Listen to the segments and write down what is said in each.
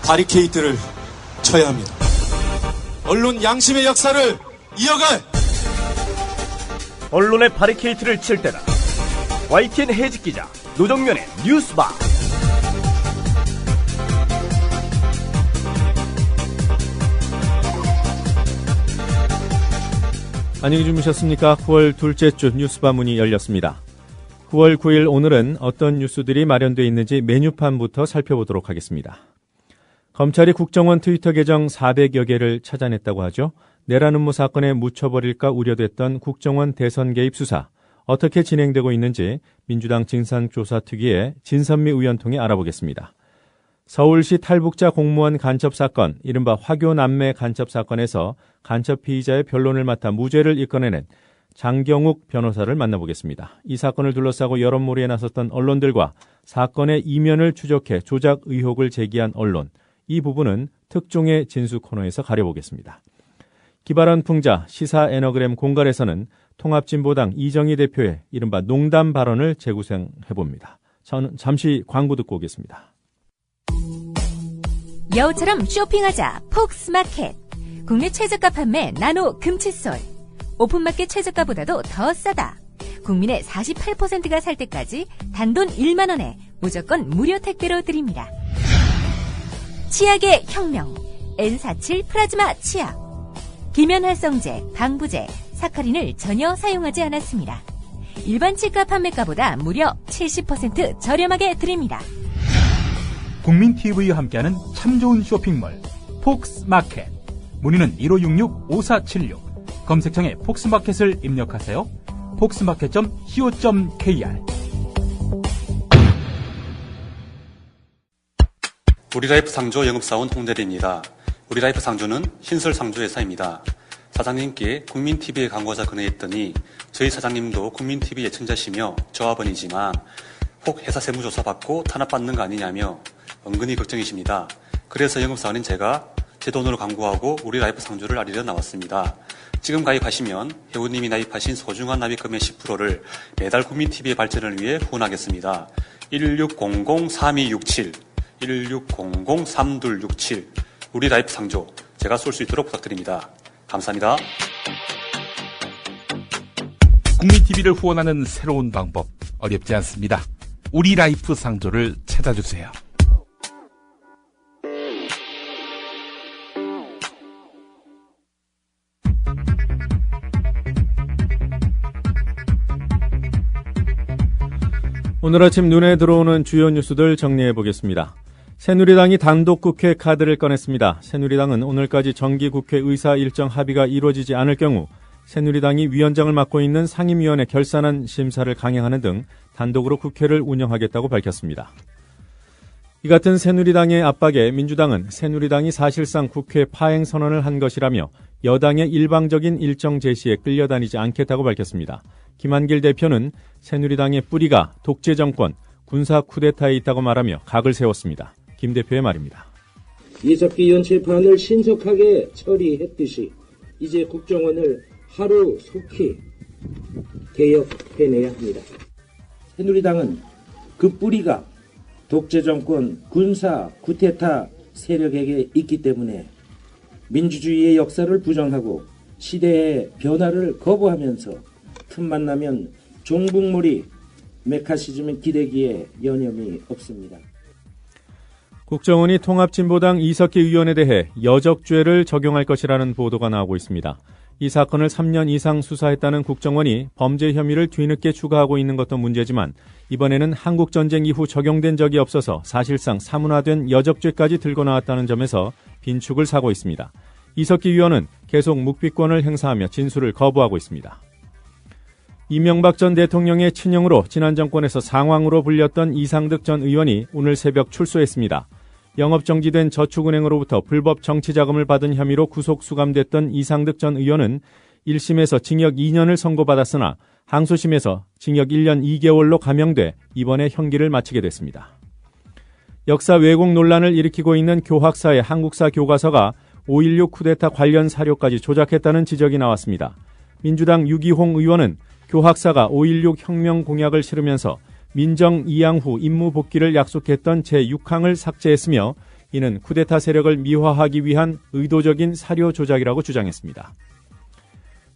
바리케이트를 쳐야 합니다. 언론 양심의 역사를 이어갈 언론의 바리케이트를 칠 때다. YTN 해직 기자 노정면의 뉴스바. 안녕히 주무셨습니까? 9월 둘째 주 뉴스바 문이 열렸습니다. 9월 9일 오늘은 어떤 뉴스들이 마련되어 있는지 메뉴판부터 살펴보도록 하겠습니다. 검찰이 국정원 트위터 계정 400여 개를 찾아냈다고 하죠. 내란 음모 사건에 묻혀버릴까 우려됐던 국정원 대선 개입 수사, 어떻게 진행되고 있는지 민주당 진상조사특위의 진선미 의원 통해 알아보겠습니다. 서울시 탈북자 공무원 간첩 사건, 이른바 화교 남매 간첩 사건에서 간첩 피의자의 변론을 맡아 무죄를 이끌어낸 장경욱 변호사를 만나보겠습니다. 이 사건을 둘러싸고 여론몰이에 나섰던 언론들과 사건의 이면을 추적해 조작 의혹을 제기한 언론, 이 부분은 특종의 진수 코너에서 가려보겠습니다. 기발한 풍자 시사 애너그램 공갈에서는 통합진보당 이정희 대표의 이른바 농담 발언을 재구성해봅니다. 저는 잠시 광고 듣고 오겠습니다. 여우처럼 쇼핑하자 폭스마켓. 국내 최저가 판매 나노 금칫솔. 오픈마켓 최저가보다도 더 싸다. 국민의 48%가 살 때까지 단돈 1만 원에 무조건 무료 택배로 드립니다. 치약의 혁명 N47 플라즈마 치약. 기면활성제, 방부제, 사카린을 전혀 사용하지 않았습니다. 일반 치과 판매가보다 무려 70% 저렴하게 드립니다. 국민TV와 함께하는 참 좋은 쇼핑몰 폭스마켓. 문의는 1566-5476. 검색창에 폭스마켓을 입력하세요. 폭스마켓.co.kr. 우리라이프 상조 영업사원 홍대리입니다. 우리라이프 상조는 신설상조 회사입니다. 사장님께 국민TV에 광고자 건의했더니 저희 사장님도 국민TV 예청자시며 조합원이지만 혹 회사 세무조사 받고 탄압받는 거 아니냐며 은근히 걱정이십니다. 그래서 영업사원인 제가 제 돈으로 광고하고 우리라이프 상조를 알리려 나왔습니다. 지금 가입하시면 회원님이 나입하신 소중한 납입금의 10%를 매달 국민TV의 발전을 위해 후원하겠습니다. 1600-3267 1600-3267 우리라이프 상조, 제가 쏠 수 있도록 부탁드립니다. 감사합니다. 국민TV를 후원하는 새로운 방법 어렵지 않습니다. 우리라이프 상조를 찾아주세요. 오늘 아침 눈에 들어오는 주요 뉴스들 정리해 보겠습니다. 새누리당이 단독 국회 카드를 꺼냈습니다. 새누리당은 오늘까지 정기국회 의사 일정 합의가 이루어지지 않을 경우 새누리당이 위원장을 맡고 있는 상임위원회 결산안 심사를 강행하는 등 단독으로 국회를 운영하겠다고 밝혔습니다. 이 같은 새누리당의 압박에 민주당은 새누리당이 사실상 국회 파행 선언을 한 것이라며 여당의 일방적인 일정 제시에 끌려다니지 않겠다고 밝혔습니다. 김한길 대표는 새누리당의 뿌리가 독재 정권, 군사 쿠데타에 있다고 말하며 각을 세웠습니다. 김 대표의 말입니다. 이석기 연체판을 신속하게 처리했듯이 이제 국정원을 하루속히 개혁해내야 합니다. 새누리당은 그 뿌리가 독재 정권, 군사 쿠데타 세력에게 있기 때문에 민주주의의 역사를 부정하고 시대의 변화를 거부하면서 틈만 나면 종북몰이 메카시즘을 기대기에 여념이 없습니다. 국정원이 통합진보당 이석기 의원에 대해 여적죄를 적용할 것이라는 보도가 나오고 있습니다. 이 사건을 3년 이상 수사했다는 국정원이 범죄 혐의를 뒤늦게 추가하고 있는 것도 문제지만 이번에는 한국전쟁 이후 적용된 적이 없어서 사실상 사문화된 여적죄까지 들고 나왔다는 점에서 빈축을 사고 있습니다. 이석기 의원은 계속 묵비권을 행사하며 진술을 거부하고 있습니다. 이명박 전 대통령의 친형으로 지난 정권에서 상황으로 불렸던 이상득 전 의원이 오늘 새벽 출소했습니다. 영업정지된 저축은행으로부터 불법 정치자금을 받은 혐의로 구속 수감됐던 이상득 전 의원은 1심에서 징역 2년을 선고받았으나 항소심에서 징역 1년 2개월로 감형돼 이번에 형기를 마치게 됐습니다. 역사 왜곡 논란을 일으키고 있는 교학사의 한국사 교과서가 5.16 쿠데타 관련 사료까지 조작했다는 지적이 나왔습니다. 민주당 유기홍 의원은 교학사가 5.16 혁명 공약을 실으면서 민정 이양 후 임무 복귀를 약속했던 제6항을 삭제했으며 이는 쿠데타 세력을 미화하기 위한 의도적인 사료 조작이라고 주장했습니다.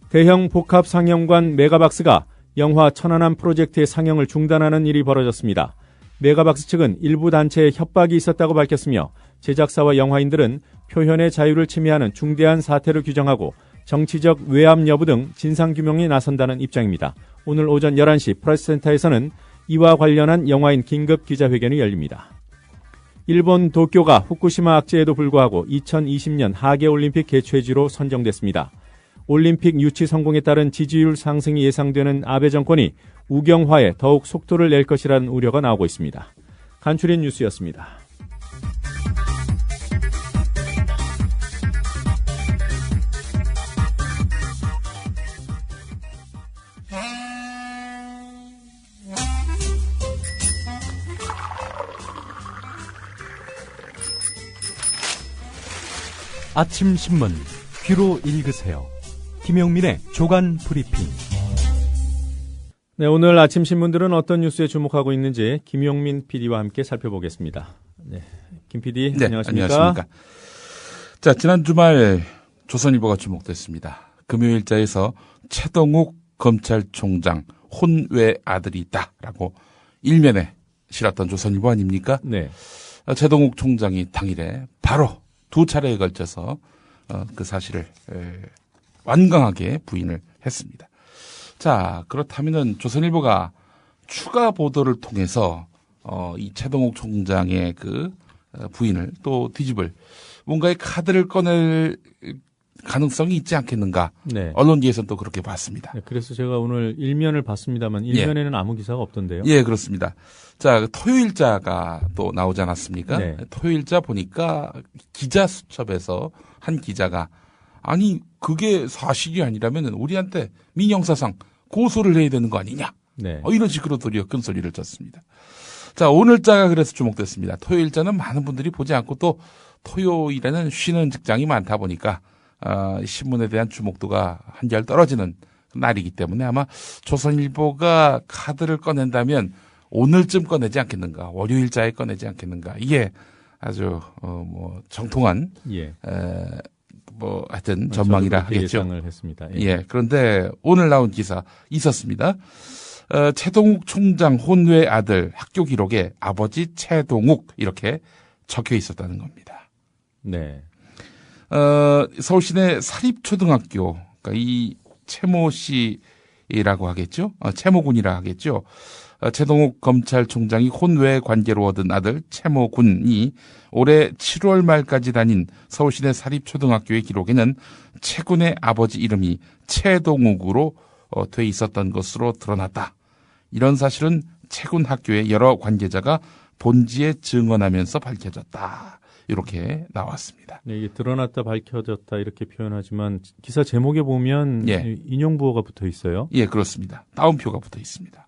대형 복합 상영관 메가박스가 영화 천안함 프로젝트의 상영을 중단하는 일이 벌어졌습니다. 메가박스 측은 일부 단체의 협박이 있었다고 밝혔으며 제작사와 영화인들은 표현의 자유를 침해하는 중대한 사태로 규정하고 정치적 외압 여부 등 진상규명에 나선다는 입장입니다. 오늘 오전 11시 프레스센터에서는 이와 관련한 영화인 긴급 기자회견이 열립니다. 일본 도쿄가 후쿠시마 악재에도 불구하고 2020년 하계올림픽 개최지로 선정됐습니다. 올림픽 유치 성공에 따른 지지율 상승이 예상되는 아베 정권이 우경화에 더욱 속도를 낼 것이라는 우려가 나오고 있습니다. 간추린 뉴스였습니다. 아침 신문 귀로 읽으세요. 김용민의 조간 브리핑. 네, 오늘 아침 신문들은 어떤 뉴스에 주목하고 있는지 김용민 PD와 함께 살펴보겠습니다. 네, 김 PD 네, 안녕하십니까. 자, 지난 주말 조선일보가 주목됐습니다. 금요일자에서 최동욱 검찰총장 혼외 아들이 있다라고 일면에 실었던 조선일보 아닙니까? 네. 최동욱 총장이 당일에 바로 2차례에 걸쳐서 그 사실을 완강하게 부인을 했습니다. 자, 그렇다면은 조선일보가 추가 보도를 통해서 이 최동욱 총장의 그 부인을 또 뒤집을 뭔가의 카드를 꺼낼 가능성이 있지 않겠는가. 네. 언론계에서는 또 그렇게 봤습니다. 네, 그래서 제가 오늘 일면을 봤습니다만 일면에는 아무 기사가 없던데요. 예, 그렇습니다. 자, 토요일자가 또 나오지 않았습니까? 네. 토요일자 보니까 기자 수첩에서 한 기자가 아니 그게 사실이 아니라면 우리한테 민형사상 고소를 해야 되는 거 아니냐. 네. 이런 식으로 도리어 큰 소리를 쳤습니다. 자, 오늘자가 그래서 주목됐습니다. 토요일자는 많은 분들이 보지 않고 또 토요일에는 쉬는 직장이 많다 보니까 신문에 대한 주목도가 한결 떨어지는 날이기 때문에 아마 조선일보가 카드를 꺼낸다면 오늘쯤 꺼내지 않겠는가, 월요일자에 꺼내지 않겠는가. 이게 아주 정통한 예. 하여튼 전망이라 하겠죠. 예상을 했습니다. 예. 예. 그런데 오늘 나온 기사 있었습니다. 최동욱 총장 혼외 아들 학교 기록에 아버지 최동욱 이렇게 적혀 있었다는 겁니다. 네. 서울시내 사립초등학교, 그러니까 이 최모 씨라고 하겠죠. 최모 군이라 하겠죠. 최동욱 검찰총장이 혼외 관계로 얻은 아들 최모 군이 올해 7월 말까지 다닌 서울시내 사립초등학교의 기록에는 최 군의 아버지 이름이 최동욱으로 돼 있었던 것으로 드러났다. 이런 사실은 최 군 학교의 여러 관계자가 본지에 증언하면서 밝혀졌다. 이렇게 나왔습니다. 네, 이게 드러났다 밝혀졌다 이렇게 표현하지만 기사 제목에 보면 예. 인용부호가 붙어 있어요. 예, 그렇습니다. 따옴표가 붙어 있습니다.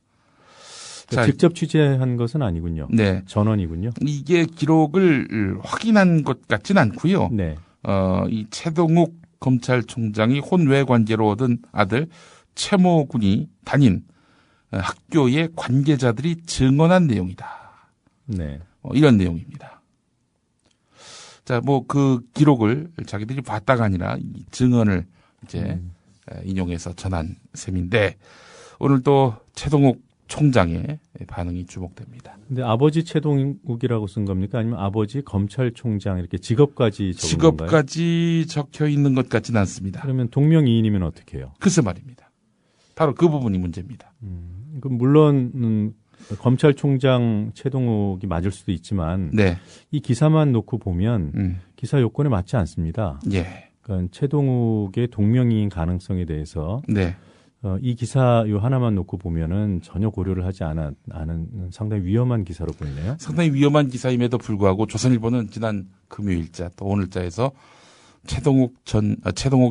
그러니까 직접 취재한 것은 아니군요. 네. 전원이군요. 이게 기록을 확인한 것 같진 않고요. 네. 이 최동욱 검찰총장이 혼외 관계로 얻은 아들 최모 군이 다닌 학교의 관계자들이 증언한 내용이다. 네. 이런 내용입니다. 자, 그 기록을 자기들이 봤다가 아니라 이 증언을 이제 인용해서 전한 셈인데 오늘 또 최동욱 총장의 반응이 주목됩니다. 근데 아버지 최동욱이라고 쓴 겁니까? 아니면 아버지 검찰총장 이렇게 직업까지 적은 건가요? 직업까지 적혀 있는 것 같지는 않습니다. 그러면 동명이인이면 어떻게 해요? 글쎄 말입니다. 바로 그 부분이 문제입니다. 그럼 물론 검찰총장 최동욱이 맞을 수도 있지만 네. 이 기사만 놓고 보면 기사 요건에 맞지 않습니다. 예. 그러니까 최동욱의 동명이인 가능성에 대해서 네. 이 기사 요 하나만 놓고 보면은 전혀 고려를 하지 않은 상당히 위험한 기사로 보이네요. 상당히 위험한 기사임에도 불구하고 조선일보는 지난 금요일자 또 오늘자에서 최동욱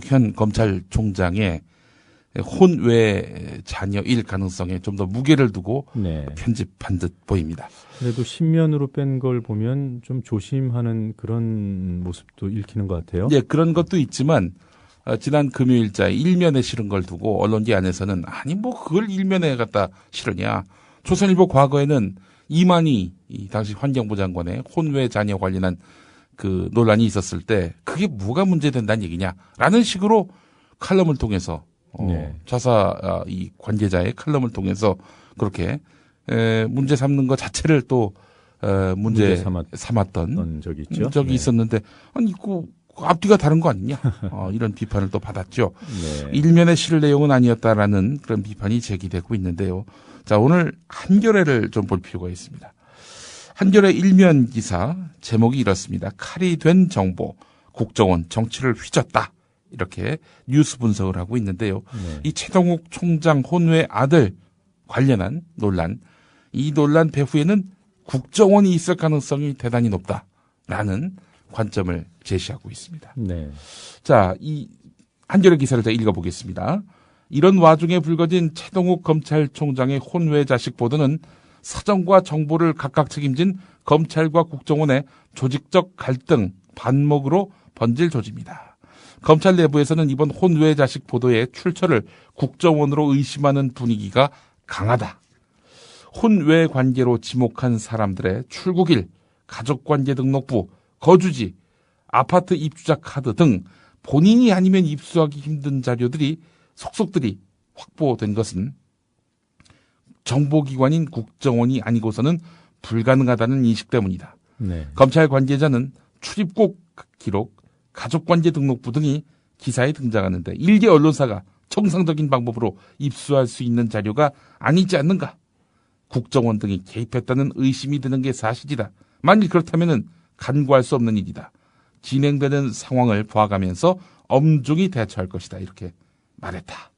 현 검찰총장의 혼외 자녀일 가능성에 좀 더 무게를 두고 네. 편집한 듯 보입니다. 그래도 신면으로 뺀 걸 보면 좀 조심하는 그런 모습도 읽히는 것 같아요. 예, 그런 것도 있지만 지난 금요일자 일면에 실은 걸 두고 언론계 안에서는 아니 그걸 일면에 갖다 실으냐. 조선일보 과거에는 이만희 이 당시 환경부 장관의 혼외 자녀 관련한 그 논란이 있었을 때 그게 뭐가 문제된다는 얘기냐라는 식으로 칼럼을 통해서 좌사 이 관계자의 칼럼을 통해서 그렇게 문제 삼는 것 자체를 또 문제 삼았던 적이 있죠. 적이 있었는데 아니 그 앞뒤가 다른 거 아니냐 이런 비판을 또 받았죠. 일면에 실을 내용은 아니었다라는 그런 비판이 제기되고 있는데요. 자, 오늘 한겨레를 좀 볼 필요가 있습니다. 한겨레 일면 기사 제목이 이렇습니다. 칼이 된 정보, 국정원 정치를 휘젓다. 이렇게 뉴스 분석을 하고 있는데요. 이 최동욱 총장 혼외 아들 관련한 논란, 이 논란 배후에는 국정원이 있을 가능성이 대단히 높다라는 관점을 제시하고 있습니다. 자, 이 한겨레 기사를 제가 읽어보겠습니다. 이런 와중에 불거진 최동욱 검찰총장의 혼외 자식 보도는 사정과 정보를 각각 책임진 검찰과 국정원의 조직적 갈등, 반목으로 번질 조짐이다. 검찰 내부에서는 이번 혼외 자식 보도의 출처를 국정원으로 의심하는 분위기가 강하다. 혼외 관계로 지목한 사람들의 출국일, 가족관계 등록부, 거주지, 아파트 입주자 카드 등 본인이 아니면 입수하기 힘든 자료들이 속속들이 확보된 것은 정보기관인 국정원이 아니고서는 불가능하다는 인식 때문이다. 검찰 관계자는 출입국 기록, 가족관계 등록부 등이 기사에 등장하는데 일개 언론사가 정상적인 방법으로 입수할 수 있는 자료가 아니지 않는가? 국정원 등이 개입했다는 의심이 드는 게 사실이다. 만일 그렇다면 간과할 수 없는 일이다. 진행되는 상황을 봐가면서 엄중히 대처할 것이다. 이렇게 말했다.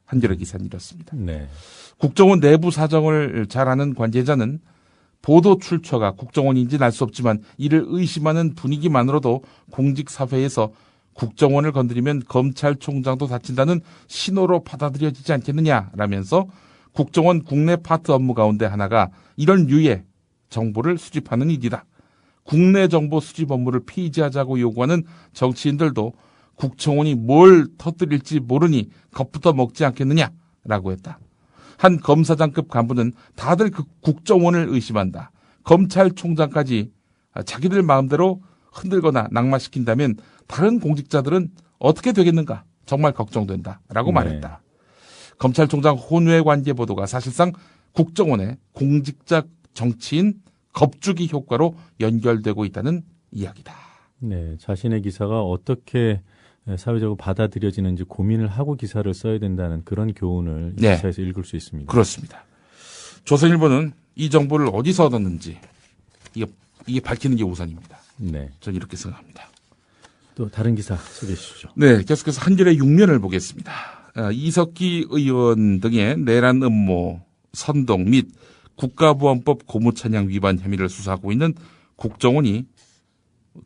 한겨레 기사는 이렇습니다. 국정원 내부 사정을 잘 아는 관계자는 보도 출처가 국정원인지는 알 수 없지만 이를 의심하는 분위기만으로도 공직사회에서 국정원을 건드리면 검찰총장도 다친다는 신호로 받아들여지지 않겠느냐라면서 국정원 국내 파트 업무 가운데 하나가 이런 류의 정보를 수집하는 일이다. 국내 정보 수집 업무를 폐지하자고 요구하는 정치인들도 국정원이 뭘 터뜨릴지 모르니 겁부터 먹지 않겠느냐라고 했다. 한 검사장급 간부는 다들 그 국정원을 의심한다. 검찰총장까지 자기들 마음대로 흔들거나 낙마시킨다면 다른 공직자들은 어떻게 되겠는가? 정말 걱정된다라고 말했다. 검찰총장 혼외 관계 보도가 사실상 국정원의 공직자 정치인 겁주기 효과로 연결되고 있다는 이야기다. 자신의 기사가 어떻게 사회적으로 받아들여지는지 고민을 하고 기사를 써야 된다는 그런 교훈을 이 기사에서 읽을 수 있습니다. 그렇습니다. 조선일보는 이 정보를 어디서 얻었는지 이게 밝히는 게 우선입니다. 저는 이렇게 생각합니다. 또 다른 기사 소개해 주시죠. 계속해서 한겨레 6면을 보겠습니다. 이석기 의원 등의 내란 음모, 선동 및 국가보안법 고무찬양 위반 혐의를 수사하고 있는 국정원이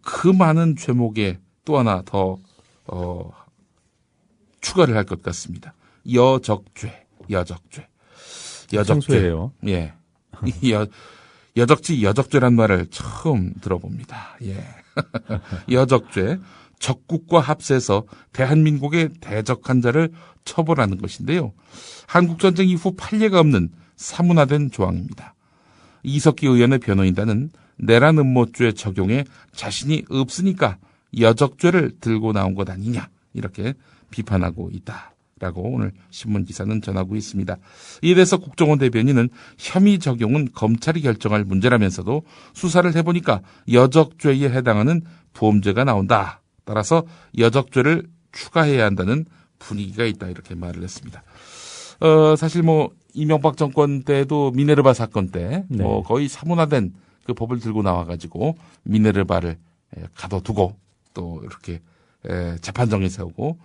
그 많은 죄목에 또 하나 더 추가를 할 것 같습니다. 여적죄. 생소해요. 여적죄란 말을 처음 들어봅니다. 여적죄. 적국과 합세해서 대한민국의 대적한 자를 처벌하는 것인데요. 한국전쟁 이후 판례가 없는 사문화된 조항입니다. 이석기 의원의 변호인단은 내란 음모죄 적용에 자신이 없으니까 여적죄를 들고 나온 것 아니냐 이렇게 비판하고 있다라고 오늘 신문 기사는 전하고 있습니다. 이에 대해서 국정원 대변인은 혐의 적용은 검찰이 결정할 문제라면서도 수사를 해보니까 여적죄에 해당하는 범죄가 나온다. 따라서 여적죄를 추가해야 한다는 분위기가 있다 이렇게 말을 했습니다. 사실 이명박 정권 때도 미네르바 사건 때 거의 사문화된 그 법을 들고 나와가지고 미네르바를 가둬두고 또 이렇게 재판정에 세우고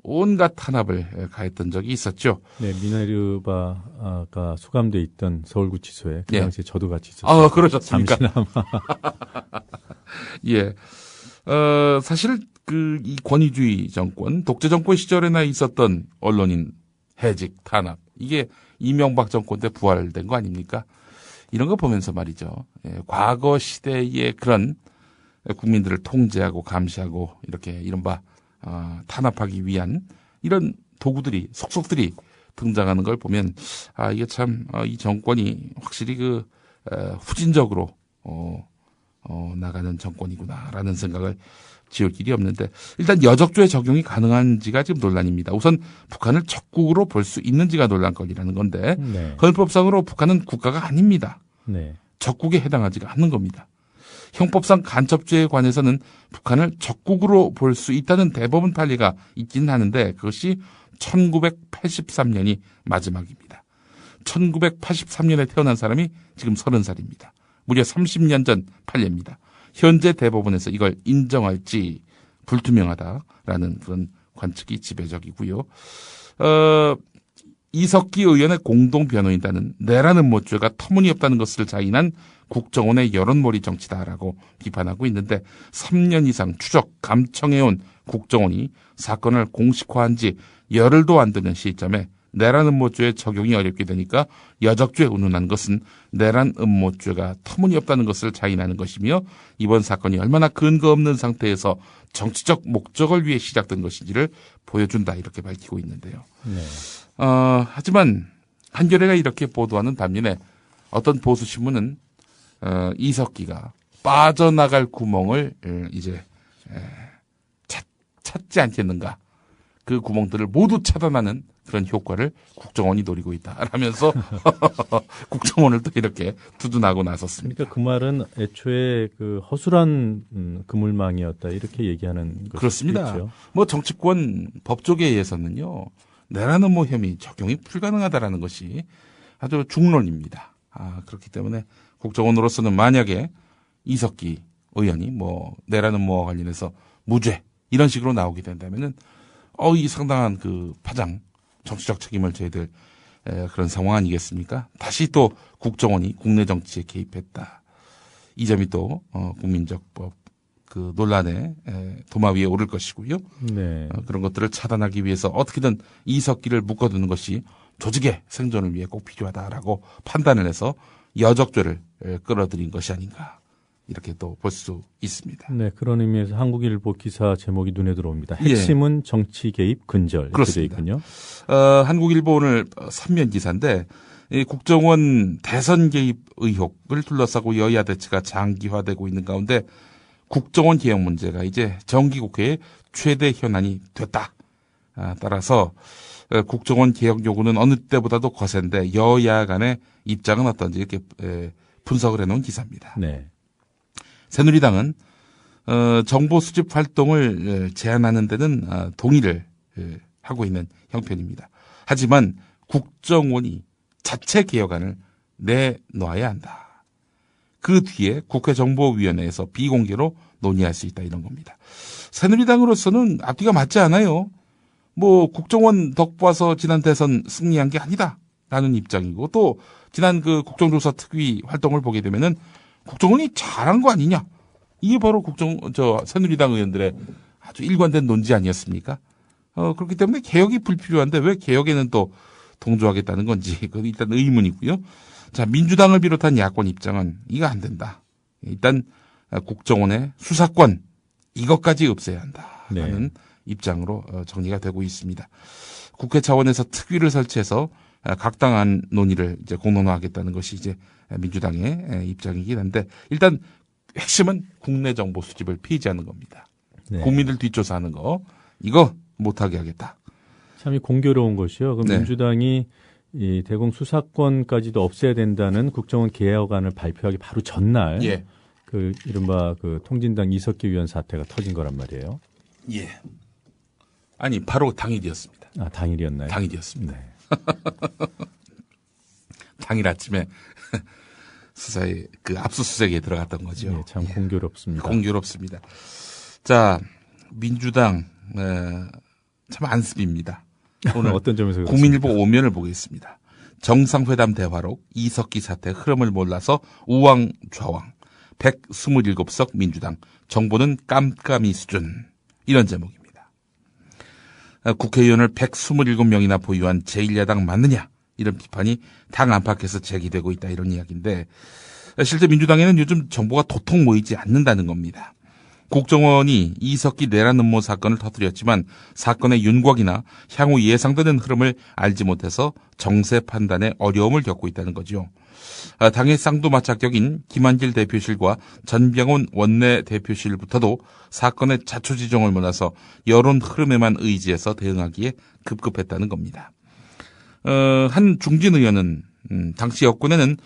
온갖 탄압을 가했던 적이 있었죠. 미네르바가 수감돼 있던 서울구치소에 그 당시에 저도 같이 있었어요. 그러셨습니까? 잠시나마. 사실 이 권위주의 정권, 독재 정권 시절에나 있었던 언론인 해직, 탄압 이게 이명박 정권 때 부활된 거 아닙니까? 이런 거 보면서 말이죠. 과거 시대의 그런 국민들을 통제하고 감시하고 이렇게 이른바 탄압하기 위한 이런 도구들이 속속들이 등장하는 걸 보면 이게 참 이 정권이 확실히 후진적으로 나가는 정권이구나라는 생각을 지울 길이 없는데 일단 여적죄 적용이 가능한지가 지금 논란입니다. 우선 북한을 적국으로 볼 수 있는지가 논란거리라는 건데 네. 헌법상으로 북한은 국가가 아닙니다. 네. 적국에 해당하지가 않는 겁니다. 형법상 간첩죄에 관해서는 북한을 적국으로 볼 수 있다는 대법원 판례가 있기는 하는데 그것이 1983년이 마지막입니다. 1983년에 태어난 사람이 지금 30살입니다. 무려 30년 전 판례입니다. 현재 대법원에서 이걸 인정할지 불투명하다라는 그런 관측이 지배적이고요. 이석기 의원의 공동 변호인단은 내라는 모죄가 터무니없다는 것을 자인한 국정원의 여론몰이 정치다라고 비판하고 있는데 3년 이상 추적, 감청해온 국정원이 사건을 공식화한 지 열흘도 안 되는 시점에 내란 음모죄의 적용이 어렵게 되니까 여적죄 운운한 것은 내란 음모죄가 터무니없다는 것을 자인하는 것이며 이번 사건이 얼마나 근거 없는 상태에서 정치적 목적을 위해 시작된 것인지를 보여준다 이렇게 밝히고 있는데요. 네. 하지만 한겨레가 이렇게 보도하는 반면에 어떤 보수신문은 이석기가 빠져나갈 구멍을 이제 찾지 않겠는가. 그 구멍들을 모두 차단하는 그런 효과를 국정원이 노리고 있다라면서 국정원을 또 이렇게 두둔하고 나섰습니다. 그러니까 그 말은 애초에 그 허술한 그물망이었다 이렇게 얘기하는 그렇습니다. 있죠. 뭐 정치권 법조계에 의해서는요. 내란 음모 혐의 적용이 불가능하다라는 것이 아주 중론입니다. 그렇기 때문에 국정원으로서는 만약에 이석기 의원이 뭐 내란 음모와 관련해서 무죄 이런 식으로 나오게 된다면은 이 상당한 그 파장, 정치적 책임을 져야 될 그런 상황 아니겠습니까? 다시 또 국정원이 국내 정치에 개입했다. 이 점이 또 국민적법 그 논란의 도마 위에 오를 것이고요. 네. 그런 것들을 차단하기 위해서 어떻게든 이석기를 묶어두는 것이 조직의 생존을 위해 꼭 필요하다라고 판단을 해서 여적죄를 끌어들인 것이 아닌가. 이렇게 또 볼 수 있습니다. 네, 그런 의미에서 한국일보 기사 제목이 눈에 들어옵니다. 핵심은 정치 개입 근절. 그렇습니다. 있군요. 한국일보 오늘 3면 기사인데 이 국정원 대선 개입 의혹을 둘러싸고 여야 대치가 장기화되고 있는 가운데 국정원 개혁 문제가 이제 정기국회의 최대 현안이 됐다. 따라서 국정원 개혁 요구는 어느 때보다도 거센데 여야 간의 입장은 어떤지 이렇게 분석을 해놓은 기사입니다. 네. 새누리당은 정보 수집 활동을 제한하는 데는 동의를 하고 있는 형편입니다. 하지만 국정원이 자체 개혁안을 내놓아야 한다. 그 뒤에 국회정보위원회에서 비공개로 논의할 수 있다 이런 겁니다. 새누리당으로서는 앞뒤가 맞지 않아요. 뭐 국정원 덕봐서 지난 대선 승리한 게 아니다라는 입장이고 또 지난 그 국정조사 특위 활동을 보게 되면은 국정원이 잘한 거 아니냐? 이게 바로 새누리당 의원들의 아주 일관된 논지 아니었습니까? 그렇기 때문에 개혁이 불필요한데 왜 개혁에는 또 동조하겠다는 건지, 그건 일단 의문이고요. 자, 민주당을 비롯한 야권 입장은 이거 안 된다. 일단 국정원의 수사권, 이것까지 없애야 한다는 입장으로 정리가 되고 있습니다. 국회 차원에서 특위를 설치해서 각 당안 논의를 이제 공론화하겠다는 것이 이제 민주당의 입장이긴 한데 일단 핵심은 국내 정보 수집을 폐지하는 겁니다. 네. 국민들 뒷조사하는 거 이거 못하게 하겠다. 참이 공교로운 것이요. 그럼 네. 민주당이 이 대공 수사권까지도 없애야 된다는 국정원 개혁안을 발표하기 바로 전날 그 이른바 그 통진당 이석기 의원 사태가 터진 거란 말이에요. 예. 아니 바로 당일이었습니다. 당일이었나요? 당일이었습니다. 네. 당일 아침에 수사에 그 압수수색에 들어갔던 거죠. 네, 참 공교롭습니다. 공교롭습니다. 자, 민주당 참 안습입니다. 오늘 어떤 점에서 국민일보 5면을 보겠습니다. 정상회담 대화록 이석기 사태 흐름을 몰라서 우왕좌왕 127석 민주당 정보는 깜깜이 수준 이런 제목입니다. 국회의원을 127명이나 보유한 제1야당 맞느냐 이런 비판이 당 안팎에서 제기되고 있다 이런 이야기인데 실제 민주당에는 요즘 정보가 도통 모이지 않는다는 겁니다. 국정원이 이석기 내란 음모 사건을 터뜨렸지만 사건의 윤곽이나 향후 예상되는 흐름을 알지 못해서 정세 판단에 어려움을 겪고 있다는 거죠. 당의 쌍두마차격인 김한길 대표실과 전병훈 원내대표실부터도 사건의 자초지종을 몰라서 여론 흐름에만 의지해서 대응하기에 급급했다는 겁니다. 한 중진 의원은 당시 여권에는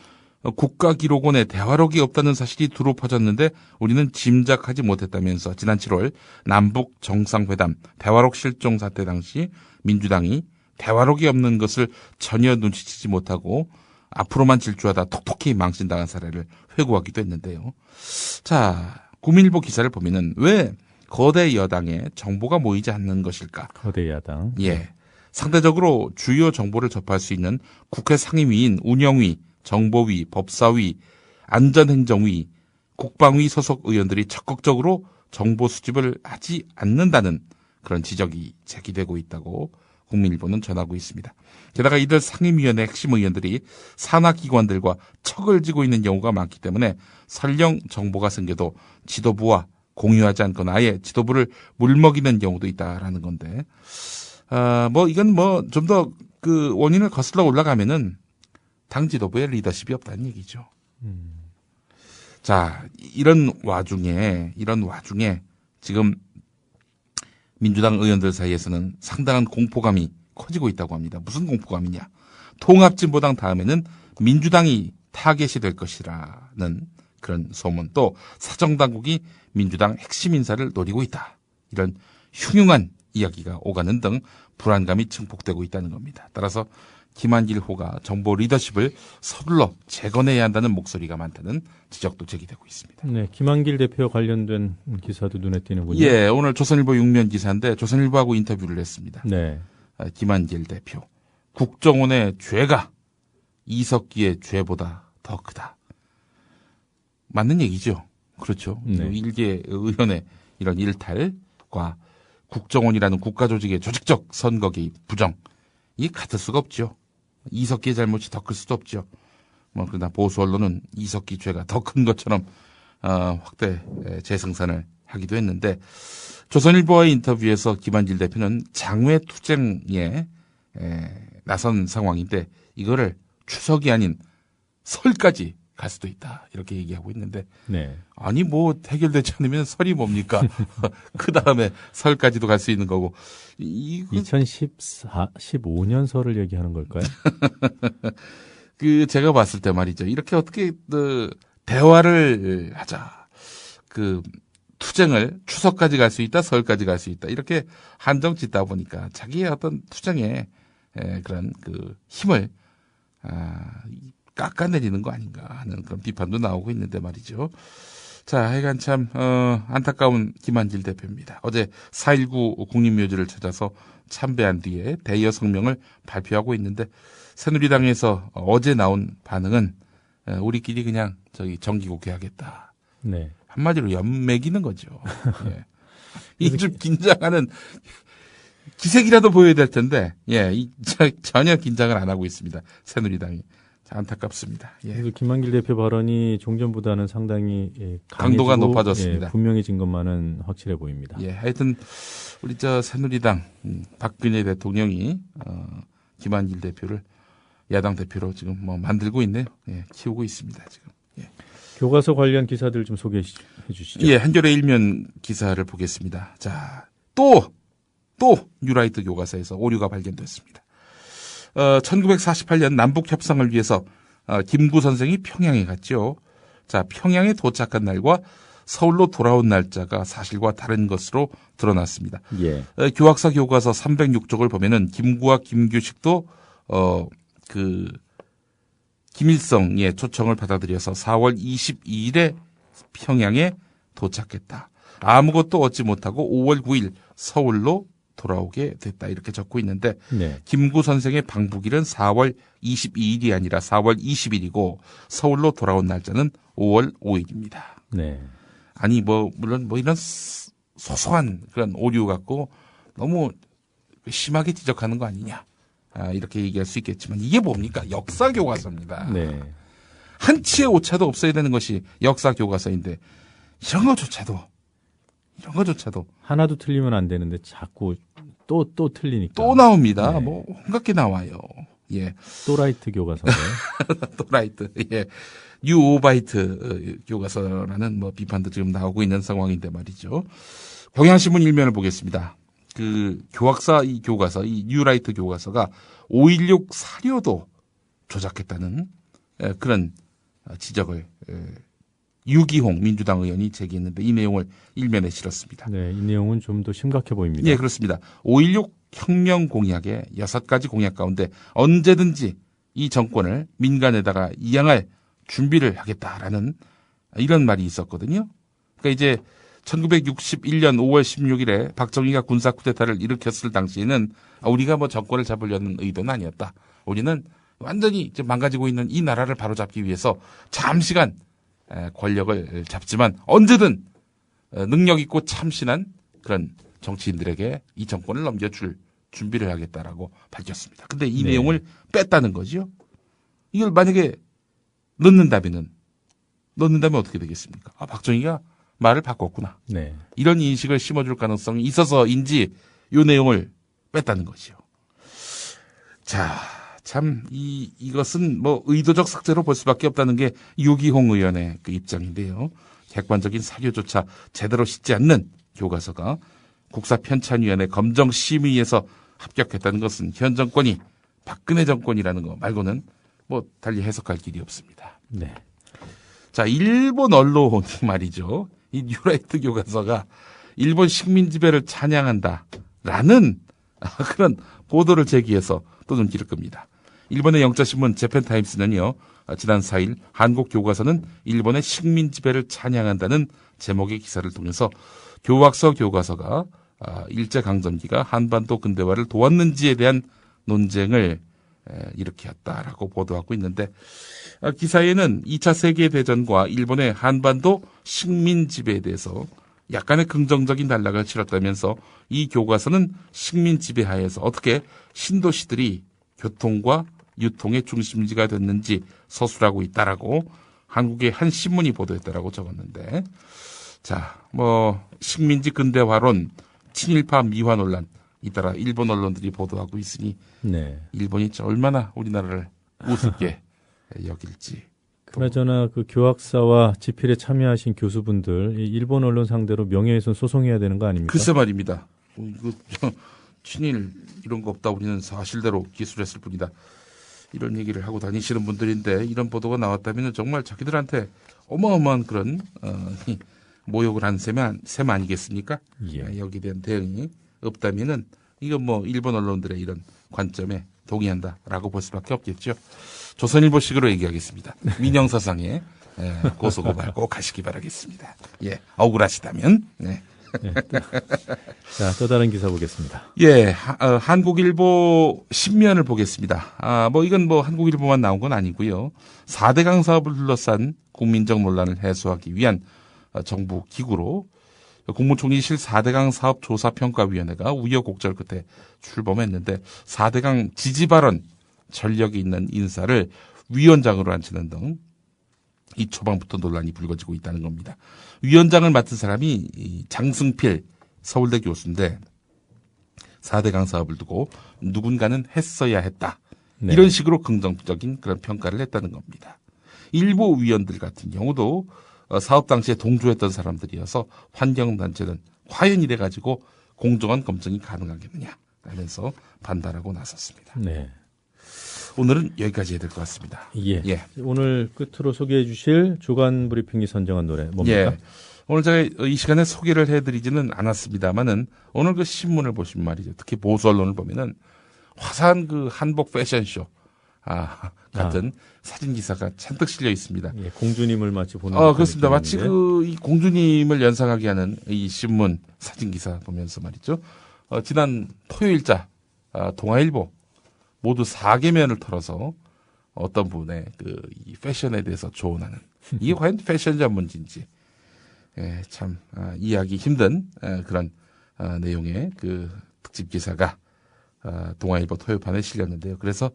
국가기록원에 대화록이 없다는 사실이 두루 퍼졌는데 우리는 짐작하지 못했다면서 지난 7월 남북 정상회담 대화록 실종 사태 당시 민주당이 대화록이 없는 것을 전혀 눈치채지 못하고 앞으로만 질주하다 톡톡히 망신당한 사례를 회고하기도 했는데요. 자, 국민일보 기사를 보면은 왜 거대 여당에 정보가 모이지 않는 것일까? 거대 야당. 예. 상대적으로 주요 정보를 접할 수 있는 국회 상임위인 운영위, 정보위, 법사위, 안전행정위, 국방위 소속 의원들이 적극적으로 정보 수집을 하지 않는다는 그런 지적이 제기되고 있다고 국민일보는 전하고 있습니다. 게다가 이들 상임위원회 핵심 의원들이 산하기관들과 척을 지고 있는 경우가 많기 때문에 설령 정보가 생겨도 지도부와 공유하지 않거나 아예 지도부를 물먹이는 경우도 있다라는 건데, 이건 좀 더 그 원인을 거슬러 올라가면은 당 지도부의 리더십이 없다는 얘기죠. 자, 이런 와중에 지금 민주당 의원들 사이에서는 상당한 공포감이 커지고 있다고 합니다. 무슨 공포감이냐? 통합진보당 다음에는 민주당이 타겟이 될 것이라는 그런 소문, 또 사정당국이 민주당 핵심 인사를 노리고 있다. 이런 흉흉한 이야기가 오가는 등 불안감이 증폭되고 있다는 겁니다. 따라서 김한길 호가 정보 리더십을 서둘러 재건해야 한다는 목소리가 많다는 지적도 제기되고 있습니다. 네, 김한길 대표 관련된 기사도 눈에 띄는군요. 예, 오늘 조선일보 6면 기사인데 조선일보하고 인터뷰를 했습니다. 네. 김한길 대표. 국정원의 죄가 이석기의 죄보다 더 크다. 맞는 얘기죠. 그렇죠. 네. 일개 의원의 이런 일탈과 국정원이라는 국가조직의 조직적 선거 개입, 부정, 이 같을 수가 없죠. 이석기의 잘못이 더 클 수도 없죠. 그러나 보수 언론은 이석기 죄가 더 큰 것처럼 확대 재생산을 하기도 했는데, 조선일보와의 인터뷰에서 김한길 대표는 장외 투쟁에 나선 상황인데 이거를 추석이 아닌 설까지 갈 수도 있다, 이렇게 얘기하고 있는데, 네. 아니 해결되지 않으면 설이 뭡니까? 그 다음에 설까지도 갈 수 있는 거고. 2015년 설을 얘기하는 걸까요? 제가 봤을 때 말이죠. 이렇게 어떻게 대화를 하자. 투쟁을 추석까지 갈 수 있다, 설까지 갈 수 있다, 이렇게 한정 짓다 보니까 자기의 어떤 투쟁의 그런 힘을 깎아내리는 거 아닌가 하는 그런 비판도 나오고 있는데 말이죠. 자, 하여간 참 안타까운 김한길 대표입니다. 어제 4.19 국립묘지를 찾아서 참배한 뒤에 대여 성명을 발표하고 있는데, 새누리당에서 어제 나온 반응은 우리끼리 그냥 정기국회 하겠다. 네. 한마디로 연맥이는 거죠. 예. 좀 긴장하는 기색이라도 보여야 될 텐데, 전혀 긴장을 안 하고 있습니다. 새누리당이. 안타깝습니다. 예. 그래서 김한길 대표 발언이 종전보다는 상당히 강도가 높아졌습니다. 분명해진 것만은 확실해 보입니다. 예, 하여튼 우리 새누리당 박근혜 대통령이 김한길 대표를 야당 대표로 지금 만들고 있네요. 예, 키우고 있습니다 지금. 예. 교과서 관련 기사들 좀 소개해 주시죠. 예, 한겨레 일면 기사를 보겠습니다. 자, 또 뉴라이트 교과서에서 오류가 발견됐습니다. 1948년 남북 협상을 위해서 김구 선생이 평양에 갔죠. 자, 평양에 도착한 날과 서울로 돌아온 날짜가 사실과 다른 것으로 드러났습니다. 예. 교학사 교과서 306쪽을 보면은 김구와 김규식도 김일성의 초청을 받아들여서 4월 22일에 평양에 도착했다. 아무것도 얻지 못하고 5월 9일 서울로 돌아오게 됐다, 이렇게 적고 있는데, 네. 김구 선생의 방북일은 4월 22일이 아니라 4월 20일이고 서울로 돌아온 날짜는 5월 5일입니다. 네. 아니 물론 이런 소소한 그런 오류 갖고 너무 심하게 지적하는 거 아니냐, 이렇게 얘기할 수 있겠지만, 이게 뭡니까? 역사 교과서입니다. 네. 한치의 오차도 없어야 되는 것이 역사 교과서인데 이런 것조차도 이런 거조차도 하나도 틀리면 안 되는데 자꾸 또 틀리니까. 또 나옵니다. 네. 뭐 온갖 게 나와요. 예. 또라이트 교과서인데. 또라이트. 예. 뉴오바이트 교과서라는 뭐 비판도 지금 나오고 있는 상황인데 말이죠. 경향신문 일면을 보겠습니다. 그 교학사 이 교과서, 이 뉴라이트 교과서가 5.16 사료도 조작했다는 그런 지적을 유기홍 민주당 의원이 제기했는데 이 내용을 일면에 실었습니다. 네, 이 내용은 좀 더 심각해 보입니다. 예, 그렇습니다. 5.16 혁명 공약의 6가지 공약 가운데 언제든지 이 정권을 민간에다가 이양할 준비를 하겠다라는 이런 말이 있었거든요. 그러니까 이제 1961년 5월 16일에 박정희가 군사 쿠데타를 일으켰을 당시에는 우리가 뭐 정권을 잡으려는 의도는 아니었다. 우리는 완전히 이제 망가지고 있는 이 나라를 바로잡기 위해서 잠시간 권력을 잡지만 언제든 능력 있고 참신한 그런 정치인들에게 이 정권을 넘겨줄 준비를 하겠다라고 밝혔습니다. 근데 이 네. 내용을 뺐다는 거죠. 이걸 만약에 넣는다면 어떻게 되겠습니까? 아, 박정희가 말을 바꿨구나. 네. 이런 인식을 심어줄 가능성이 있어서인지 이 내용을 뺐다는 거죠. 자, 참 이것은 뭐 의도적 삭제로 볼 수밖에 없다는 게 유기홍 의원의 그 입장인데요. 객관적인 사료조차 제대로 싣지 않는 교과서가 국사편찬위원회 검정심의에서 합격했다는 것은 현 정권이 박근혜 정권이라는 거 말고는 뭐 달리 해석할 길이 없습니다. 네. 자, 일본 언론이 말이죠. 이 뉴라이트 교과서가 일본 식민 지배를 찬양한다라는 그런 보도를 제기해서 또 눈길을 끕니다. 일본의 영자신문 재팬타임스는요. 지난 4일 한국 교과서는 일본의 식민 지배를 찬양한다는 제목의 기사를 통해서 교학서 교과서가 일제강점기가 한반도 근대화를 도왔는지에 대한 논쟁을 일으켰다라고 보도하고 있는데 기사에는 2차 세계대전과 일본의 한반도 식민 지배에 대해서 약간의 긍정적인 단락을 치렀다면서 이 교과서는 식민 지배 하에서 어떻게 신도시들이 교통과 유통의 중심지가 됐는지 서술하고 있다라고 한국의 한 신문이 보도했다라고 적었는데 자, 뭐 식민지 근대화론, 친일파 미화 논란 잇따라 일본 언론들이 보도하고 있으니 네. 일본이 얼마나 우리나라를 우습게 여길지. 그나저나 그 교학사와 집필에 참여하신 교수분들 이 일본 언론 상대로 명예훼손 소송해야 되는 거 아닙니까? 글쎄 말입니다. 이거 친일 이런 거 없다. 우리는 사실대로 기술했을 뿐이다. 이런 얘기를 하고 다니시는 분들인데 이런 보도가 나왔다면 정말 자기들한테 어마어마한 그런 모욕을 한 셈 아니겠습니까? 예. 여기에 대한 대응이 없다면은 이건 뭐 일본 언론들의 이런 관점에 동의한다라고 볼 수밖에 없겠죠. 조선일보식으로 얘기하겠습니다. 민영사상에 고소고발 꼭 하시기 바라겠습니다. 예, 억울하시다면. 네. 네. 자, 또 다른 기사 보겠습니다. 예, 한국일보 신면을 보겠습니다. 뭐 이건 뭐 한국일보만 나온 건 아니고요. 4대강 사업을 둘러싼 국민적 논란을 해소하기 위한 정부 기구로 국무총리실 4대강 사업조사평가위원회가 우여곡절 끝에 출범했는데 4대강 지지 발언 전력이 있는 인사를 위원장으로 앉히는 등 이 초반부터 논란이 불거지고 있다는 겁니다. 위원장을 맡은 사람이 장승필 서울대 교수인데 4대강 사업을 두고 누군가는 했어야 했다. 네. 이런 식으로 긍정적인 그런 평가를 했다는 겁니다. 일부 위원들 같은 경우도 사업 당시에 동조했던 사람들이어서 환경단체는 과연 이래가지고 공정한 검증이 가능하겠느냐 라면서 반발하고 나섰습니다. 네. 오늘은 여기까지 해야 될 것 같습니다. 예. 예. 오늘 끝으로 소개해 주실 주간 브리핑이 선정한 노래 뭡니까? 예. 오늘 제가 이 시간에 소개를 해드리지는 않았습니다만은 오늘 그 신문을 보시면 말이죠. 특히 보수 언론을 보면은 화사한 그 한복 패션쇼 같은 사진 기사가 잔뜩 실려 있습니다. 예, 공주님을 마치 보는 그렇습니다. 마치 느낌인데. 이 공주님을 연상하게 하는 이 신문 사진 기사 보면서 말이죠. 지난 토요일자 동아일보 모두 4개면을 털어서 어떤 분의 이 패션에 대해서 조언하는 이게 과연 패션 전문지인지 참 이해하기 힘든 그런 내용의 그 특집 기사가 동아일보 토요판에 실렸는데요. 그래서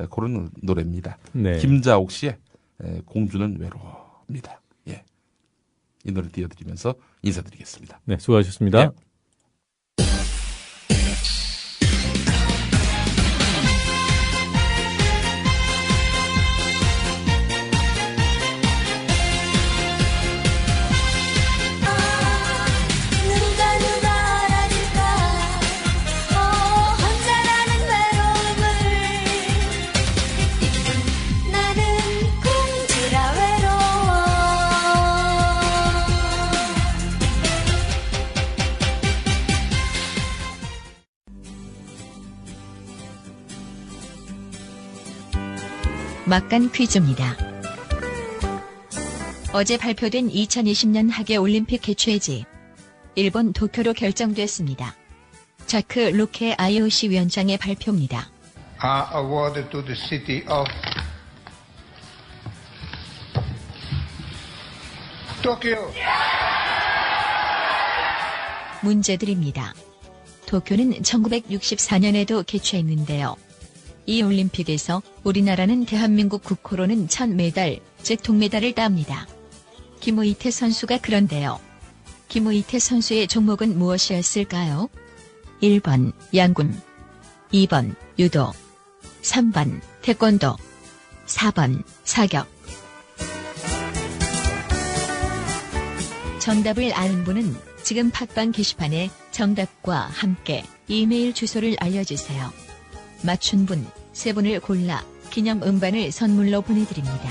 그런 노래입니다. 네. 김자옥 씨의 공주는 외로워입니다. 예. 이 노래 띄워드리면서 인사드리겠습니다. 네, 수고하셨습니다. 네. 막간 퀴즈입니다. 어제 발표된 2020년 하계올림픽 개최지 일본 도쿄로 결정됐습니다. 자크 루케 IOC 위원장의 발표입니다. awarded to the city of Tokyo. 문제드립니다. 도쿄는 1964년에도 개최했는데요. 이 올림픽에서 우리나라는 대한민국 국호로는 첫 메달, 즉 동메달을 땁니다. 김우이태 선수가 그런데요. 김우이태 선수의 종목은 무엇이었을까요? 1번 양궁, 2번 유도, 3번 태권도, 4번 사격. 정답을 아는 분은 지금 팟빵 게시판에 정답과 함께 이메일 주소를 알려주세요. 맞춘 분 3분을 골라 기념 음반을 선물로 보내드립니다.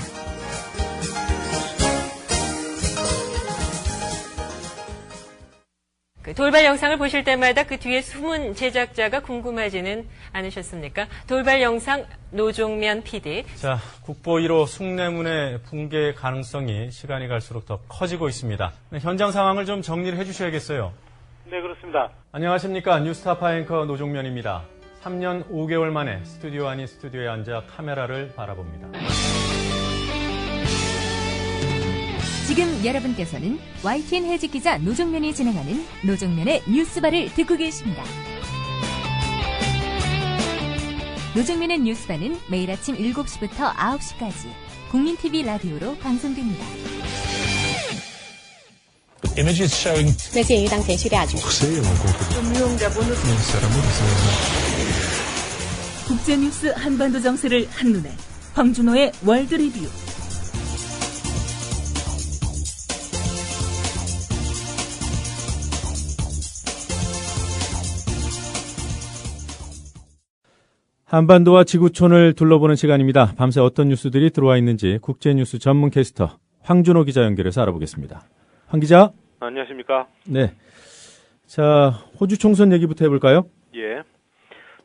그 돌발 영상을 보실 때마다 그 뒤에 숨은 제작자가 궁금하지는 않으셨습니까? 돌발 영상 노종면 PD. 자, 국보 1호 숭례문의 붕괴 가능성이 시간이 갈수록 더 커지고 있습니다. 네, 현장 상황을 좀 정리를 해주셔야겠어요. 네, 그렇습니다. 안녕하십니까. 뉴스타파 앵커 노종면입니다. 3년 5개월 만에 스튜디오 아닌 스튜디오에 앉아 카메라를 바라봅니다. 지금 여러분께서는 YTN 해직 기자 노종면이 진행하는 노종면의 뉴스바를 듣고 계십니다. 노종면의 뉴스바는 매일 아침 7시부터 9시까지 국민TV 라디오로 방송됩니다. Images showing 那鉴于当前叙利亚局势， 국제뉴스 한반도 정세를 한눈에 황준호의 월드 리뷰. 한반도와 지구촌을 둘러보는 시간입니다. 밤새 어떤 뉴스들이 들어와 있는지 국제뉴스 전문 캐스터 황준호 기자 연결해서 알아보겠습니다. 황 기자. 안녕하십니까? 네. 자, 호주 총선 얘기부터 해볼까요? 예.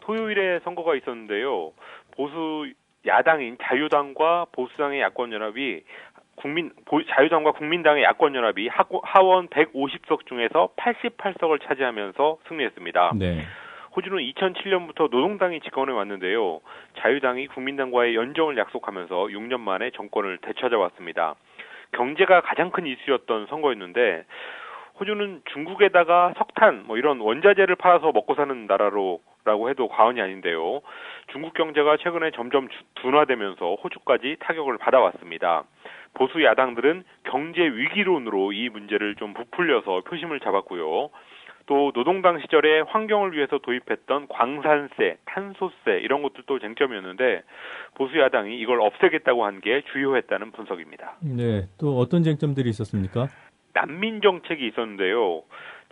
토요일에 선거가 있었는데요. 보수 야당인 자유당과 보수당의 야권연합이 자유당과 국민당의 야권연합이 하원 150석 중에서 88석을 차지하면서 승리했습니다. 네. 호주는 2007년부터 노동당이 집권해 왔는데요. 자유당이 국민당과의 연정을 약속하면서 6년 만에 정권을 되찾아왔습니다. 경제가 가장 큰 이슈였던 선거였는데 호주는 중국에다가 석탄 이런 원자재를 팔아서 먹고 사는 나라라고 해도 과언이 아닌데요. 중국 경제가 최근에 점점 둔화되면서 호주까지 타격을 받아왔습니다. 보수 야당들은 경제 위기론으로 이 문제를 좀 부풀려서 표심을 잡았고요. 또 노동당 시절에 환경을 위해서 도입했던 광산세, 탄소세 이런 것들도 쟁점이었는데 보수 야당이 이걸 없애겠다고 한 게 주요했다는 분석입니다. 네, 또 어떤 쟁점들이 있었습니까? 난민 정책이 있었는데요.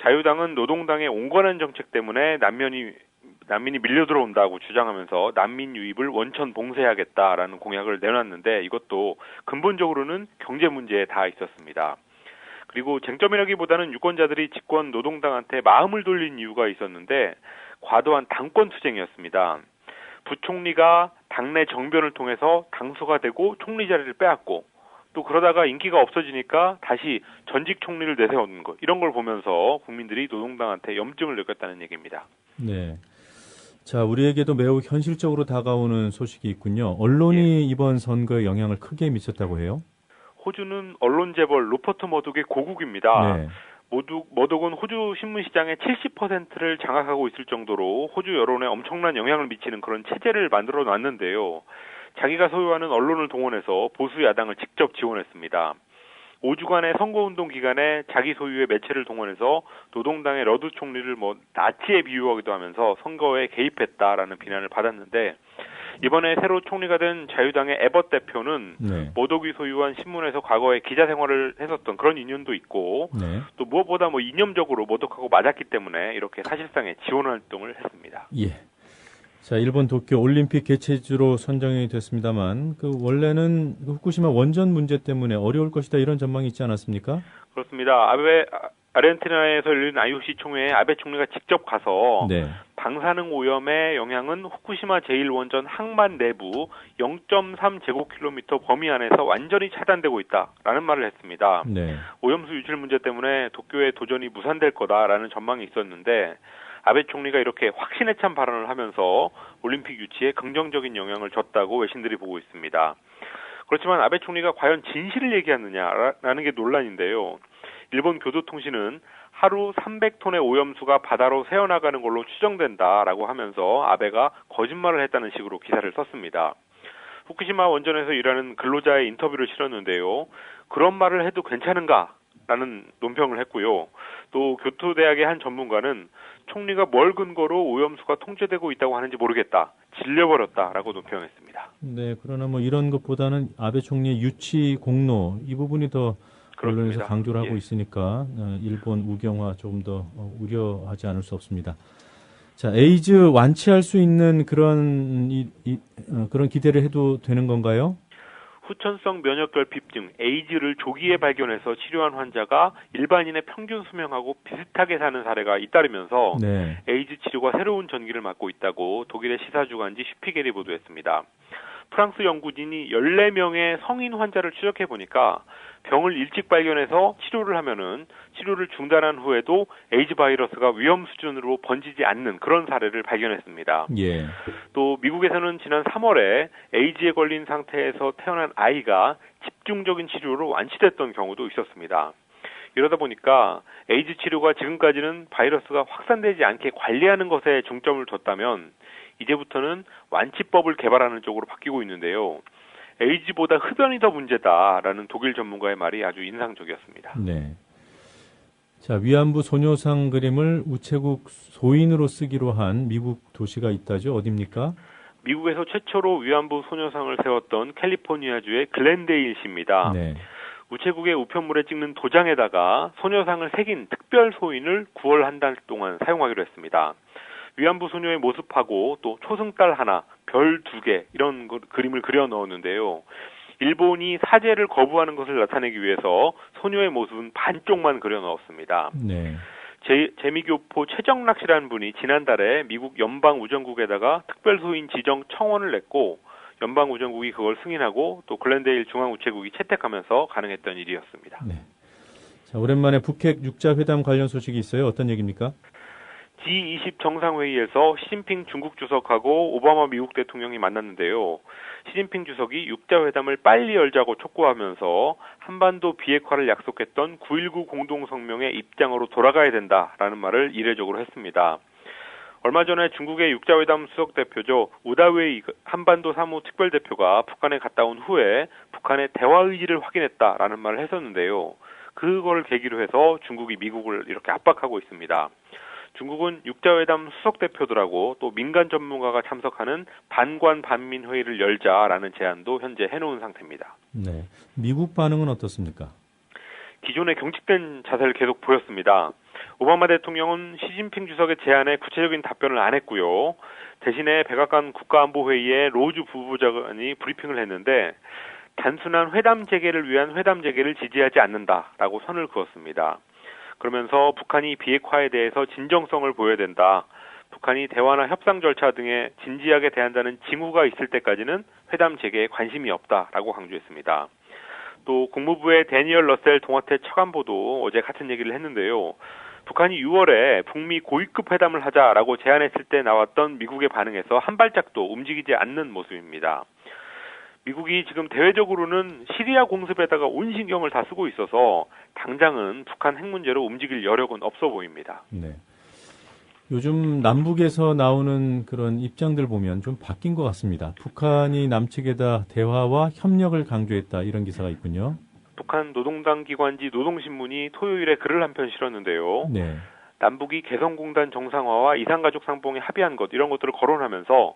자유당은 노동당의 온건한 정책 때문에 난민이 밀려 들어온다고 주장하면서 난민 유입을 원천 봉쇄하겠다라는 공약을 내놨는데 이것도 근본적으로는 경제 문제에 닿아 있었습니다. 그리고 쟁점이라기보다는 유권자들이 집권 노동당한테 마음을 돌린 이유가 있었는데 과도한 당권 투쟁이었습니다. 부총리가 당내 정변을 통해서 당수가 되고 총리 자리를 빼앗고 또 그러다가 인기가 없어지니까 다시 전직 총리를 내세우는 것 이런 걸 보면서 국민들이 노동당한테 염증을 느꼈다는 얘기입니다. 네. 자, 우리에게도 매우 현실적으로 다가오는 소식이 있군요. 언론이 이번 선거에 영향을 크게 미쳤다고 해요? 호주는 언론 재벌 루퍼트 머독의 고국입니다. 네. 머독은 호주 신문 시장의 70%를 장악하고 있을 정도로 호주 여론에 엄청난 영향을 미치는 그런 체제를 만들어 놨는데요. 자기가 소유하는 언론을 동원해서 보수 야당을 직접 지원했습니다. 5주간의 선거운동 기간에 자기 소유의 매체를 동원해서 노동당의 러드 총리를 나치에 비유하기도 하면서 선거에 개입했다라는 비난을 받았는데 이번에 새로 총리가 된 자유당의 에벗 대표는 모독이 소유한 신문에서 과거에 기자 생활을 했었던 그런 인연도 있고 또 무엇보다 이념적으로 모독하고 맞았기 때문에 이렇게 사실상의 지원 활동을 했습니다. 예. 자, 일본 도쿄 올림픽 개최지로 선정이 됐습니다만 원래는 후쿠시마 원전 문제 때문에 어려울 것이다 이런 전망이 있지 않았습니까? 그렇습니다. 아르헨티나에서 열린 IOC 총회에 아베 총리가 직접 가서 방사능 오염의 영향은 후쿠시마 제1원전 항만 내부 0.3제곱킬로미터 범위 안에서 완전히 차단되고 있다라는 말을 했습니다. 오염수 유출 문제 때문에 도쿄의 도전이 무산될 거다라는 전망이 있었는데 아베 총리가 이렇게 확신에 찬 발언을 하면서 올림픽 유치에 긍정적인 영향을 줬다고 외신들이 보고 있습니다. 그렇지만 아베 총리가 과연 진실을 얘기하느냐라는 게 논란인데요. 일본 교도통신은 하루 300톤의 오염수가 바다로 새어나가는 걸로 추정된다라고 하면서 아베가 거짓말을 했다는 식으로 기사를 썼습니다. 후쿠시마 원전에서 일하는 근로자의 인터뷰를 실었는데요. 그런 말을 해도 괜찮은가라는 논평을 했고요. 또 교토대학의 한 전문가는 총리가 뭘 근거로 오염수가 통제되고 있다고 하는지 모르겠다. 질려버렸다라고 논평했습니다. 네, 그러나 이런 것보다는 아베 총리의 유치 공로 이 부분이 더 언론에서 강조를 하고 있으니까 일본 우경화 조금 더 우려하지 않을 수 없습니다. 자, 에이즈 완치할 수 있는 그런 기대를 해도 되는 건가요? 후천성 면역결핍증 에이즈를 조기에 발견해서 치료한 환자가 일반인의 평균 수명하고 비슷하게 사는 사례가 잇따르면서 에이즈 치료가 새로운 전기를 맞고 있다고 독일의 시사주간지 슈피겔이 보도했습니다. 프랑스 연구진이 14명의 성인 환자를 추적해 보니까 병을 일찍 발견해서 치료를 하면은 치료를 중단한 후에도 에이즈 바이러스가 위험 수준으로 번지지 않는 그런 사례를 발견했습니다. 또 미국에서는 지난 3월에 에이즈에 걸린 상태에서 태어난 아이가 집중적인 치료로 완치됐던 경우도 있었습니다. 이러다 보니까 에이즈 치료가 지금까지는 바이러스가 확산되지 않게 관리하는 것에 중점을 뒀다면 이제부터는 완치법을 개발하는 쪽으로 바뀌고 있는데요. 에이즈보다 흡연이 더 문제다라는 독일 전문가의 말이 아주 인상적이었습니다. 네. 자, 위안부 소녀상 그림을 우체국 소인으로 쓰기로 한 미국 도시가 있다죠. 어디입니까? 미국에서 최초로 위안부 소녀상을 세웠던 캘리포니아주의 글렌데일시입니다. 우체국의 우편물에 찍는 도장에다가 소녀상을 새긴 특별 소인을 9월 한 달 동안 사용하기로 했습니다. 위안부 소녀의 모습하고 또 초승달 하나, 별 2개 이런 그림을 그려 넣었는데요. 일본이 사죄를 거부하는 것을 나타내기 위해서 소녀의 모습은 반쪽만 그려 넣었습니다. 재미교포 최정락 씨라는 분이 지난달에 미국 연방우정국에다가 특별소인 지정 청원을 냈고 연방우정국이 그걸 승인하고 또 글렌데일 중앙우체국이 채택하면서 가능했던 일이었습니다. 자, 오랜만에 북핵 육자회담 관련 소식이 있어요. 어떤 얘기입니까? G20 정상회의에서 시진핑 중국 주석하고 오바마 미국 대통령이 만났는데요. 시진핑 주석이 육자회담을 빨리 열자고 촉구하면서 한반도 비핵화를 약속했던 9.19 공동성명의 입장으로 돌아가야 된다라는 말을 이례적으로 했습니다. 얼마 전에 중국의 육자회담 수석대표죠. 우다웨이 한반도 사무 특별대표가 북한에 갔다 온 후에 북한의 대화 의지를 확인했다라는 말을 했었는데요. 그걸 계기로 해서 중국이 미국을 이렇게 압박하고 있습니다. 중국은 육자회담 수석대표들하고 또 민간 전문가가 참석하는 반관 반민 회의를 열자라는 제안도 현재 해놓은 상태입니다. 네, 미국 반응은 어떻습니까? 기존에 경직된 자세를 계속 보였습니다. 오바마 대통령은 시진핑 주석의 제안에 구체적인 답변을 안 했고요. 대신에 백악관 국가안보회의에 로즈 부부장관이 브리핑을 했는데 단순한 회담 재개를 위한 회담 재개를 지지하지 않는다라고 선을 그었습니다. 그러면서 북한이 비핵화에 대해서 진정성을 보여야 된다. 북한이 대화나 협상 절차 등에 진지하게 대한다는 징후가 있을 때까지는 회담 재개에 관심이 없다라고 강조했습니다. 또 국무부의 데니얼 러셀 동아태 차관보도 어제 같은 얘기를 했는데요. 북한이 6월에 북미 고위급 회담을 하자라고 제안했을 때 나왔던 미국의 반응에서 한 발짝도 움직이지 않는 모습입니다. 미국이 지금 대외적으로는 시리아 공습에다가 온 신경을 다 쓰고 있어서 당장은 북한 핵 문제로 움직일 여력은 없어 보입니다. 네. 요즘 남북에서 나오는 그런 입장들 보면 좀 바뀐 것 같습니다. 북한이 남측에다 대화와 협력을 강조했다 이런 기사가 있군요. 북한 노동당 기관지 노동신문이 토요일에 글을 한 편 실었는데요. 네. 남북이 개성공단 정상화와 이산가족 상봉에 합의한 것 이런 것들을 거론하면서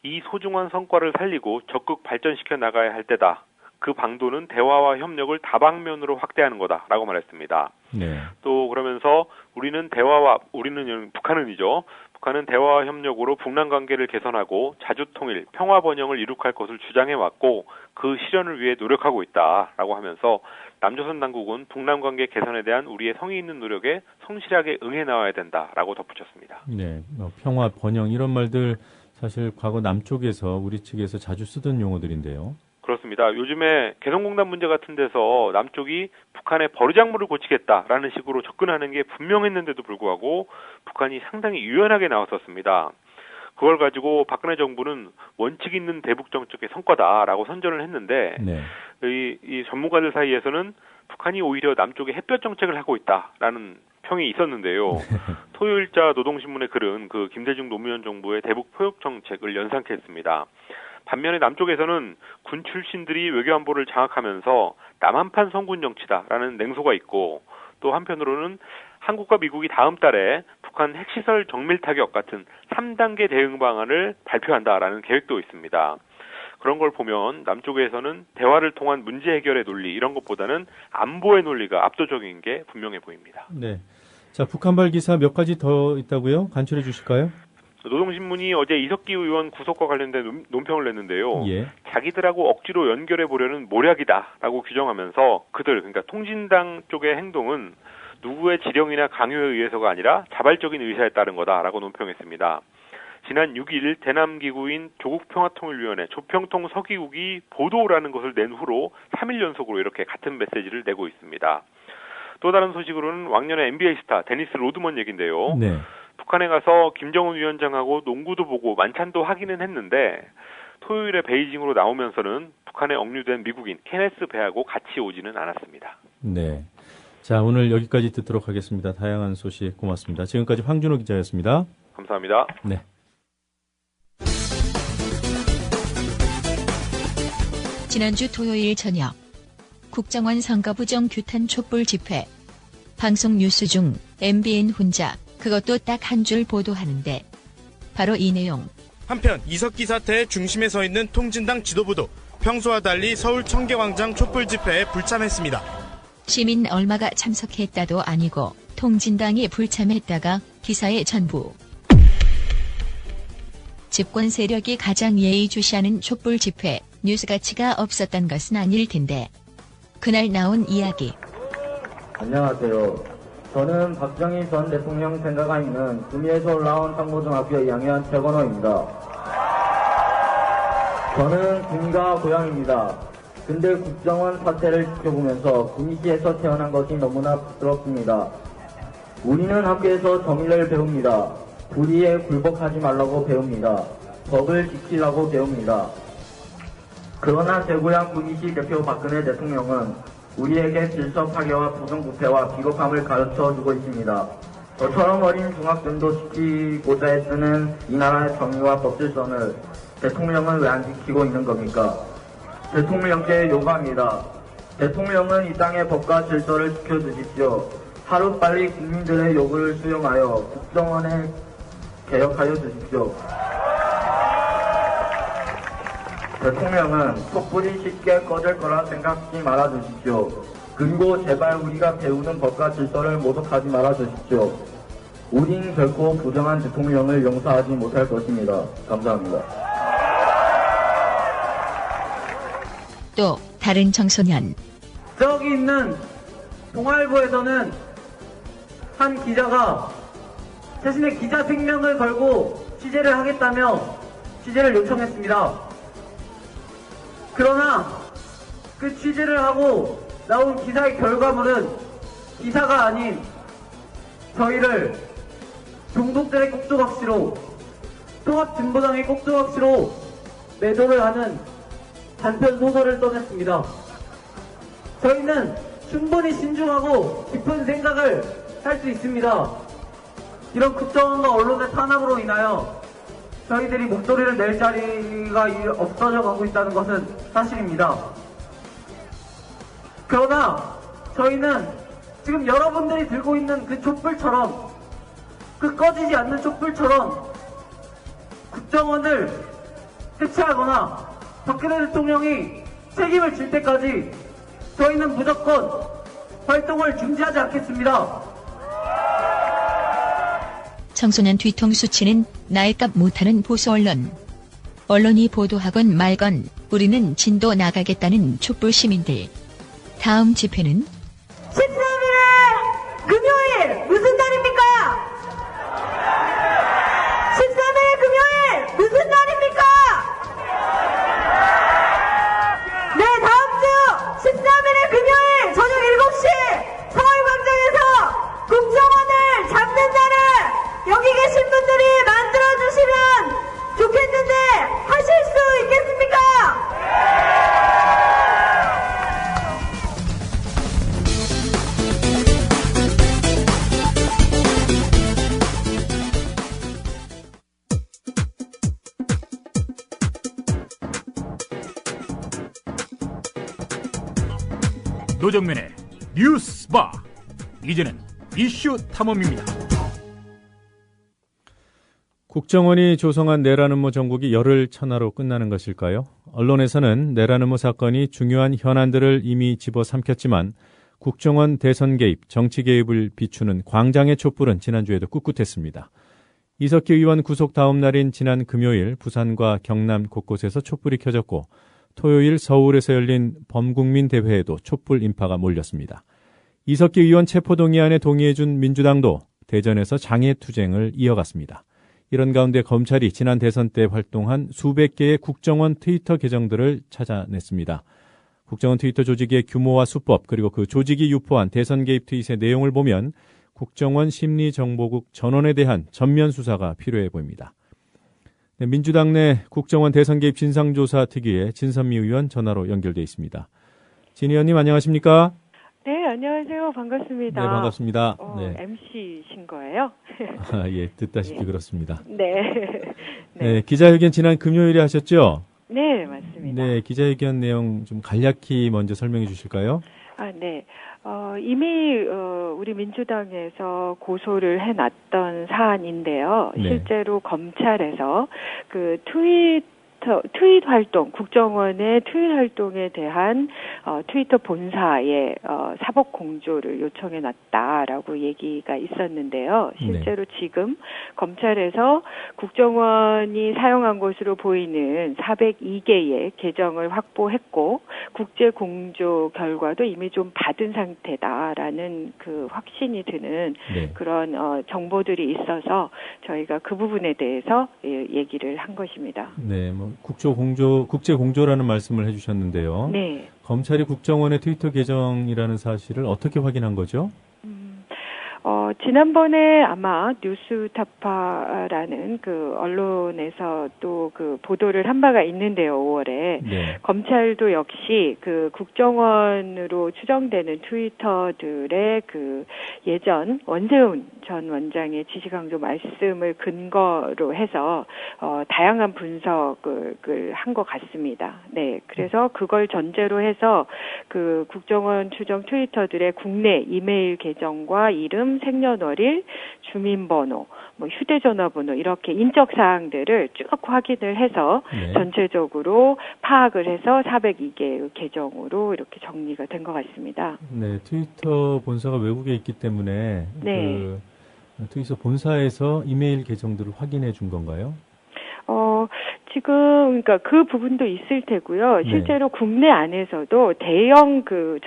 이 소중한 성과를 살리고 적극 발전시켜 나가야 할 때다. 그 방도는 대화와 협력을 다방면으로 확대하는 거다라고 말했습니다. 네. 또 그러면서 북한은 대화와 협력으로 북남 관계를 개선하고 자주통일, 평화 번영을 이룩할 것을 주장해왔고 그 실현을 위해 노력하고 있다라고 하면서 남조선 당국은 북남 관계 개선에 대한 우리의 성의 있는 노력에 성실하게 응해 나와야 된다라고 덧붙였습니다. 네, 평화, 번영 이런 말들 사실 과거 남쪽에서 우리 측에서 자주 쓰던 용어들인데요. 그렇습니다. 요즘에 개성공단 문제 같은 데서 남쪽이 북한의 버르장물을 고치겠다라는 식으로 접근하는 게 분명했는데도 불구하고 북한이 상당히 유연하게 나왔었습니다. 그걸 가지고 박근혜 정부는 원칙 있는 대북 정책의 성과다라고 선전을 했는데 네. 이 전문가들 사이에서는 북한이 오히려 남쪽에 햇볕 정책을 하고 있다라는 평이 있었는데요. 토요일자 노동신문의 글은 그 김대중 노무현 정부의 대북 포역 정책을 연상케 했습니다. 반면에 남쪽에서는 군 출신들이 외교안보를 장악하면서 남한판 성군 정치다라는 냉소가 있고 또 한편으로는 한국과 미국이 다음 달에 북한 핵시설 정밀 타격 같은 3단계 대응 방안을 발표한다라는 계획도 있습니다. 그런 걸 보면 남쪽에서는 대화를 통한 문제 해결의 논리 이런 것보다는 안보의 논리가 압도적인 게 분명해 보입니다. 네. 자, 북한발 기사 몇 가지 더 있다고요? 간추려 주실까요? 노동신문이 어제 이석기 의원 구속과 관련된 논평을 냈는데요. 예. 자기들하고 억지로 연결해 보려는 모략이다라고 규정하면서 그러니까 통진당 쪽의 행동은 누구의 지령이나 강요에 의해서가 아니라 자발적인 의사에 따른 거다라고 논평했습니다. 지난 6일 대남기구인 조국평화통일위원회 조평통 서기국이 보도라는 것을 낸 후로 3일 연속으로 이렇게 같은 메시지를 내고 있습니다. 또 다른 소식으로는 왕년의 NBA 스타 데니스 로드먼 얘기인데요. 네. 북한에 가서 김정은 위원장하고 농구도 보고 만찬도 하기는 했는데 토요일에 베이징으로 나오면서는 북한에 억류된 미국인 케네스 배하고 같이 오지는 않았습니다. 네. 자, 오늘 여기까지 듣도록 하겠습니다. 다양한 소식 고맙습니다. 지금까지 황준호 기자였습니다. 감사합니다. 네. 지난주 토요일 저녁 국정원 선거부정 규탄 촛불 집회. 방송 뉴스 중 MBN 혼자 그것도 딱 한 줄 보도하는데 바로 이 내용. 한편 이석기 사태의 중심에 서 있는 통진당 지도부도 평소와 달리 서울 청계광장 촛불 집회에 불참했습니다. 시민 얼마가 참석했다도 아니고 통진당이 불참했다가 기사의 전부. 집권 세력이 가장 예의주시하는 촛불 집회, 뉴스 가치가 없었던 것은 아닐 텐데. 그날 나온 이야기. 안녕하세요. 저는 박정희 전 대통령 생가가 있는 구미에서 올라온 상고등학교 2학년 최건호입니다. 저는 구미가 고향입니다. 근데 국정원 사태를 지켜보면서 구미시에서 태어난 것이 너무나 부끄럽습니다. 우리는 학교에서 정의를 배웁니다. 불의에 굴복하지 말라고 배웁니다. 법을 지키라고 배웁니다. 그러나 제 고향 구미시 대표 박근혜 대통령은 우리에게 질서 파괴와 부정부패와 비겁함을 가르쳐주고 있습니다. 저처럼 어린 중학생도 지키고자 애쓰는 이 나라의 정의와 법질선을 대통령은 왜 안 지키고 있는 겁니까? 대통령께 요구합니다. 대통령은 이 땅의 법과 질서를 지켜주십시오. 하루빨리 국민들의 요구를 수용하여 국정원에 개혁하여 주십시오. 대통령은 촛불이 쉽게 꺼질 거라 생각하지 말아주십시오. 그리고 제발 우리가 배우는 법과 질서를 모독하지 말아주십시오. 우린 결코 부정한 대통령을 용서하지 못할 것입니다. 감사합니다. 또 다른 청소년. 저기 있는 동아일보에서는 한 기자가 자신의 기자 생명을 걸고 취재를 하겠다며 취재를 요청했습니다. 그러나 그 취재를 하고 나온 기사의 결과물은 기사가 아닌 저희를 종독들의 꼭두각시로 통합진보당의 꼭두각시로 매도를 하는 단편 소설을 써냈습니다. 저희는 충분히 신중하고 깊은 생각을 할 수 있습니다. 이런 국정원과 언론의 탄압으로 인하여 저희들이 목소리를 낼 자리가 없어져 가고 있다는 것은 사실입니다. 그러나 저희는 지금 여러분들이 들고 있는 그 촛불처럼, 그 꺼지지 않는 촛불처럼 국정원을 해체하거나 박근혜 대통령이 책임을 질 때까지 저희는 무조건 활동을 중지하지 않겠습니다. 청소년 뒤통수 치는 나일값 못하는 보수 언론. 언론이 보도하건 말건 우리는 진도 나가겠다는 촛불 시민들. 다음 집회는 13일에 금요일 무슨 날입니까? 13일 금요일 무슨 날입니까? 네, 다음 주 13일에 금요일 저녁 7시 서울광장에서 국정원을 잡는 날을 여기 계신 분들이 만들어주시면 좋겠는데 하실 수 있겠습니까? 노정면의 뉴스바, 이제는 이슈 탐험입니다. 국정원이 조성한 내란음모 전국이 열흘 천하로 끝나는 것일까요? 언론에서는 내란음모 사건이 중요한 현안들을 이미 집어삼켰지만 국정원 대선 개입, 정치 개입을 비추는 광장의 촛불은 지난주에도 꿋꿋했습니다. 이석기 의원 구속 다음 날인 지난 금요일 부산과 경남 곳곳에서 촛불이 켜졌고 토요일 서울에서 열린 범국민 대회에도 촛불 인파가 몰렸습니다. 이석기 의원 체포동의안에 동의해준 민주당도 대전에서 장애투쟁을 이어갔습니다. 이런 가운데 검찰이 지난 대선 때 활동한 수백 개의 국정원 트위터 계정들을 찾아냈습니다. 국정원 트위터 조직의 규모와 수법 그리고 그 조직이 유포한 대선 개입 트윗의 내용을 보면 국정원 심리정보국 전원에 대한 전면 수사가 필요해 보입니다. 네, 민주당 내 국정원 대선 개입 진상조사 특위의 진선미 의원 전화로 연결돼 있습니다. 진 의원님 안녕하십니까? 네, 안녕하세요. 반갑습니다. 네, 반갑습니다. 네. MC신 거예요? 아, 예, 듣다시피 그렇습니다. 네. 네, 기자회견 지난 금요일에 하셨죠? 네, 맞습니다. 네, 기자회견 내용 좀 간략히 먼저 설명해 주실까요? 아, 네. 이미 우리 민주당에서 고소를 해놨던 사안인데요. 네. 실제로 검찰에서 그 트윗 활동, 국정원의 트윗 활동에 대한 트위터 본사에 사법 공조를 요청해 놨다라고 얘기가 있었는데요. 실제로 지금 검찰에서 국정원이 사용한 것으로 보이는 402개의 계정을 확보했고 국제 공조 결과도 이미 좀 받은 상태다라는 그 확신이 드는 그런 정보들이 있어서 저희가 그 부분에 대해서 얘기를 한 것입니다. 네, 국제 공조라는 말씀을 해주셨는데요. 네. 검찰이 국정원의 트위터 계정이라는 사실을 어떻게 확인한 거죠? 지난번에 아마 뉴스타파라는 그 언론에서 또 그 보도를 한 바가 있는데요, 5월에. 네. 검찰도 역시 그 국정원으로 추정되는 트위터들의 그 예전 원세훈 전 원장의 지시강조 말씀을 근거로 해서 다양한 분석을 한 것 같습니다. 네. 그래서 그걸 전제로 해서 그 국정원 추정 트위터들의 국내 이메일 계정과 이름, 생년월일, 주민번호, 뭐 휴대전화번호 이렇게 인적 사항들을 쭉 확인을 해서 전체적으로 파악을 해서 402개의 계정으로 이렇게 정리가 된 것 같습니다. 네, 트위터 본사가 외국에 있기 때문에 그 트위터 본사에서 이메일 계정들을 확인해 준 건가요? 지금 그러니까 그 부분도 있을 테고요. 실제로 국내 안에서도 대형 그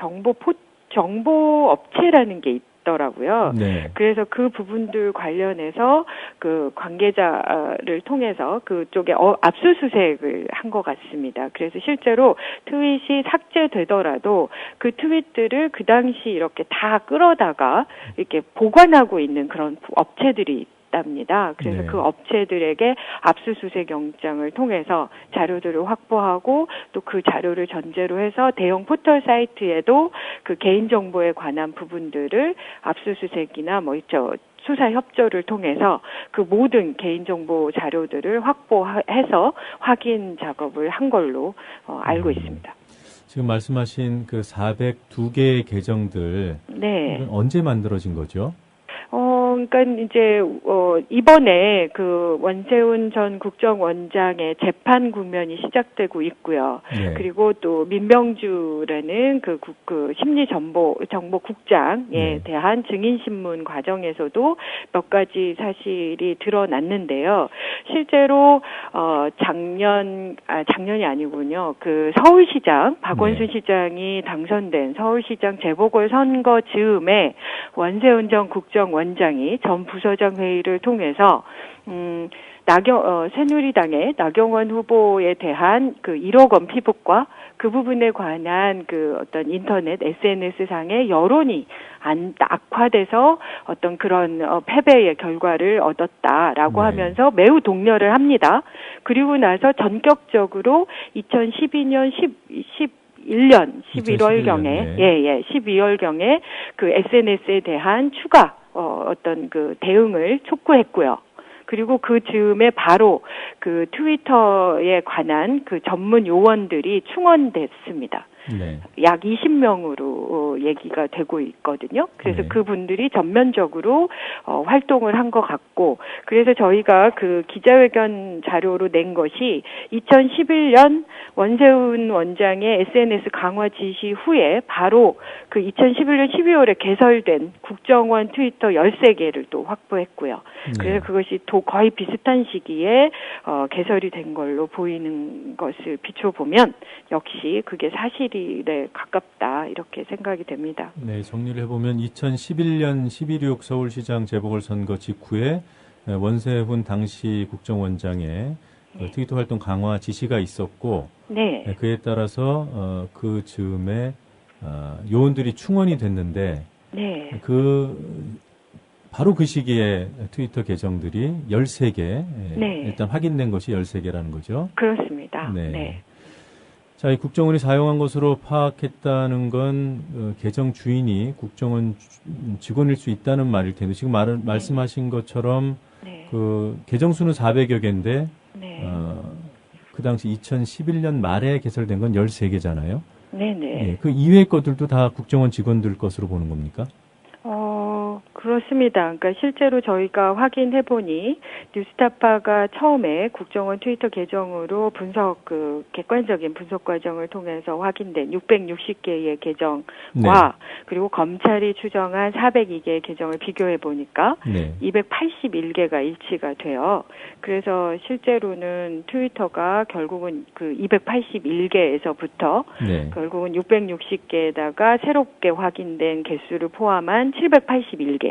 정보 업체라는 게 있더라고요. 네. 그래서 그 부분들 관련해서 그 관계자를 통해서 그쪽에 압수수색을 한 것 같습니다. 그래서 실제로 트윗이 삭제되더라도 그 트윗들을 그 당시 이렇게 다 끌어다가 이렇게 보관하고 있는 그런 업체들이 답니다. 그래서 그 업체들에게 압수수색 영장을 통해서 자료들을 확보하고 또 그 자료를 전제로 해서 대형 포털 사이트에도 그 개인정보에 관한 부분들을 압수수색이나 수사 협조를 통해서 그 모든 개인정보 자료들을 확보해서 확인 작업을 한 걸로 알고 있습니다. 지금 말씀하신 그 402개의 계정들 네. 언제 만들어진 거죠? 그러니까 이제 이번에 그 원세훈 전 국정원장의 재판 국면이 시작되고 있고요. 네. 그리고 또 민병주라는 그 심리정보국장에 대한 증인신문 과정에서도 몇 가지 사실이 드러났는데요. 실제로 작년이 아니군요. 그 서울시장 박원순 시장이 당선된 서울시장 재보궐선거 즈음에 원세훈 전 국정원장이 전 부서장 회의를 통해서 새누리당의 나경원 후보에 대한 그 1억 원 피부과 그 부분에 관한 그 어떤 인터넷 SNS 상의 여론이 악화돼서 어떤 그런 패배의 결과를 얻었다라고 하면서 매우 독려를 합니다. 그리고 나서 전격적으로 2012년 11월경에 12월경에 그 SNS에 대한 추가 어떤 그 대응을 촉구했고요. 그리고 그 즈음에 바로 그 트위터에 관한 그 전문 요원들이 충원됐습니다. 네. 약 20명으로 얘기가 되고 있거든요. 그래서 그분들이 전면적으로 활동을 한 것 같고, 그래서 저희가 그 기자회견 자료로 낸 것이 2011년 원세훈 원장의 SNS 강화 지시 후에 바로 그 2011년 12월에 개설된 국정원 트위터 13개를 또 확보했고요. 그래서 그것이 거의 비슷한 시기에 개설이 된 걸로 보이는 것을 비춰보면 역시 그게 사실에 가깝다 이렇게 생각이 됩니다. 네, 정리를 해보면 2011년 11.6 서울시장 재보궐선거 직후에 원세훈 당시 국정원장의 트위터 활동 강화 지시가 있었고 그에 따라서 그 즈음에 요원들이 충원이 됐는데 바로 그 시기에 트위터 계정들이 13개 일단 확인된 것이 13개라는 거죠. 그렇습니다. 자, 이 국정원이 사용한 것으로 파악했다는 건 계정 주인이 국정원 직원일 수 있다는 말일 텐데 지금 말씀하신 것처럼 그 계정 수는 400여 개인데 그 당시 2011년 말에 개설된 건 13개잖아요. 네네. 그 이외의 것들도 다 국정원 직원들 것으로 보는 겁니까? 그렇습니다. 그러니까 실제로 저희가 확인해 보니 뉴스타파가 처음에 국정원 트위터 계정으로 객관적인 분석 과정을 통해서 확인된 660개의 계정과 그리고 검찰이 추정한 402개의 계정을 비교해 보니까 281개가 일치가 돼요. 그래서 실제로는 트위터가 결국은 그 281개에서부터 결국은 660개에다가 새롭게 확인된 개수를 포함한 781개까지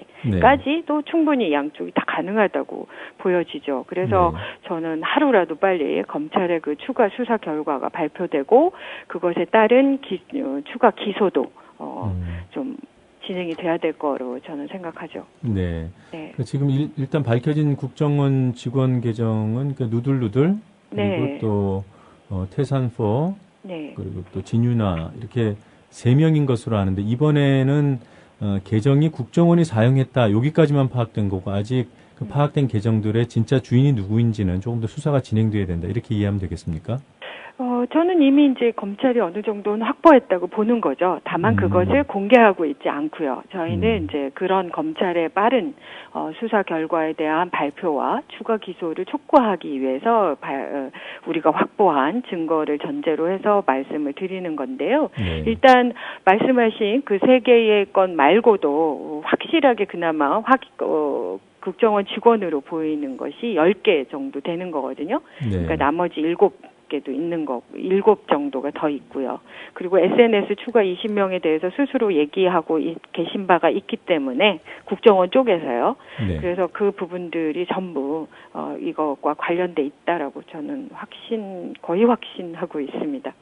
또 충분히 양쪽이 다 가능하다고 보여지죠. 그래서 저는 하루라도 빨리 검찰의 그 추가 수사 결과가 발표되고 그것에 따른 추가 기소도 좀 진행이 돼야 될 거로 저는 생각하죠. 네. 지금 일단 밝혀진 국정원 직원 계정은 누들누들 그리고 또 태산포 그리고 또 진유나 이렇게 3명인 것으로 아는데 이번에는 계정이 국정원이 사용했다 여기까지만 파악된 거고 아직 그 파악된 계정들의 진짜 주인이 누구인지는 조금 더 수사가 진행돼야 된다 이렇게 이해하면 되겠습니까? 저는 이미 이제 검찰이 어느 정도는 확보했다고 보는 거죠. 다만 그것을 공개하고 있지 않고요. 저희는 이제 그런 검찰의 빠른 수사 결과에 대한 발표와 추가 기소를 촉구하기 위해서 우리가 확보한 증거를 전제로 해서 말씀을 드리는 건데요. 일단 말씀하신 그 3개의 건 말고도 확실하게 그나마 국정원 직원으로 보이는 것이 10개 정도 되는 거거든요. 그러니까 나머지 7개도 있는 거, 7 정도가 더 있고요. 그리고 SNS 추가 20명에 대해서 스스로 얘기하고 계신 바가 있기 때문에 국정원 쪽에서요. 그래서 그 부분들이 전부 이것과 관련돼 있다라고 저는 거의 확신하고 있습니다.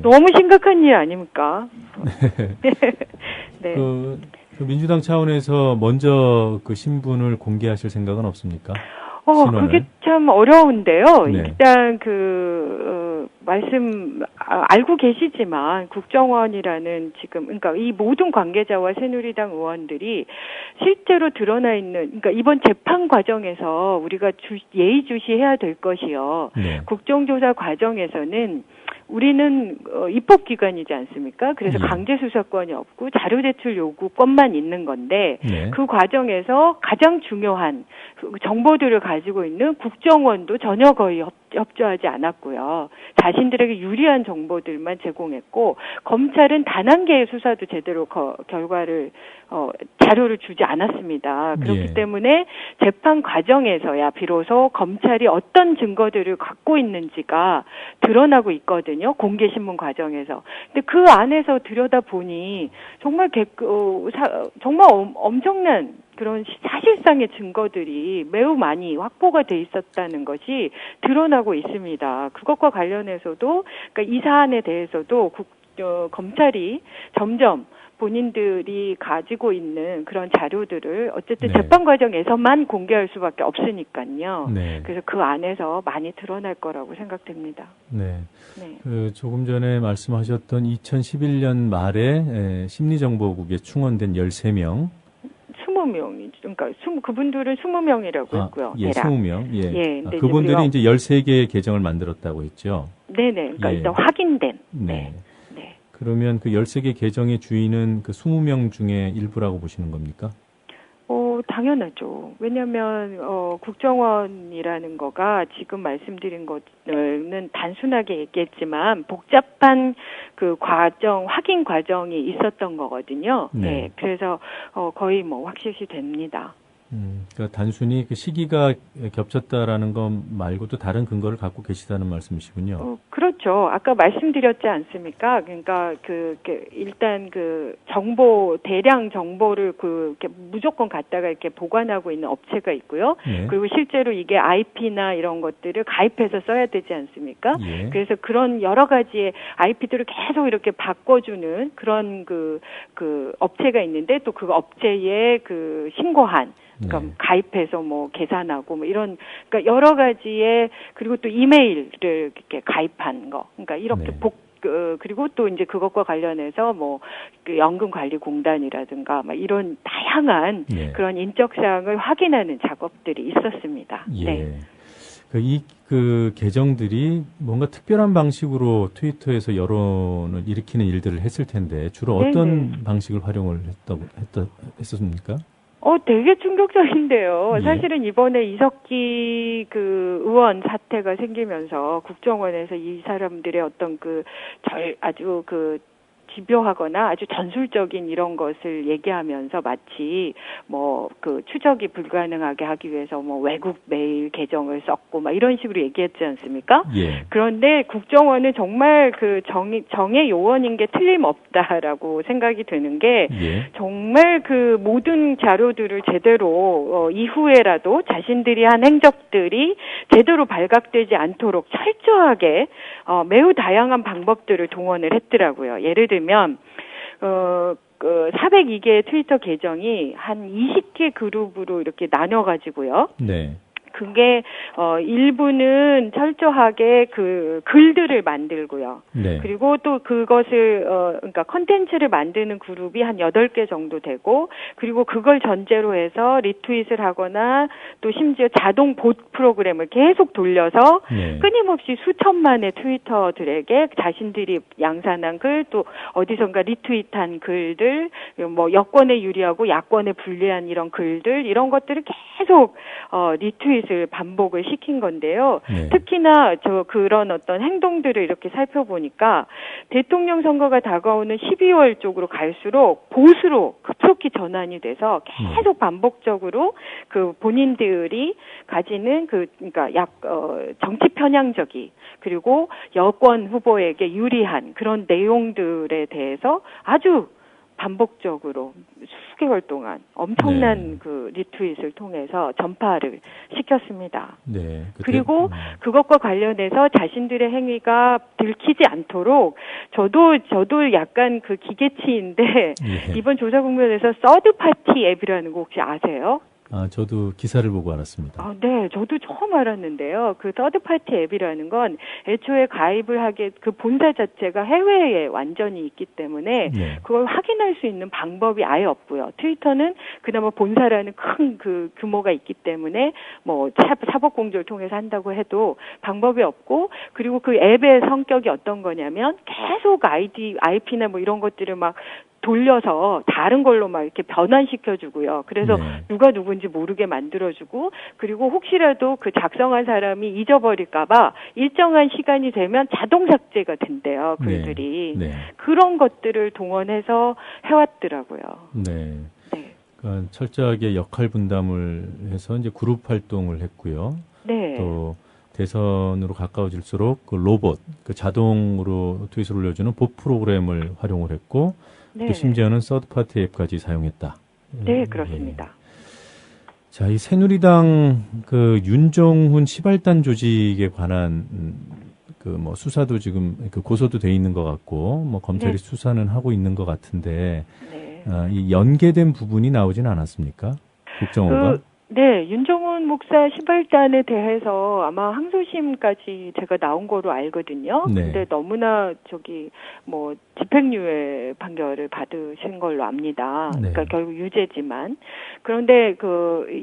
너무 심각한 일 아닙니까? 그 민주당 차원에서 먼저 그 신분을 공개하실 생각은 없습니까? 그게 참 어려운데요. 일단 알고 계시지만 국정원이라는 지금, 그러니까 이 모든 관계자와 새누리당 의원들이 실제로 드러나 있는, 그러니까 이번 재판 과정에서 우리가 예의주시해야 될 것이요. 네. 국정조사 과정에서는 우리는 입법기관이지 않습니까? 그래서 강제수사권이 없고 자료 제출 요구권만 있는 건데 네. 그 과정에서 가장 중요한 정보들을 가지고 있는 국정원도 전혀 거의 협조하지 않았고요. 자신들에게 유리한 정보들만 제공했고 검찰은 단 한 개의 수사도 제대로 자료를 주지 않았습니다. 그렇기 때문에 재판 과정에서야 비로소 검찰이 어떤 증거들을 갖고 있는지가 드러나고 있거든요. 공개신문 과정에서. 근데 그 안에서 들여다보니 정말 엄청난 그런 사실상의 증거들이 매우 많이 확보가 돼 있었다는 것이 드러나고 있습니다. 그것과 관련해서도, 그러니까 이 사안에 대해서도 검찰이 점점 본인들이 가지고 있는 그런 자료들을 어쨌든 재판 과정에서만 공개할 수밖에 없으니까요. 네. 그래서 그 안에서 많이 드러날 거라고 생각됩니다. 네. 조금 전에 말씀하셨던 2011년 말에 심리정보국에 충원된 13명. 20명이, 그러니까 그분들은 20명이라고 했고요. 예, 20명. 예. 그분들이 이제 13개의 계정을 만들었다고 했죠. 네네. 그러니까 일단 확인된. 네. 그러면 그 13개 계정의 주인은 그 20명 중에 일부라고 보시는 겁니까? 당연하죠. 왜냐하면 국정원이라는 거가 지금 말씀드린 거는 단순하게 얘기했지만 복잡한 그 확인 과정이 있었던 거거든요. 네. 그래서 거의 확실시 됩니다. 그러니까 단순히 그 시기가 겹쳤다라는 것 말고도 다른 근거를 갖고 계시다는 말씀이시군요. 그렇죠. 아까 말씀드렸지 않습니까? 그러니까 일단 대량 정보를 이렇게 무조건 갖다가 이렇게 보관하고 있는 업체가 있고요. 그리고 실제로 이게 IP나 이런 것들을 가입해서 써야 되지 않습니까? 그래서 그런 여러 가지의 IP들을 계속 이렇게 바꿔주는 그런 그 업체가 있는데 또 그 업체에 신고한 그러니까 가입해서 계산하고 이런, 그러니까 여러 가지의, 그리고 또 이메일을 이렇게 가입한 거. 그러니까 이렇게 그리고 또 이제 그것과 관련해서 연금관리공단이라든가 이런 다양한 그런 인적사항을 확인하는 작업들이 있었습니다. 네. 그 계정들이 뭔가 특별한 방식으로 트위터에서 여론을 일으키는 일들을 했을 텐데 주로 어떤 방식을 활용을 했었습니까? 되게 충격적인데요. 사실은 이번에 이석기 의원 사태가 생기면서 국정원에서 이 사람들의 어떤 아주 집요하거나 아주 전술적인 이런 것을 얘기하면서 마치 추적이 불가능하게 하기 위해서 외국 메일 계정을 썼고 이런 식으로 얘기했지 않습니까? 그런데 국정원은 정말 정의 요원인 게 틀림없다라고 생각이 드는 게 정말 모든 자료들을 제대로 이후에라도 자신들이 한 행적들이 제대로 발각되지 않도록 철저하게 매우 다양한 방법들을 동원을 했더라고요. 예를 들면 402개의 트위터 계정이 한 20개 그룹으로 이렇게 나눠가지고요. 네. 그게 일부는 철저하게 글들을 만들고요. 네. 그리고 또 그것을 그러니까 컨텐츠를 만드는 그룹이 한 8개 정도 되고, 그리고 그걸 전제로 해서 리트윗을 하거나 또 심지어 자동 봇 프로그램을 계속 돌려서 끊임없이 수천만의 트위터들에게 자신들이 양산한 글, 또 어디선가 리트윗한 글들, 여권에 유리하고 야권에 불리한 이런 글들, 이런 것들을 계속 리트윗을 반복을 시킨 건데요. 특히나 그런 어떤 행동들을 이렇게 살펴보니까 대통령 선거가 다가오는 12월 쪽으로 갈수록 보수로 급속히 전환이 돼서 계속 반복적으로 본인들이 가지는 그러니까 정치 편향적이, 그리고 여권 후보에게 유리한 그런 내용들에 대해서 아주 반복적으로 수개월 동안 엄청난 리트윗을 통해서 전파를 시켰습니다. 네. 그리고 그것과 관련해서 자신들의 행위가 들키지 않도록 저도 약간 기계치인데 이번 조사 국면에서 서드 파티 앱이라는 거 혹시 아세요? 저도 기사를 보고 알았습니다. 네, 저도 처음 알았는데요. 그 서드파티 앱이라는 건 애초에 가입을 하게 그 본사 자체가 해외에 완전히 있기 때문에 그걸 확인할 수 있는 방법이 아예 없고요. 트위터는 그나마 본사라는 큰 그 규모가 있기 때문에 뭐 사법공조를 통해서 한다고 해도 방법이 없고, 그리고 그 앱의 성격이 어떤 거냐면 계속 IP나 뭐 이런 것들을 막 돌려서 다른 걸로 막 이렇게 변환시켜주고요. 그래서 누가 누군지 모르게 만들어주고, 그리고 혹시라도 그 작성한 사람이 잊어버릴까봐 일정한 시간이 되면 자동 삭제가 된대요, 글들이. 그런 것들을 동원해서 해왔더라고요. 네. 그러니까 철저하게 역할 분담을 해서 이제 그룹 활동을 했고요. 또 대선으로 가까워질수록 그 로봇, 그 자동으로 트윗을 올려주는 봇 프로그램을 활용을 했고, 또 심지어는 서드파티 앱까지 사용했다. 네, 그렇습니다. 자, 이 새누리당 그 윤종훈 시발단 조직에 관한 그 뭐 수사도 지금 그 고소도 돼 있는 것 같고, 뭐 검찰이 수사는 하고 있는 것 같은데, 이 연계된 부분이 나오진 않았습니까? 국정원과? 네, 윤종훈 목사 시발단에 대해서 아마 항소심까지 제가 나온 거로 알거든요. 근데 너무나 뭐 집행유예 판결을 받으신 걸로 압니다. 그러니까 결국 유죄지만. 그런데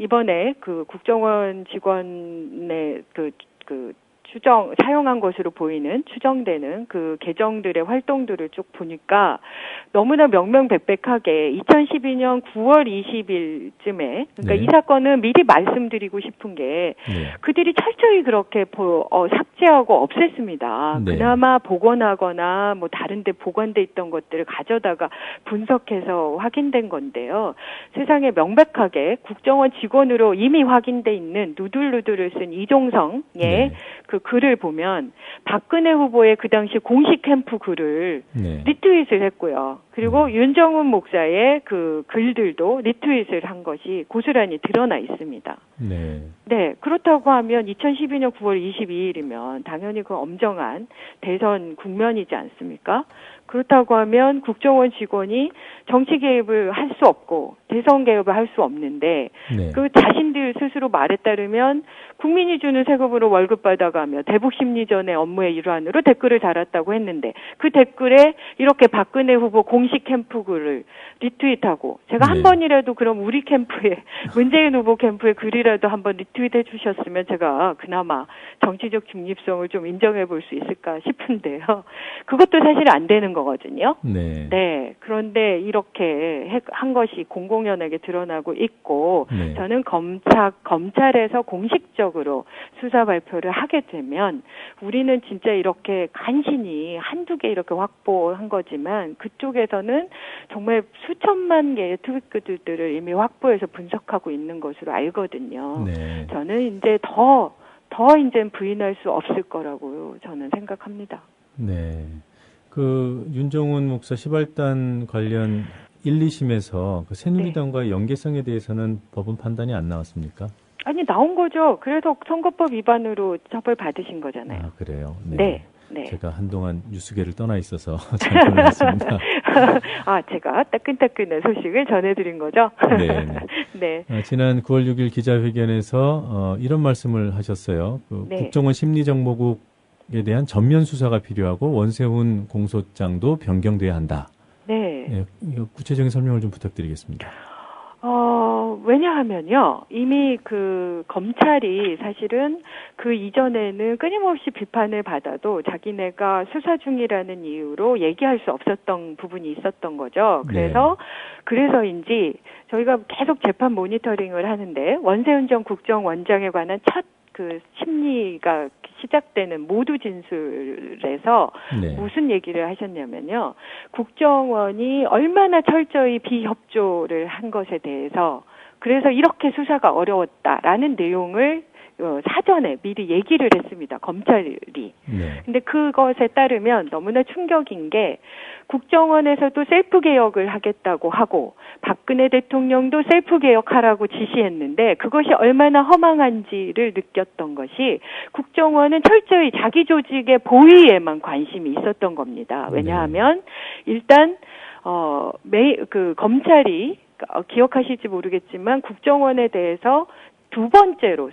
이번에 국정원 직원의 사용한 것으로 보이는, 추정되는 그 계정들의 활동들을 쭉 보니까 너무나 명명백백하게 2012년 9월 20일쯤에, 그러니까 이 사건은 미리 말씀드리고 싶은 게 그들이 철저히 그렇게 삭제하고 없앴습니다. 그나마 복원하거나 뭐 다른 데 보관돼 있던 것들을 가져다가 분석해서 확인된 건데요. 세상에 명백하게 국정원 직원으로 이미 확인돼 있는 누들누들을 쓴 이종성의 그 글을 보면 박근혜 후보의 그 당시 공식 캠프 글을 리트윗을 했고요. 그리고 윤정훈 목사의 그 글들도 리트윗을 한 것이 고스란히 드러나 있습니다. 네, 그렇다고 하면 2012년 9월 22일이면 당연히 그 엄정한 대선 국면이지 않습니까? 그렇다고 하면 국정원 직원이 정치 개입을 할 수 없고 대선 개입을 할 수 없는데 그 자신들 스스로 말에 따르면 국민이 주는 세금으로 월급 받아가며 대북 심리전의 업무의 일환으로 댓글을 달았다고 했는데, 그 댓글에 이렇게 박근혜 후보 공식 캠프 글을 리트윗하고, 제가 한 번이라도 그럼 우리 캠프에, 문재인 후보 캠프의 글이라도 한번 리트윗해 주셨으면 제가 그나마 정치적 중립성을 좀 인정해 볼 수 있을까 싶은데요. 그것도 사실 안 되는 거거든요. 네. 그런데 이렇게 한 것이 공공연하게 드러나고 있고, 저는 검찰에서 공식적으로 수사 발표를 하게 되면 우리는 진짜 이렇게 간신히 한두 개 이렇게 확보한 거지만, 그쪽에서는 정말 수천만 개의 트윗글들을 이미 확보해서 분석하고 있는 것으로 알거든요. 저는 이제 더 이제 부인할 수 없을 거라고 저는 생각합니다. 네. 그 윤종훈 목사 시발단 관련 1, 2심에서 그 새누리당과의 연계성에 대해서는 법원 판단이 안 나왔습니까? 아니, 나온 거죠. 그래서 선거법 위반으로 처벌 받으신 거잖아요. 아, 그래요? 네. 제가 한동안 뉴스계를 떠나 있어서 잘 몰랐습니다. 제가 따끈따끈한 소식을 전해드린 거죠? 네. 지난 9월 6일 기자회견에서 이런 말씀을 하셨어요. 국정원 심리정보국에 대한 전면 수사가 필요하고 원세훈 공소장도 변경돼야 한다. 이거 구체적인 설명을 좀 부탁드리겠습니다. 왜냐하면요, 이미 그 검찰이 사실은 그 이전에는 끊임없이 비판을 받아도 자기네가 수사 중이라는 이유로 얘기할 수 없었던 부분이 있었던 거죠. 그래서인지 저희가 계속 재판 모니터링을 하는데, 원세훈 전 국정원장에 관한 첫 그 심리가 시작되는 모두 진술에서 무슨 얘기를 하셨냐면요, 국정원이 얼마나 철저히 비협조를 한 것에 대해서, 그래서 이렇게 수사가 어려웠다라는 내용을 사전에 미리 얘기를 했습니다, 검찰이. 근데 그것에 따르면 너무나 충격인 게, 국정원에서도 셀프 개혁을 하겠다고 하고 박근혜 대통령도 셀프 개혁하라고 지시했는데, 그것이 얼마나 허망한지를 느꼈던 것이, 국정원은 철저히 자기 조직의 보위에만 관심이 있었던 겁니다. 왜냐하면 일단 검찰이 기억하실지 모르겠지만 국정원에 대해서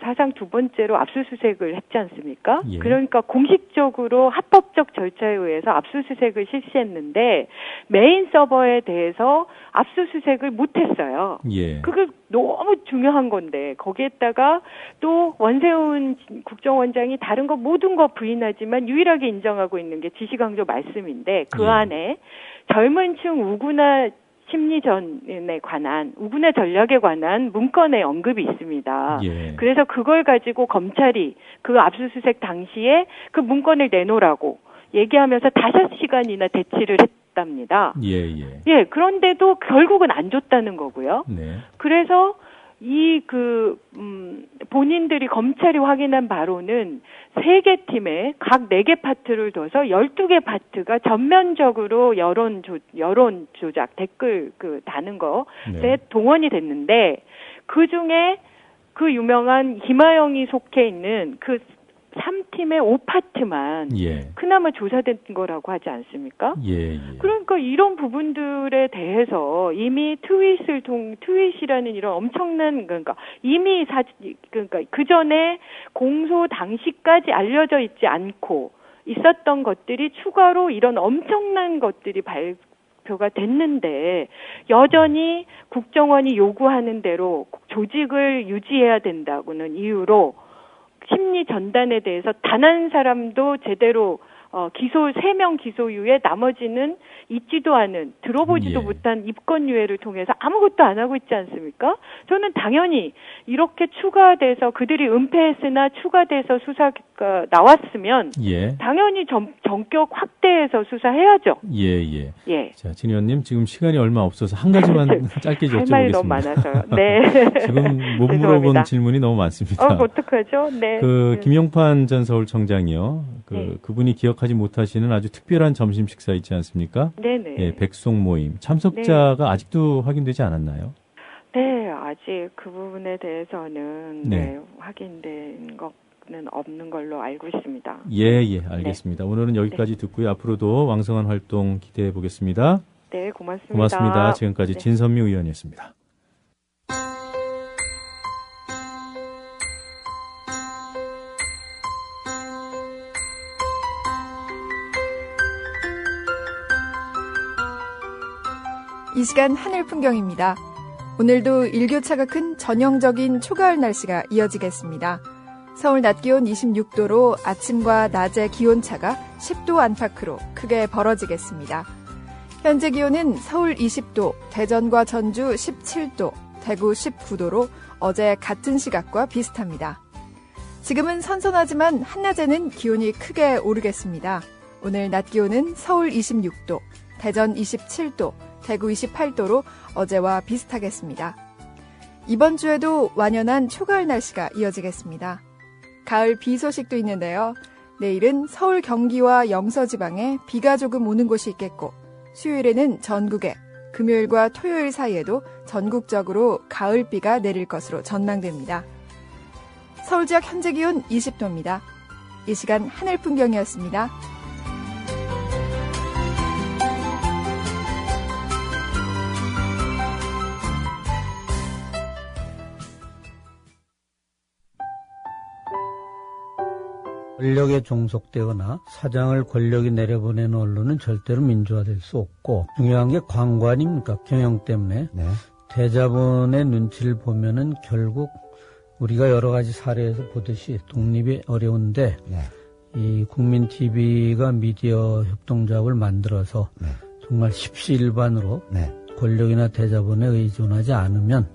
사상 두 번째로 압수수색을 했지 않습니까? 예. 그러니까 공식적으로 합법적 절차에 의해서 압수수색을 실시했는데 메인 서버에 대해서 압수수색을 못했어요. 예. 그게 너무 중요한 건데 거기에다가 또 원세훈 국정원장이 다른 거 모든 거 부인하지만 유일하게 인정하고 있는 게 지시강조 말씀인데 그 안에 젊은 층 우군화 심리전에 관한 우군화 전략에 관한 문건의 언급이 있습니다. 예. 그래서 그걸 가지고 검찰이 그 압수수색 당시에 그 문건을 내놓으라고 얘기하면서 5시간이나 대치를 했답니다. 예, 그런데도 결국은 안 줬다는 거고요. 네. 그래서 본인들이 검찰이 확인한 바로는 3개 팀에 각 4개 파트를 둬서 12개 파트가 전면적으로 여론 조작, 댓글 다는 거에 동원이 됐는데 그 중에 그 유명한 김하영이 속해 있는 그 3팀의 5파트만 그나마 조사된 거라고 하지 않습니까? 그러니까 이런 부분들에 대해서 이미 트윗이라는 이런 엄청난 그러니까 이미 그러니까 그 전에 공소 당시까지 알려져 있지 않고 있었던 것들이 추가로 이런 엄청난 것들이 발표가 됐는데 여전히 국정원이 요구하는 대로 조직을 유지해야 된다고는 이유로 심리 전단에 대해서 단 한 사람도 제대로 3명 기소유예 나머지는 있지도 않은 들어보지도 못한 입건유예를 통해서 아무것도 안 하고 있지 않습니까? 저는 당연히 이렇게 추가돼서 그들이 은폐했으나 추가돼서 수사가 나왔으면 당연히 전격 확대해서 수사해야죠. 예. 자, 진 의원님 지금 시간이 얼마 없어서 한 가지만 짧게 여쭤보겠습니다. 할 말이 너무 많아서요. 네. 지금 못 물어본 질문이 너무 많습니다. 어떡하죠? 네. 김용판 전 서울청장이요. 그분이 기억하지 못하시는 아주 특별한 점심 식사 있지 않습니까? 네네. 예, 백송 모임. 참석자가 아직도 확인되지 않았나요? 네, 아직 그 부분에 대해서는 확인된 거는 없는 걸로 알고 있습니다. 예, 알겠습니다. 오늘은 여기까지 듣고요. 앞으로도 왕성한 활동 기대해 보겠습니다. 네, 고맙습니다. 고맙습니다. 지금까지 진선미 의원이었습니다. 이 시간 하늘 풍경입니다. 오늘도 일교차가 큰 전형적인 초가을 날씨가 이어지겠습니다. 서울 낮 기온 26도로 아침과 낮의 기온차가 10도 안팎으로 크게 벌어지겠습니다. 현재 기온은 서울 20도, 대전과 전주 17도, 대구 19도로 어제 같은 시각과 비슷합니다. 지금은 선선하지만 한낮에는 기온이 크게 오르겠습니다. 오늘 낮 기온은 서울 26도, 대전 27도, 대구 28도로 어제와 비슷하겠습니다. 이번 주에도 완연한 초가을 날씨가 이어지겠습니다. 가을 비 소식도 있는데요. 내일은 서울 경기와 영서지방에 비가 조금 오는 곳이 있겠고 수요일에는 전국에 금요일과 토요일 사이에도 전국적으로 가을비가 내릴 것으로 전망됩니다. 서울 지역 현재 기온 20도입니다. 이 시간 하늘 풍경이었습니다. 권력에 종속되거나 사장을 권력이 내려보내는 언론은 절대로 민주화될 수 없고 중요한 게 광고 아닙니까? 경영 때문에. 대자본의 눈치를 보면은 결국 우리가 여러 가지 사례에서 보듯이 독립이 어려운데 이 국민 TV가 미디어 협동조합을 만들어서 정말 십시일반으로 권력이나 대자본에 의존하지 않으면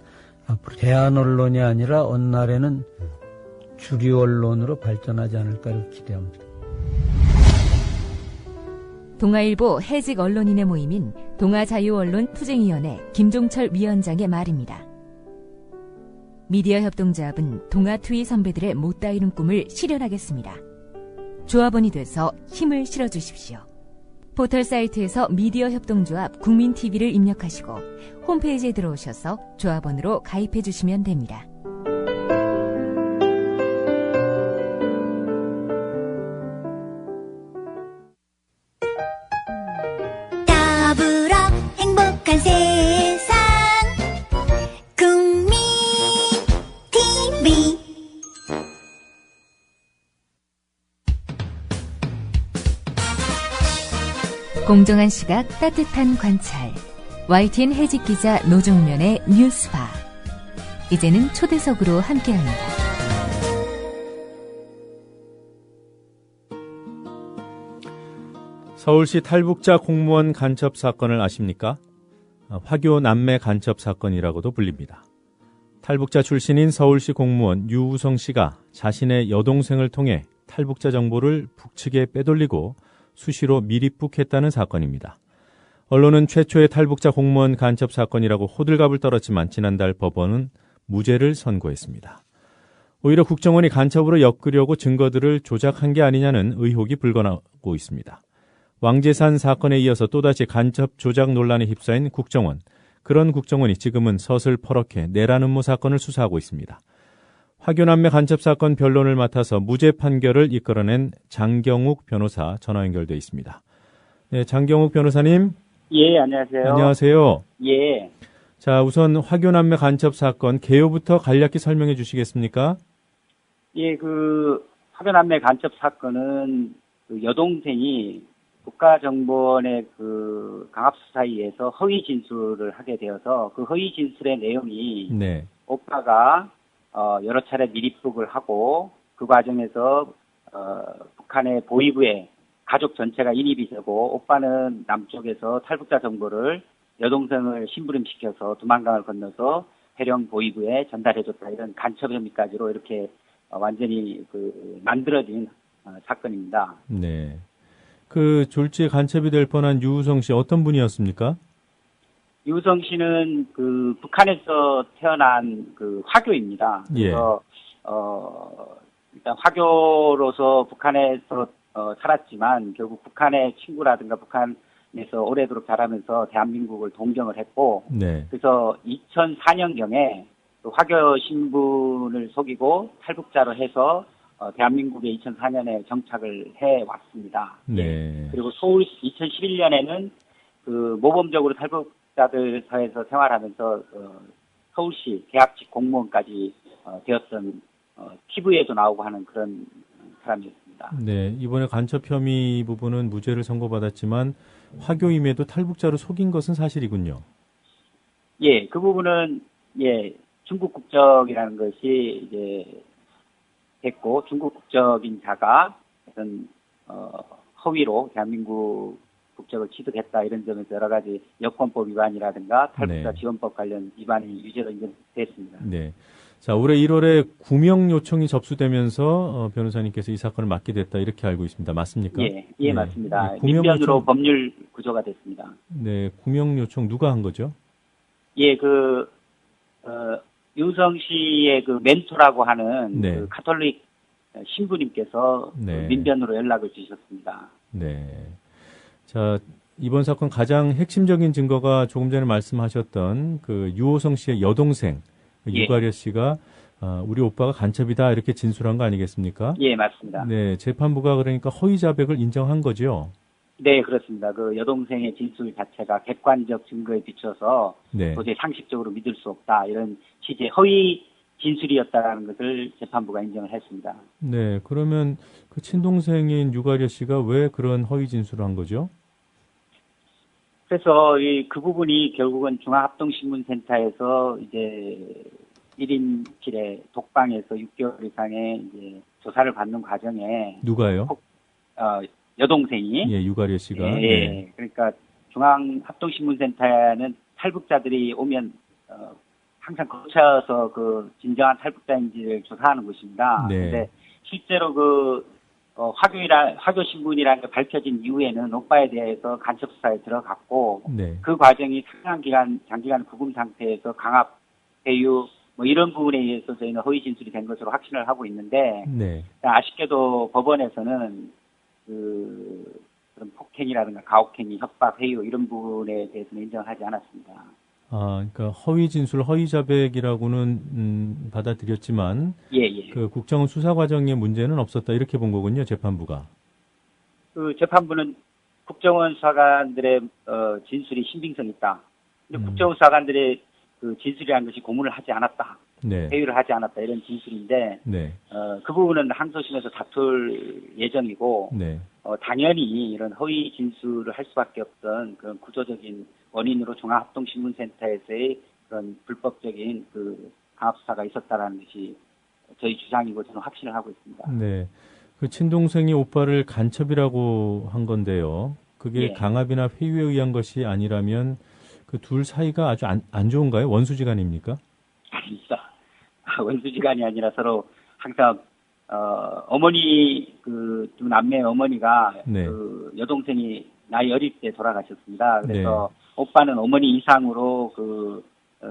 앞으로 대한 언론이 아니라 어느 날에는 주류 언론으로 발전하지 않을까를 기대합니다. 동아일보 해직 언론인의 모임인 동아자유언론투쟁위원회 김종철 위원장의 말입니다. 미디어 협동조합은 동아투이 선배들의 못다 이룬 꿈을 실현하겠습니다. 조합원이 돼서 힘을 실어주십시오. 포털 사이트에서 미디어 협동조합 국민TV를 입력하시고 홈페이지에 들어오셔서 조합원으로 가입해 주시면 됩니다. 더불어 행복한 세상 공정한 시각, 따뜻한 관찰. YTN 해직 기자 노종면의 뉴스바. 이제는 초대석으로 함께합니다. 서울시 탈북자 공무원 간첩 사건을 아십니까? 화교 남매 간첩 사건이라고도 불립니다. 탈북자 출신인 서울시 공무원 유우성 씨가 자신의 여동생을 통해 탈북자 정보를 북측에 빼돌리고 수시로 미립북했다는 사건입니다. 언론은 최초의 탈북자 공무원 간첩 사건이라고 호들갑을 떨었지만 지난달 법원은 무죄를 선고했습니다. 오히려 국정원이 간첩으로 엮으려고 증거들을 조작한 게 아니냐는 의혹이 불거나고 있습니다. 왕재산 사건에 이어서 또다시 간첩 조작 논란에 휩싸인 국정원. 그런 국정원이 지금은 서슬퍼렇게 내란 음모 사건을 수사하고 있습니다. 화교남매 간첩 사건 변론을 맡아서 무죄 판결을 이끌어낸 장경욱 변호사 전화 연결돼 있습니다. 네, 장경욱 변호사님. 예, 안녕하세요. 안녕하세요. 예. 자, 우선 화교남매 간첩 사건 개요부터 간략히 설명해 주시겠습니까? 예, 화교남매 간첩 사건은 여동생이 국가정보원의 강압수사에 의해서 허위 진술을 하게 되어서 그 허위 진술의 내용이 네. 오빠가 여러 차례 미립북을 하고 그 과정에서 북한의 보위부에 가족 전체가 인입이 되고 오빠는 남쪽에서 탈북자 정보를 여동생을 심부름시켜서 두만강을 건너서 해령 보위부에 전달해줬다. 이런 간첩 혐의까지로 이렇게 완전히 만들어진 사건입니다. 네. 그 졸지에 간첩이 될 뻔한 유우성 씨 어떤 분이었습니까? 유우성 씨는 북한에서 태어난 화교입니다. 그래서 일단 화교로서 북한에서 살았지만 결국 북한의 친구라든가 북한에서 오래도록 자라면서 대한민국을 동경을 했고, 네. 그래서 2004년경에 화교 신분을 속이고 탈북자로 해서 대한민국에 2004년에 정착을 해 왔습니다. 네. 그리고 서울 2011년에는 모범적으로 탈북자들 사이에서 생활하면서 서울시 계약직 공무원까지 되었던 TV에도 나오고 하는 그런 사람이었습니다. 네, 이번에 간첩 혐의 부분은 무죄를 선고받았지만 화교임에도 탈북자로 속인 것은 사실이군요. 예, 그 부분은 중국 국적이라는 것이 이제 됐고 중국 국적인 자가 어떤 허위로 대한민국 국적을 취득했다 이런 점에서 여러 가지 여권법 위반이라든가 탈북자 지원법 관련 위반이 유죄로 인정됐습니다. 네. 자, 올해 1월에 구명 요청이 접수되면서 변호사님께서 이 사건을 맡게 됐다 이렇게 알고 있습니다. 맞습니까? 예, 맞습니다. 민변으로 법률 구조가 됐습니다. 네, 구명 요청 누가 한 거죠? 예, 유성 씨의 멘토라고 하는 카톨릭 신부님께서 민변으로 연락을 주셨습니다. 네. 자, 이번 사건 가장 핵심적인 증거가 조금 전에 말씀하셨던 유호성 씨의 여동생 유가려 씨가 우리 오빠가 간첩이다 이렇게 진술한 거 아니겠습니까? 예, 맞습니다. 네, 재판부가 그러니까 허위 자백을 인정한 거죠. 네, 그렇습니다. 여동생의 진술 자체가 객관적 증거에 비춰서 도저히 상식적으로 믿을 수 없다 이런 취지의 허위 진술이었다라는 것을 재판부가 인정을 했습니다. 네, 그러면 그 친동생인 유가려 씨가 왜 그런 허위 진술을 한 거죠? 그래서 그 부분이 결국은 중앙합동신문센터에서 이제 1인실에 독방에서 6개월 이상의 이제 조사를 받는 과정에 누가요? 여동생이 유가려 씨가 예. 그러니까 중앙합동신문센터는 탈북자들이 오면 항상 거쳐서 진정한 탈북자인지를 조사하는 곳입니다. 그런데 실제로 화교 신분이라는 게 밝혀진 이후에는 오빠에 대해서 간첩 수사에 들어갔고 그 과정이 상당한 장기간 구금 상태에서 강압, 배유 이런 부분에 의해서 저희는 허위 진술이 된 것으로 확신을 하고 있는데 아쉽게도 법원에서는 그런 폭행이라든가 가혹행위, 협박, 회유 이런 부분에 대해서는 인정하지 않았습니다. 그러니까 허위 진술, 허위 자백이라고는 받아들였지만 그 국정원 수사 과정에 문제는 없었다 이렇게 본 거군요, 재판부가. 재판부는 국정원 수사관들의 진술이 신빙성 있다. 근데 국정원 수사관들의 진술이라는 것이 고문을 하지 않았다. 네. 회유를 하지 않았다 이런 진술인데 네. 그 부분은 항소심에서 다툴 예정이고 네. 당연히 이런 허위 진술을 할 수밖에 없던 그런 구조적인 원인으로 중앙합동신문센터에서의 그런 불법적인 그 강압수사가 있었다라는 것이 저희 주장이고 저는 확신을 하고 있습니다. 네. 그 친동생이 오빠를 간첩이라고 한 건데요. 그게 예. 강압이나 회유에 의한 것이 아니라면 그 둘 사이가 아주 안 좋은가요? 원수지간입니까? 아닙니다. 원수지간이 아니라 서로 항상 어머니 그 두 남매의 어머니가 네. 그 여동생이 나이 어릴 때 돌아가셨습니다. 그래서 오빠는 어머니 이상으로 그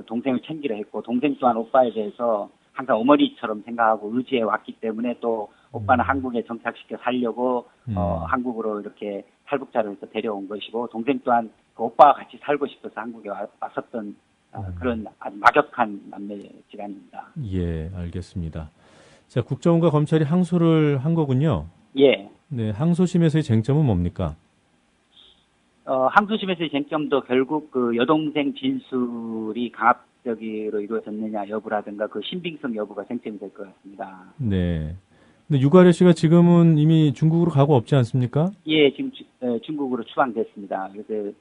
동생을 챙기려 했고 동생 또한 오빠에 대해서 항상 어머니처럼 생각하고 의지해 왔기 때문에 또 오빠는 한국에 정착시켜 살려고 한국으로 이렇게 탈북자를 해서 데려온 것이고 동생 또한 그 오빠와 같이 살고 싶어서 한국에 왔었던 그런 아주 막역한 남매지간입니다. 예, 알겠습니다. 자, 국정원과 검찰이 항소를 한 거군요. 예. 네, 항소심에서의 쟁점은 뭡니까? 항소심에서의 쟁점도 결국 그 여동생 진술이 강압적으로 이루어졌느냐 여부라든가 그 신빙성 여부가 쟁점이 될 것 같습니다. 네. 근데 유가래 씨가 지금은 이미 중국으로 가고 없지 않습니까? 예, 지금 중국으로 추방됐습니다. 그래서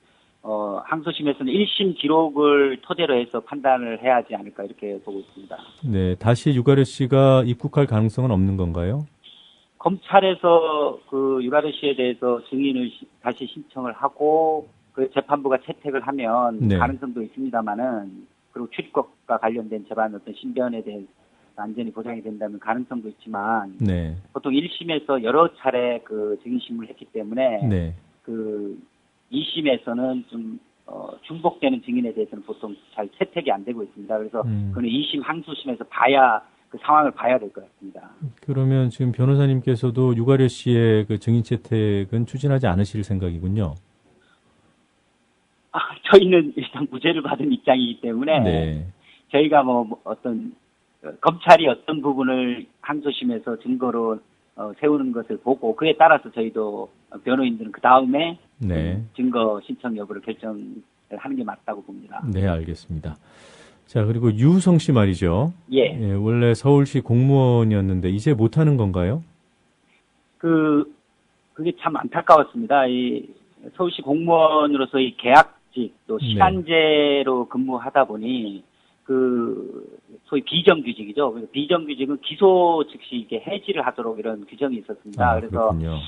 항소심에서는 1심 기록을 토대로 해서 판단을 해야 하지 않을까 이렇게 보고 있습니다. 네, 다시 유가래 씨가 입국할 가능성은 없는 건가요? 검찰에서 그 유가래 씨에 대해서 증인을 다시 신청을 하고 그 재판부가 채택을 하면 네. 가능성도 있습니다만은 그리고 출입국과 관련된 재반 어떤 신변에 대해서 안전이 보장이 된다면 가능성도 있지만 네. 보통 1심에서 여러 차례 그 증인 신문을 했기 때문에 네. 그 2심에서는 좀 중복되는 증인에 대해서는 보통 잘 채택이 안 되고 있습니다. 그래서 그는 2심 항소심에서 봐야 그 상황을 봐야 될 것 같습니다. 그러면 지금 변호사님께서도 유가래 씨의 그 증인 채택은 추진하지 않으실 생각이군요. 저희는 일단 무죄를 받은 입장이기 때문에 네. 저희가 뭐 어떤 검찰이 어떤 부분을 항소심에서 증거로 세우는 것을 보고 그에 따라서 저희도 변호인들은 그 다음에 네. 증거 신청 여부를 결정하는 게 맞다고 봅니다. 네, 알겠습니다. 자, 그리고 유성 씨 말이죠. 예. 원래 서울시 공무원이었는데 이제 못하는 건가요? 그게 참 안타까웠습니다. 이 서울시 공무원으로서의 계약직 또 시간제로 근무하다 보니 소위 비정규직이죠. 그래서 비정규직은 기소 즉시 이게 해지를 하도록 이런 규정이 있었습니다. 그래서 그렇군요.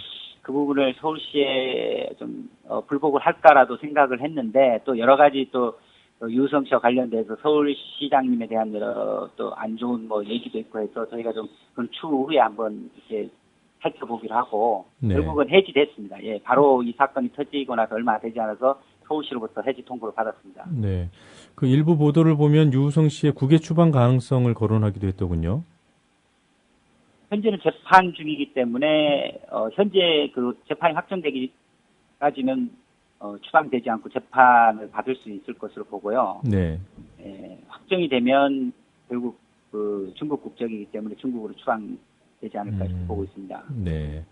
그 부분을 서울시에 좀 불복을 할까라도 생각을 했는데 또 여러 가지 또 유성 씨와 관련돼서 서울시장님에 대한 여러 또 안 좋은 뭐 얘기도 있고 해서 저희가 좀 그건 추후에 한번 이렇게 살펴보기로 하고 결국은 해지됐습니다. 예, 바로 이 사건이 터지고 나서 얼마 되지 않아서 서울시로부터 해지 통보를 받았습니다. 네. 그 일부 보도를 보면 유성 씨의 국외 추방 가능성을 거론하기도 했더군요. 현재는 재판 중이기 때문에 현재 그 재판이 확정되기까지는 추방되지 않고 재판을 받을 수 있을 것으로 보고요. 네. 확정이 되면 결국 그 중국 국적이기 때문에 중국으로 추방되지 않을까 이렇게 보고 있습니다. 네.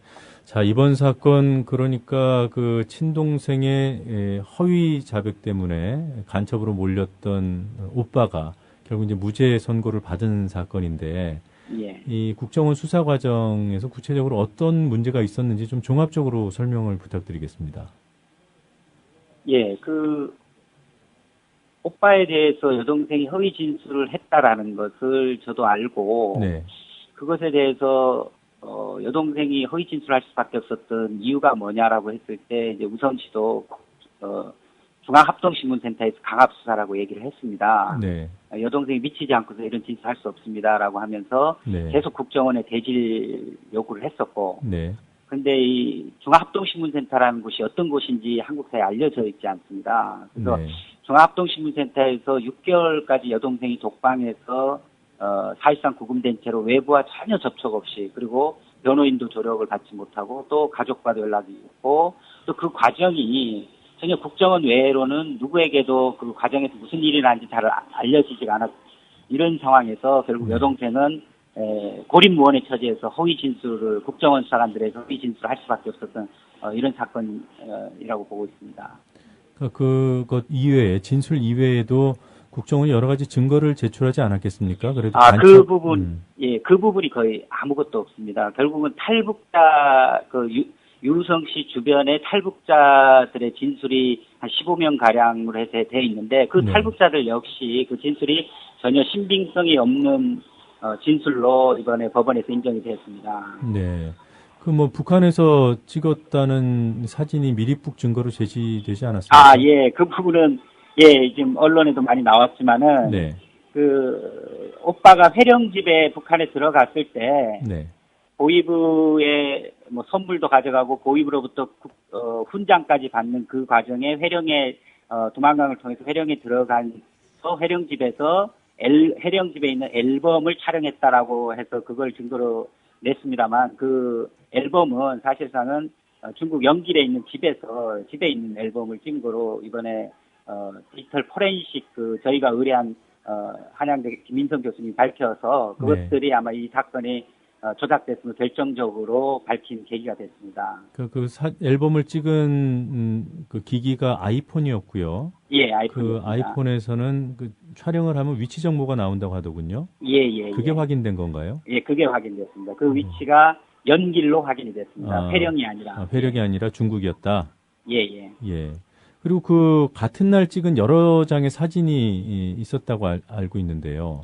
자, 이번 사건 그러니까 그 친동생의 허위 자백 때문에 간첩으로 몰렸던 오빠가 결국 이제 무죄 선고를 받은 사건인데 예. 이 국정원 수사 과정에서 구체적으로 어떤 문제가 있었는지 좀 종합적으로 설명을 부탁드리겠습니다. 예, 오빠에 대해서 여동생이 허위 진술을 했다라는 것을 저도 알고 네. 그것에 대해서 여동생이 허위 진술할 수밖에 없었던 이유가 뭐냐라고 했을 때 이제 우선 씨도 중앙합동신문센터에서 강압수사라고 얘기를 했습니다. 네. 여동생이 미치지 않고서 이런 진술할 수 없습니다라고 하면서 네. 계속 국정원에 대질 요구를 했었고 네. 근데 이 중앙합동신문센터라는 곳이 어떤 곳인지 한국 사회에 알려져 있지 않습니다. 그래서 네. 중앙합동신문센터에서 6개월까지 여동생이 독방에서 사실상 구금된 채로 외부와 전혀 접촉 없이 그리고 변호인도 조력을 받지 못하고 또 가족과도 연락이 없고 또 그 과정이 전혀 국정원 외로는 누구에게도 그 과정에서 무슨 일이 나는지 잘 알려지지가 않았 이런 상황에서 결국 여동생은 고립무원의 처지에서 허위 진술을 국정원 수사관들에서 허위 진술을 할 수밖에 없었던 이런 사건이라고 보고 있습니다. 그것 이외에 진술 이외에도 국정원이 여러 가지 증거를 제출하지 않았겠습니까? 그래도 그 부분, 예, 그 부분이 거의 아무것도 없습니다. 결국은 탈북자, 유성 씨 주변에 탈북자들의 진술이 한 15명 가량으로 해서 돼 있는데 그 탈북자들 역시 그 진술이 전혀 신빙성이 없는 진술로 이번에 법원에서 인정이 되었습니다. 네. 북한에서 찍었다는 사진이 미립북 증거로 제시되지 않았습니까? 예. 그 부분은, 예, 지금 언론에도 많이 나왔지만은, 네. 오빠가 회령집에 북한에 들어갔을 때, 네. 고위부의 선물도 가져가고 고위부로부터 훈장까지 받는 그 과정에 회령에, 도망강을 통해서 회령에 들어가서 회령집에서 회령집에 있는 앨범을 촬영했다라고 해서 그걸 증거로 냈습니다만 그 앨범은 사실상은 중국 영길에 있는 집에 있는 앨범을 찍은 거로 이번에 디지털 포렌식 저희가 의뢰한 한양대 김민성 교수님이 밝혀서 그것들이 아마 이 사건이 조작됐으면 결정적으로 밝힌 계기가 됐습니다. 앨범을 찍은 그 기기가 아이폰이었고요. 예, 아이폰. 아이폰에서는 촬영을 하면 위치 정보가 나온다고 하더군요. 예. 그게 확인된 건가요? 예, 그게 확인됐습니다. 그 위치가 연길로 확인이 됐습니다. 회령이 아니라. 회령이 아니라 중국이었다. 예. 그리고 같은 날 찍은 여러 장의 사진이 있었다고 알고 있는데요.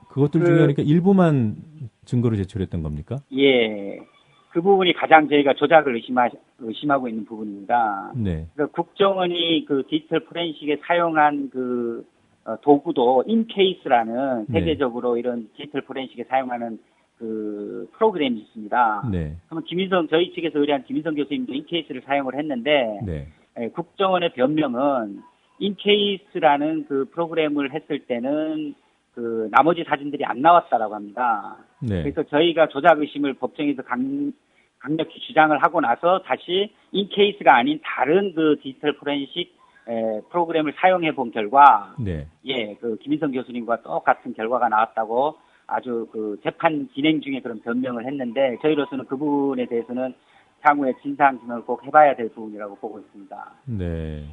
그것들 중에 그러니까 일부만 증거로 제출했던 겁니까? 예. 그 부분이 가장 저희가 조작을 의심하고 있는 부분입니다. 네. 그러니까 국정원이 디지털 포렌식에 사용한 도구도 인케이스라는 세계적으로 이런 디지털 포렌식에 사용하는 프로그램이 있습니다. 네. 그러면 저희 측에서 의뢰한 김인성 교수님도 인케이스를 사용을 했는데, 국정원의 변명은 인케이스라는 프로그램을 했을 때는 나머지 사진들이 안 나왔다라고 합니다. 네. 그래서 저희가 조작 의심을 법정에서 강력히 주장을 하고 나서 다시 인케이스가 아닌 다른 디지털 포렌식 프로그램을 사용해 본 결과, 김인성 교수님과 똑같은 결과가 나왔다고 아주 재판 진행 중에 그런 변명을 했는데 저희로서는 그 부분에 대해서는 향후에 진상규명을 꼭 해봐야 될 부분이라고 보고 있습니다. 네.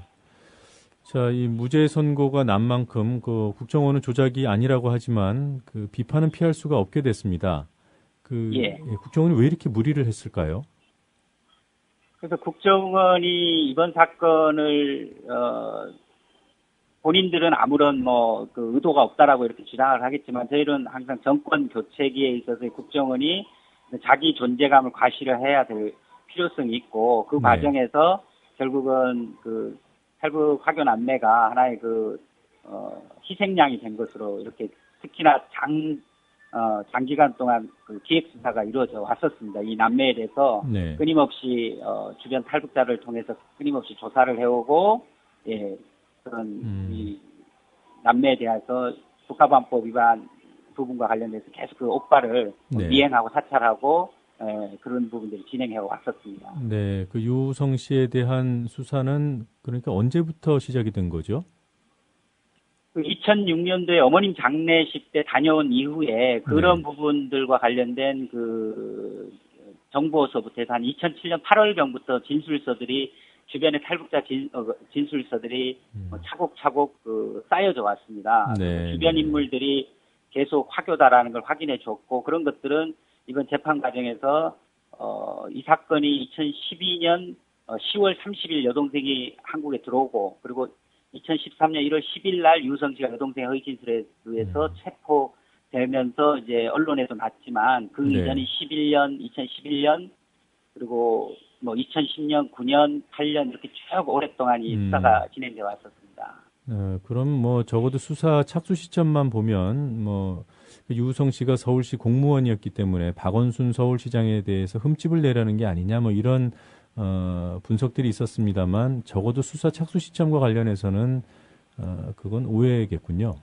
자, 이 무죄 선고가 난 만큼 국정원은 조작이 아니라고 하지만 비판은 피할 수가 없게 됐습니다. 국정원이 왜 이렇게 무리를 했을까요? 그래서 국정원이 이번 사건을 본인들은 아무런 의도가 없다라고 이렇게 주장을 하겠지만 저희는 항상 정권 교체기에 있어서 국정원이 자기 존재감을 과시를 해야 될 필요성이 있고 그 과정에서 결국은 탈북 화교 남매가 하나의 희생양이 된 것으로 이렇게 특히나 장기간 동안 기획 수사가 이루어져 왔었습니다. 이 남매에 대해서 끊임없이 주변 탈북자를 통해서 끊임없이 조사를 해오고 그런 이 남매에 대해서 국가보안법 위반 부분과 관련돼서 계속 오빠를 미행하고 사찰하고 그런 부분들을 진행해 왔었습니다. 네, 유성 씨에 대한 수사는 그러니까 언제부터 시작이 된 거죠? 2006년도에 어머님 장례식 때 다녀온 이후에 그런 부분들과 관련된 정보서부터 해서 한 2007년 8월경부터 진술서들이 주변의 탈북자 진술서들이 차곡차곡 쌓여져 왔습니다. 주변 인물들이 계속 화교다라는 걸 확인해 줬고 그런 것들은 이번 재판 과정에서 이 사건이 2012년 10월 30일 여동생이 한국에 들어오고 그리고 2013년 1월 10일 날 유성 씨가 여동생의 허위 진술에 의해서 체포되면서 이제 언론에도 났지만 그 이전인 2011년 그리고 2010년, 9년, 8년 이렇게 쭉 오랫동안 이 수사가 진행되어 왔었습니다. 그럼 적어도 수사 착수 시점만 보면 유성 씨가 서울시 공무원이었기 때문에 박원순 서울시장에 대해서 흠집을 내라는 게 아니냐 이런 분석들이 있었습니다만 적어도 수사 착수 시점과 관련해서는 그건 오해겠군요.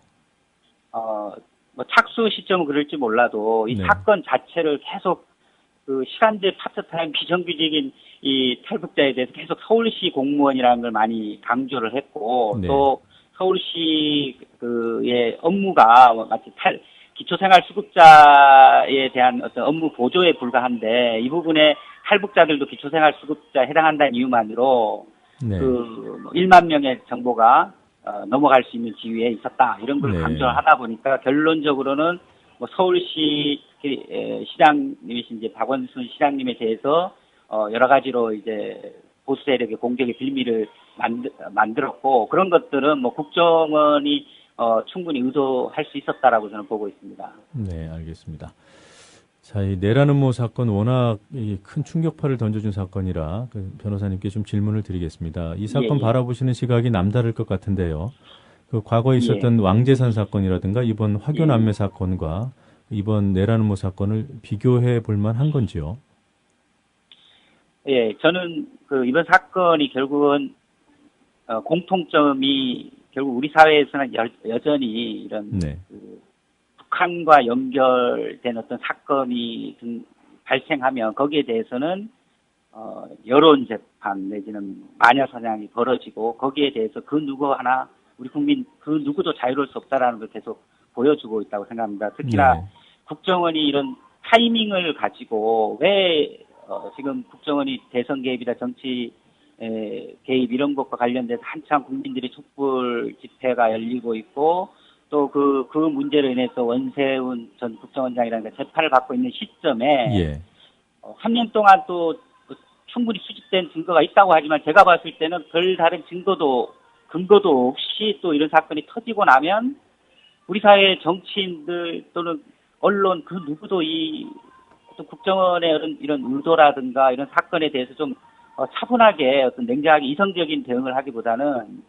착수 시점은 그럴지 몰라도 이 사건 자체를 계속 시간제 파트타임 비정규직인 이 탈북자에 대해서 계속 서울시 공무원이라는 걸 많이 강조를 했고 또 서울시의 업무가 마치 기초생활수급자에 대한 어떤 업무 보조에 불과한데 이 부분에 탈북자들도 기초생활수급자에 해당한다는 이유만으로 1만 명의 정보가 넘어갈 수 있는 지위에 있었다. 이런 걸 강조를 하다 보니까 결론적으로는 뭐 서울시 시장님이신 이제 박원순 시장님에 대해서 여러 가지로 이제 보수 세력의 공격의 빌미를 만들었고 그런 것들은 뭐 국정원이 충분히 의도할 수 있었다라고 저는 보고 있습니다. 네, 알겠습니다. 자, 이 내라는 사건 워낙 큰 충격파를 던져준 사건이라 그 변호사님께 좀 질문을 드리겠습니다. 이 사건 바라보시는 시각이 남다를 것 같은데요. 그 과거에 있었던 왕재산 사건이라든가 이번 화교남매 사건과 이번 내라는 사건을 비교해 볼 만한 건지요? 예, 저는 그 이번 사건이 결국은 공통점이 결국 우리 사회에서는 여전히 이런 그 북한과 연결된 어떤 사건이 발생하면 거기에 대해서는 여론 재판 내지는 마녀 사냥이 벌어지고 거기에 대해서 그 누구 하나 우리 국민 그 누구도 자유로울 수 없다라는 걸 계속 보여주고 있다고 생각합니다. 특히나 국정원이 이런 타이밍을 가지고 왜 지금 국정원이 대선 개입이나 정치 개입 이런 것과 관련돼서 한참 국민들이 촛불 집회가 열리고 있고 또 그 문제로 인해서 원세훈 전 국정원장이라는 재판을 받고 있는 시점에 3년 동안 또 충분히 수집된 증거가 있다고 하지만 제가 봤을 때는 별다른 근거도 없이 또 이런 사건이 터지고 나면 우리 사회 정치인들 또는 언론 그 누구도 이 어떤 국정원의 이런 의도라든가 이런 사건에 대해서 좀 차분하게 어떤 냉정하게 이성적인 대응을 하기보다는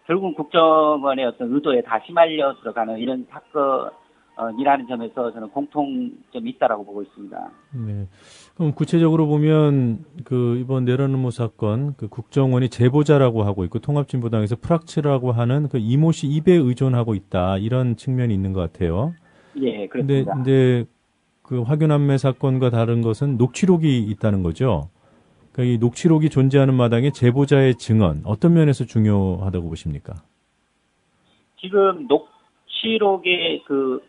결국은 국정원의 어떤 의도에 다 휘말려 들어가는 이런 사건이라는 점에서 저는 공통점이 있다라고 보고 있습니다. 네. 그럼 구체적으로 보면 그 이번 내라는 사건 그 국정원이 제보자라고 하고 있고 통합진보당에서 프락치라고 하는 그 이모 씨 입에 의존하고 있다 이런 측면이 있는 것 같아요. 예, 그렇습니다. 근데 그 화교남매 사건과 다른 것은 녹취록이 있다는 거죠. 그러니까 이 녹취록이 존재하는 마당에 제보자의 증언 어떤 면에서 중요하다고 보십니까? 지금 녹취록의 그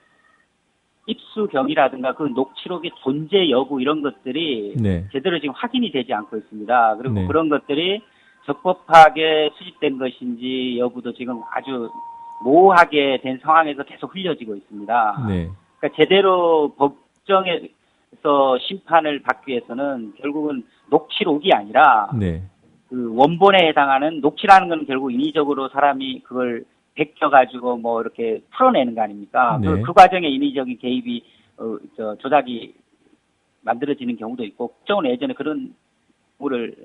입수경이라든가 그 녹취록의 존재 여부 이런 것들이 제대로 지금 확인이 되지 않고 있습니다. 그리고 그런 것들이 적법하게 수집된 것인지 여부도 지금 아주 모호하게 된 상황에서 계속 흘려지고 있습니다. 그러니까 제대로 법정에서 심판을 받기 위해서는 결국은 녹취록이 아니라 그 원본에 해당하는 녹취라는 건 결국 인위적으로 사람이 그걸 베껴가지고 뭐 이렇게 풀어내는 거 아닙니까? 그 과정에 인위적인 개입이 조작이 만들어지는 경우도 있고 국정원 예전에 그런 거를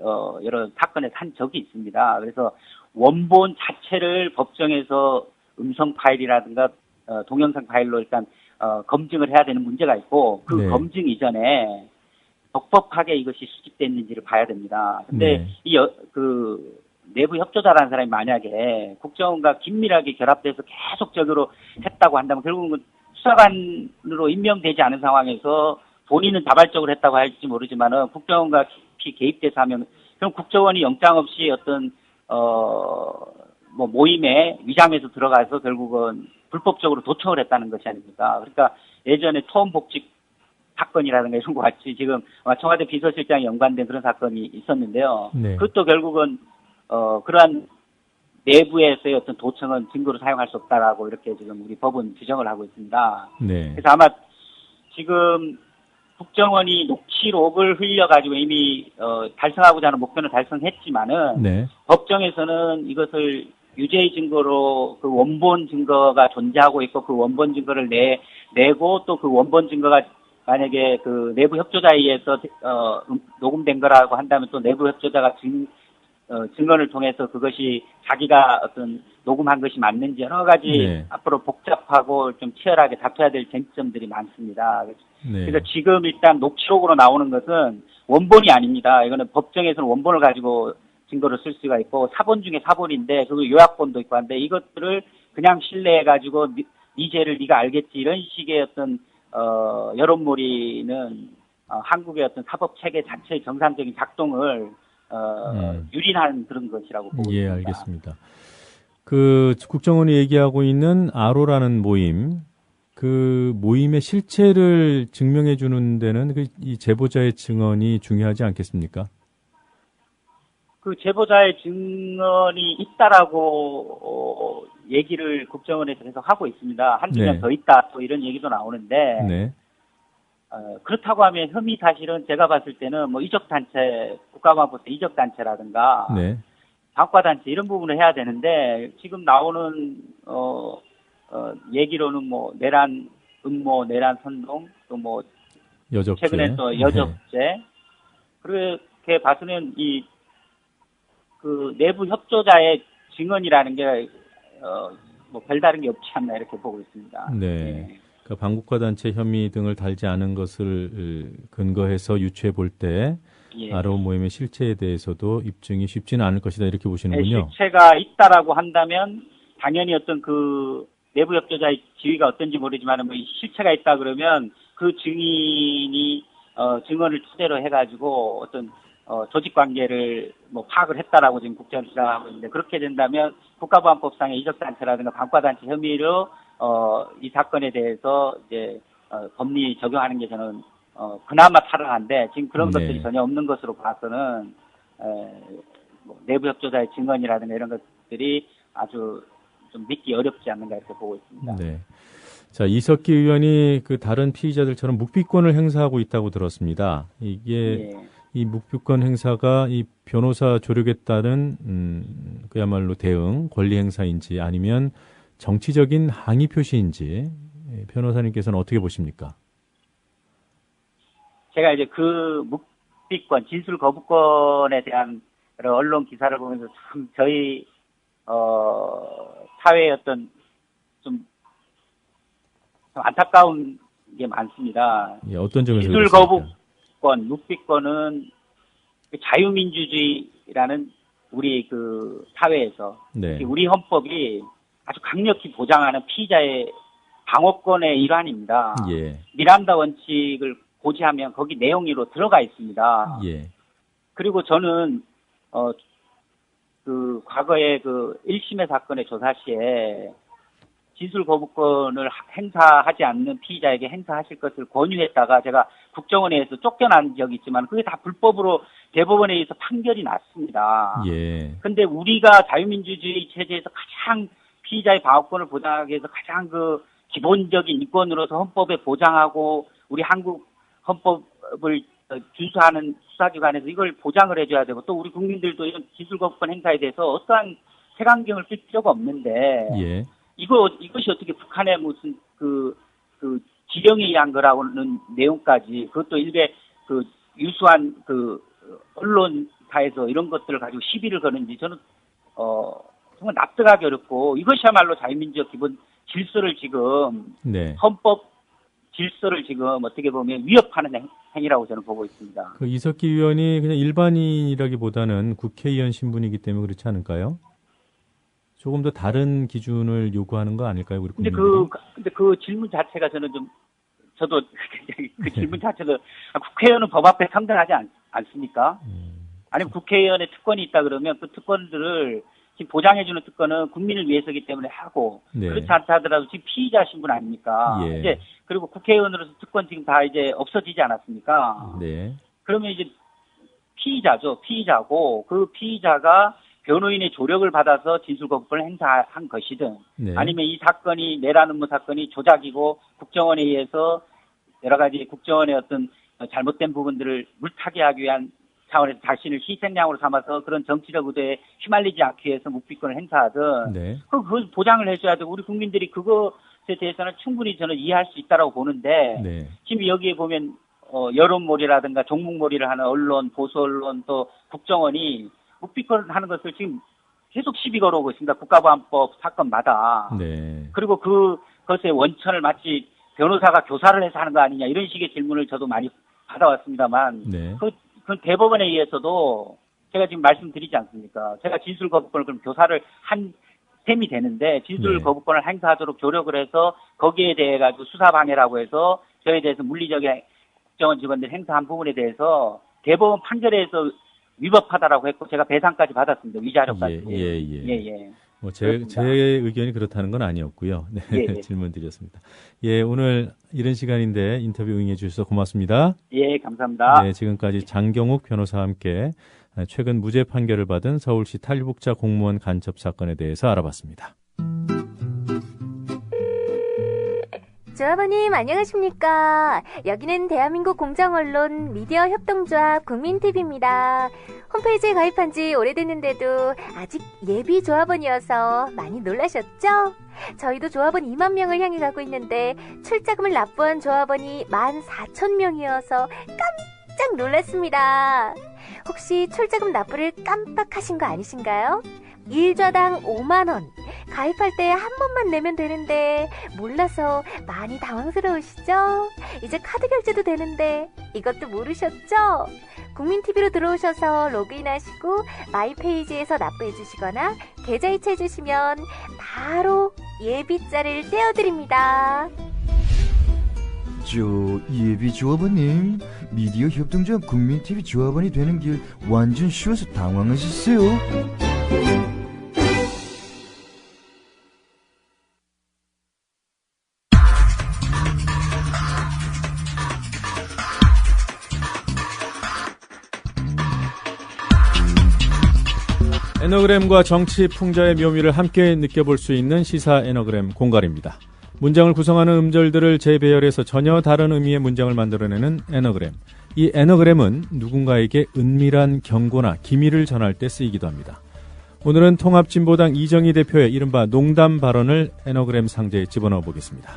여러 사건에서 한 적이 있습니다. 그래서 원본 자체를 법정에서 음성 파일이라든가 동영상 파일로 일단 검증을 해야 되는 문제가 있고 그 검증 이전에 적법하게 이것이 수집됐는지를 봐야 됩니다. 근데 그 내부 협조자라는 사람이 만약에 국정원과 긴밀하게 결합돼서 계속적으로 했다고 한다면 결국은 수사관으로 임명되지 않은 상황에서 본인은 자발적으로 했다고 할지 모르지만은 국정원과 깊이 개입돼서 하면 그럼 국정원이 영장 없이 어떤 뭐 모임에 위장해서 들어가서 결국은 불법적으로 도청을 했다는 것이 아닙니까? 그러니까 예전에 토원복직 사건이라든가 이런 것 같이 지금 청와대 비서실장이 연관된 그런 사건이 있었는데요. 그것도 결국은 그러한 내부에서의 어떤 도청은 증거로 사용할 수 없다라고 이렇게 지금 우리 법은 규정을 하고 있습니다. 그래서 아마 지금 국정원이 녹취록을 흘려가지고 이미 달성하고자 하는 목표는 달성했지만은 법정에서는 이것을 유죄의 증거로 그 원본 증거가 존재하고 있고 그 원본 증거를 내고 또 그 원본 증거가 만약에 그 내부 협조자에 의해서 녹음된 거라고 한다면 또 내부 협조자가 증언을 통해서 그것이 자기가 어떤 녹음한 것이 맞는지 여러 가지 앞으로 복잡하고 좀 치열하게 다퉈야 될 쟁점들이 많습니다. 그래서 지금 일단 녹취록으로 나오는 것은 원본이 아닙니다. 이거는 법정에서는 원본을 가지고 증거를 쓸 수가 있고 사본 중에 사본인데 그 요약본도 있고 한데 이것들을 그냥 신뢰해가지고 네 죄를 네가 알겠지 이런 식의 어떤 여론몰이는 한국의 어떤 사법 체계 자체의 정상적인 작동을 유린한 그런 것이라고 보고 있습니다. 알겠습니다. 그 국정원이 얘기하고 있는 아로라는 모임, 그 모임의 실체를 증명해 주는 데는 이 제보자의 증언이 중요하지 않겠습니까? 그 제보자의 증언이 있다라고 얘기를 국정원에서 계속 하고 있습니다. 한두 명 더 있다 또 이런 얘기도 나오는데 그렇다고 하면 혐의 사실은 제가 봤을 때는 뭐 이적단체, 국가보안법상 이적단체라든가 방과단체 이런 부분을 해야 되는데 지금 나오는 얘기로는 뭐 내란 음모, 내란 선동 또 뭐 여적죄. 최근에 또 여적죄 그렇게 봐서는 이 그 내부 협조자의 증언이라는 게 뭐 별다른 게 없지 않나 이렇게 보고 있습니다. 네. 그러니까 반국가 단체 혐의 등을 달지 않은 것을 근거해서 유추해 볼 때 아로운 모임의 실체에 대해서도 입증이 쉽지는 않을 것이다 이렇게 보시는군요. 실체가 있다라고 한다면 당연히 어떤 그 내부 협조자의 지위가 어떤지 모르지만 뭐 실체가 있다 그러면 그 증인이 증언을 토대로 해가지고 어떤 조직 관계를 뭐 파악을 했다라고 지금 국정을 주장하고 있는데 그렇게 된다면 국가보안법상의 이적단체라든가 방과단체 혐의로 이 사건에 대해서 이제 법리 적용하는 게 저는 그나마 타당한데 지금 그런 것들이 전혀 없는 것으로 봐서는 뭐 내부 협조자의 증언이라든가 이런 것들이 아주 좀 믿기 어렵지 않는가 이렇게 보고 있습니다. 네. 자, 이석기 의원이 그 다른 피의자들처럼 묵비권을 행사하고 있다고 들었습니다. 이게 이 묵비권 행사가 이 변호사 조력에 따른 그야말로 대응, 권리 행사인지 아니면 정치적인 항의 표시인지 변호사님께서는 어떻게 보십니까? 제가 이제 그 묵비권, 진술 거부권에 대한 여러 언론 기사를 보면서 참 저희 사회의 어떤 좀 안타까운 게 많습니다. 예, 어떤 점에서 진술 거부권, 묵비권은 자유민주주의라는 우리 그 사회에서 우리 헌법이 아주 강력히 보장하는 피의자의 방어권의 일환입니다. 미란다 원칙을 고지하면 거기 내용으로 들어가 있습니다. 그리고 저는 그 과거에 그 1심의 사건의 조사 시에 진술 거부권을 행사하지 않는 피의자에게 행사하실 것을 권유했다가 제가 국정원에 의해서 쫓겨난 적이 있지만 그게 다 불법으로 대법원에 의해서 판결이 났습니다. 근데 우리가 자유민주주의 체제에서 가장 피의자의 방어권을 보장하기 위해서 가장 그 기본적인 인권으로서 헌법에 보장하고 우리 한국 헌법을 준수하는 수사기관에서 이걸 보장을 해줘야 되고 또 우리 국민들도 이런 진술거부권 행사에 대해서 어떠한 색안경을 쓸 필요가 없는데 이것이 어떻게 북한의 무슨 그 지령에 의한 거라고는 내용까지 그것도 일개 그 유수한 그 언론사에서 이런 것들을 가지고 시비를 거는지 저는 정말 납득하기 어렵고 이것이야말로 자유민주적 기본 질서를 지금 헌법 질서를 지금 어떻게 보면 위협하는 행위라고 저는 보고 있습니다. 그 이석기 의원이 그냥 일반인이라기보다는 국회의원 신분이기 때문에 그렇지 않을까요? 조금 더 다른 기준을 요구하는 거 아닐까요, 우리 국민들이? 근데 그 질문 자체가 저는 저도 그 질문 자체도 국회의원은 법 앞에 상당하지 않습니까? 아니면 국회의원의 특권이 있다 그러면 그 특권들을 지금 보장해주는 특권은 국민을 위해서이기 때문에 하고 그렇지 않다 하더라도 지금 피의자 신분 아닙니까? 이제 그리고 국회의원으로서 특권 지금 다 이제 없어지지 않았습니까? 그러면 이제 피의자죠, 피의자고 그 피의자가 변호인의 조력을 받아서 진술거부권을 행사한 것이든 아니면 이 사건이 내란 음모 사건이 조작이고 국정원에 의해서 여러 가지 국정원의 어떤 잘못된 부분들을 물타기 하기 위한 차원에서 자신을 희생양으로 삼아서 그런 정치적 의도에 휘말리지 않기 위해서 묵비권을 행사하든 그걸 보장을 해줘야 되고 우리 국민들이 그것에 대해서는 충분히 저는 이해할 수 있다고 보는데 지금 여기에 보면 여론몰이라든가 종목몰이를 하는 언론, 보수 언론 또 국정원이 묵비권 하는 것을 지금 계속 시비 걸어오고 있습니다. 국가보안법 사건마다. 그리고 그것의 원천을 마치 변호사가 교사를 해서 하는 거 아니냐 이런 식의 질문을 저도 많이 받아왔습니다만 그 대법원에 의해서도 제가 지금 말씀드리지 않습니까? 제가 진술거부권을 그럼 교사를 한 셈이 되는데 진술거부권을 행사하도록 조력을 해서 거기에 대해 가지고 수사방해라고 해서 저에 대해서 물리적인 국정원 직원들 행사한 부분에 대해서 대법원 판결에서 위법하다라고 했고 제가 배상까지 받았습니다. 위자료까지. 뭐 제 의견이 그렇다는 건 아니었고요. 질문 드렸습니다. 오늘 이런 시간인데 인터뷰 응해 주셔서 고맙습니다. 감사합니다. 지금까지 장경욱 변호사와 함께 최근 무죄 판결을 받은 서울시 탈북자 공무원 간첩 사건에 대해서 알아봤습니다. 조합원님 안녕하십니까. 여기는 대한민국 공정언론 미디어협동조합 국민TV입니다. 홈페이지에 가입한 지 오래됐는데도 아직 예비 조합원이어서 많이 놀라셨죠? 저희도 조합원 2만 명을 향해 가고 있는데 출자금을 납부한 조합원이 14,000명이어서 깜짝 놀랐습니다. 혹시 출자금 납부를 깜빡하신 거 아니신가요? 1좌당 5만원 가입할 때 한 번만 내면 되는데 몰라서 많이 당황스러우시죠? 이제 카드 결제도 되는데 이것도 모르셨죠? 국민TV로 들어오셔서 로그인하시고 마이페이지에서 납부해주시거나 계좌 이체해주시면 바로 예비자를 떼어드립니다. 저 예비 조합원님, 미디어 협동조합 국민TV 조합원이 되는 길 완전 쉬워서 당황하셨어요. 애너그램과 정치 풍자의 묘미를 함께 느껴볼 수 있는 시사 애너그램 공갈입니다. 문장을 구성하는 음절들을 재배열해서 전혀 다른 의미의 문장을 만들어내는 애너그램. 이 애너그램은 누군가에게 은밀한 경고나 기밀을 전할 때 쓰이기도 합니다. 오늘은 통합진보당 이정희 대표의 이른바 농담 발언을 애너그램 상자에 집어넣어 보겠습니다.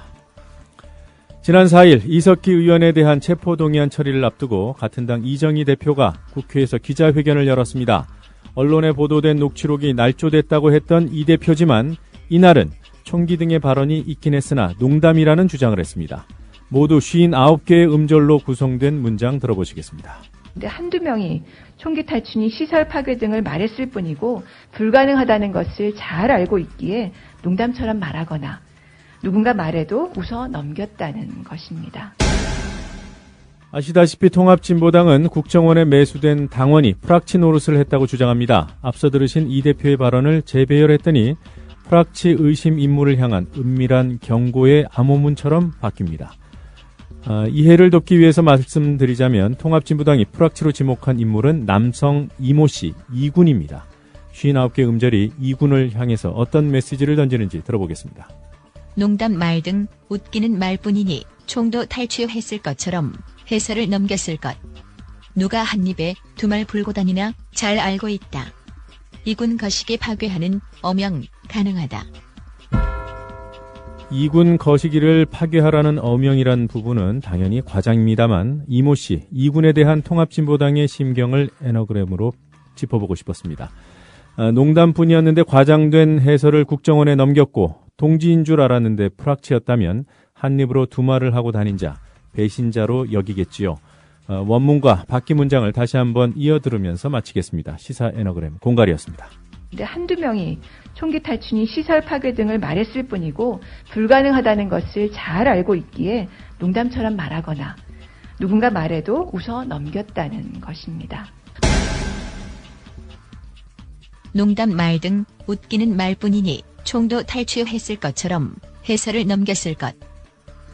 지난 4일 이석기 의원에 대한 체포동의안 처리를 앞두고 같은 당 이정희 대표가 국회에서 기자회견을 열었습니다. 언론에 보도된 녹취록이 날조됐다고 했던 이 대표지만 이날은 총기 등의 발언이 있긴 했으나 농담이라는 주장을 했습니다. 모두 59개의 음절로 구성된 문장 들어보시겠습니다. 근데 한두 명이 총기 탈취니 시설 파괴 등을 말했을 뿐이고 불가능하다는 것을 잘 알고 있기에 농담처럼 말하거나 누군가 말해도 웃어 넘겼다는 것입니다. 아시다시피 통합진보당은 국정원에 매수된 당원이 프락치 노릇을 했다고 주장합니다. 앞서 들으신 이 대표의 발언을 재배열했더니 프락치 의심 인물을 향한 은밀한 경고의 암호문처럼 바뀝니다. 이해를 돕기 위해서 말씀드리자면 통합진보당이 프락치로 지목한 인물은 남성 이모 씨 이군입니다. 59개 음절이 이군을 향해서 어떤 메시지를 던지는지 들어보겠습니다. 농담 말 등 웃기는 말뿐이니 총도 탈취했을 것처럼 해설을 넘겼을 것. 누가 한 입에 두 말 불고 다니나 잘 알고 있다. 이군 거시기 파괴하는 어명 가능하다. 이군 거시기를 파괴하라는 어명이란 부분은 당연히 과장입니다만 이모 씨, 이군에 대한 통합진보당의 심경을 애너그램으로 짚어보고 싶었습니다. 농담뿐이었는데 과장된 해설을 국정원에 넘겼고 동지인 줄 알았는데 프락치였다면 한 입으로 두 말을 하고 다닌 자, 배신자로 여기겠지요. 원문과 바뀐 문장을 다시 한번 이어 들으면서 마치겠습니다. 시사 애너그램 공갈이었습니다. 근데 한두 명이 총기 탈취니 시설 파괴 등을 말했을 뿐이고 불가능하다는 것을 잘 알고 있기에 농담처럼 말하거나 누군가 말해도 웃어 넘겼다는 것입니다. 농담 말 등 웃기는 말뿐이니 총도 탈취했을 것처럼 해설을 넘겼을 것.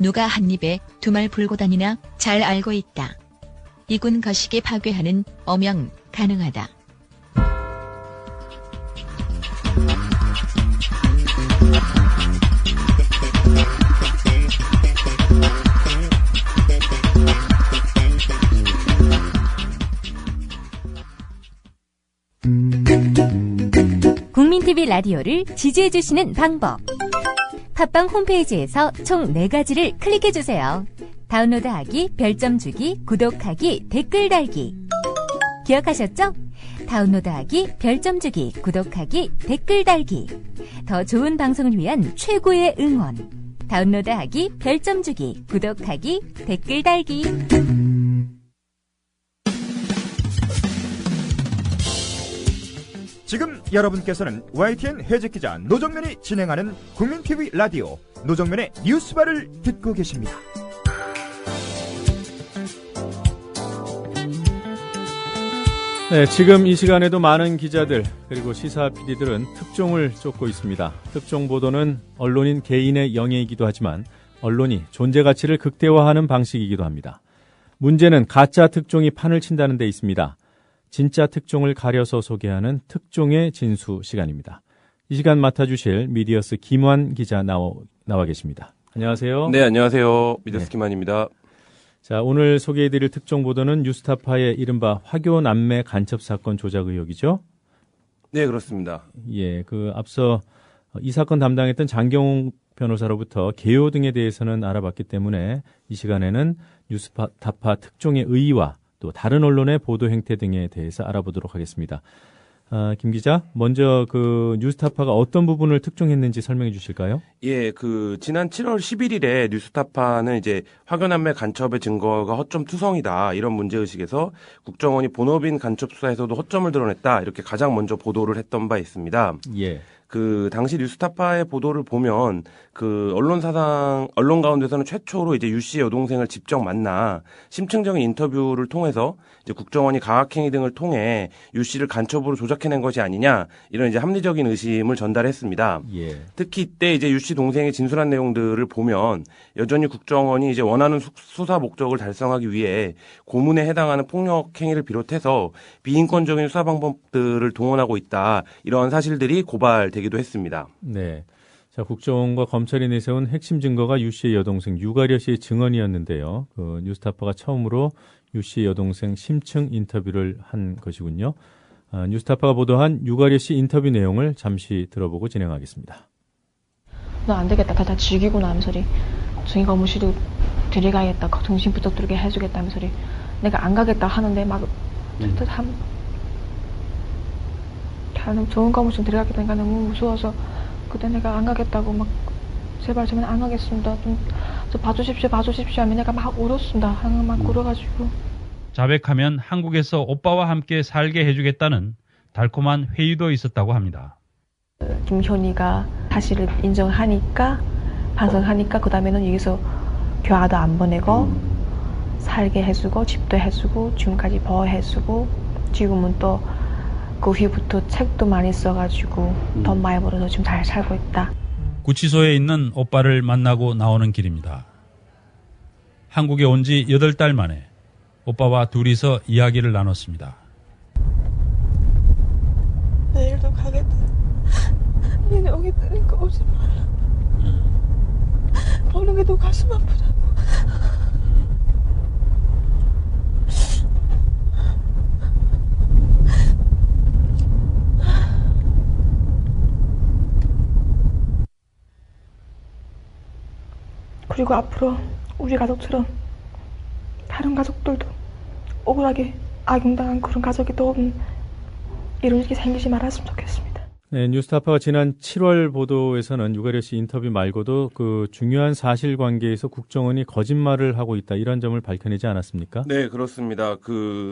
누가 한 입에 두 말 불고 다니나 잘 알고 있다. 이군 거시기 파괴하는 어명 가능하다. 국민TV 라디오를 지지해주시는 방법. 팟빵 홈페이지에서 총 4가지를 클릭해주세요. 다운로드하기, 별점 주기, 구독하기, 댓글 달기. 기억하셨죠? 다운로드하기, 별점 주기, 구독하기, 댓글 달기. 더 좋은 방송을 위한 최고의 응원. 다운로드하기, 별점 주기, 구독하기, 댓글 달기. 지금 여러분께서는 YTN 해직기자 노정면이 진행하는 국민TV 라디오 노정면의 뉴스바를 듣고 계십니다. 네, 지금 이 시간에도 많은 기자들 그리고 시사 PD들은 특종을 쫓고 있습니다. 특종 보도는 언론인 개인의 영예이기도 하지만 언론이 존재 가치를 극대화하는 방식이기도 합니다. 문제는 가짜 특종이 판을 친다는 데 있습니다. 진짜 특종을 가려서 소개하는 특종의 진수 시간입니다. 이 시간 맡아주실 미디어스 김환 기자 나와 계십니다. 안녕하세요. 네, 안녕하세요. 미디어스 김환입니다. 자, 오늘 소개해드릴 특종 보도는 뉴스타파의 이른바 화교 남매 간첩 사건 조작 의혹이죠? 네, 그렇습니다. 예, 앞서 이 사건 담당했던 장경홍 변호사로부터 개요 등에 대해서는 알아봤기 때문에 이 시간에는 뉴스타파 특종의 의의와 또 다른 언론의 보도 행태 등에 대해서 알아보도록 하겠습니다. 김 기자, 먼저 뉴스타파가 어떤 부분을 특종했는지 설명해 주실까요? 예, 지난 7월 11일에 뉴스타파는 이제 화교남매 간첩의 증거가 허점 투성이다, 이런 문제의식에서 국정원이 본업인 간첩 수사에서도 허점을 드러냈다, 이렇게 가장 먼저 보도를 했던 바 있습니다. 예. 당시 뉴스타파의 보도를 보면 언론 가운데서는 최초로 이제 유 씨의 여동생을 직접 만나 심층적인 인터뷰를 통해서 이제 국정원이 가학행위 등을 통해 유 씨를 간첩으로 조작해낸 것이 아니냐, 이런 이제 합리적인 의심을 전달했습니다. 예. 특히 이때 이제 유 씨 동생이 진술한 내용들을 보면 여전히 국정원이 이제 원하는 수사 목적을 달성하기 위해 고문에 해당하는 폭력 행위를 비롯해서 비인권적인 수사 방법들을 동원하고 있다, 이런 사실들이 고발되기도 했습니다. 네. 자, 국정원과 검찰이 내세운 핵심 증거가 유 씨의 여동생 유가려 씨의 증언이었는데요. 뉴스타파가 처음으로 유 씨의 여동생 심층 인터뷰를 한 것이군요. 뉴스타파가 보도한 유가려 씨 인터뷰 내용을 잠시 들어보고 진행하겠습니다. 너 안 되겠다. 다 죽이고 나면 소리. 중이 거무실도 데려가겠다. 정신 부탁드리게 해주겠다는 소리. 내가 안 가겠다 하는데 막 좋은 거무실 데려가겠다니까 너무 무서워서 그때 내가 안 가겠다고 막 제발 저는 안 가겠습니다. 저 봐주십시오 하면 내가 막 울었습니다. 막 울어가지고. 자백하면 한국에서 오빠와 함께 살게 해주겠다는 달콤한 회유도 있었다고 합니다. 김현희가 사실을 인정하니까 반성하니까 그 다음에는 여기서 교화도 안 보내고 살게 해주고 집도 해주고 지금까지 보호해주고 지금은 또 그 후부터 책도 많이 써가지고 돈 많이 벌어서 지금 잘 살고 있다. 구치소에 있는 오빠를 만나고 나오는 길입니다. 한국에 온 지 8달 만에 오빠와 둘이서 이야기를 나눴습니다. 내일도 가겠다. 니네 오겠다니까 오지 말라. 오는 게 너 가슴 아프다고. 그리고 앞으로 우리 가족처럼 다른 가족들도 억울하게 악용당한 그런 가족이 또 이런 일이 생기지 말았으면 좋겠습니다. 네, 뉴스타파가 지난 7월 보도에서는 유가려 씨 인터뷰 말고도 중요한 사실관계에서 국정원이 거짓말을 하고 있다, 이런 점을 밝혀내지 않았습니까? 네, 그렇습니다.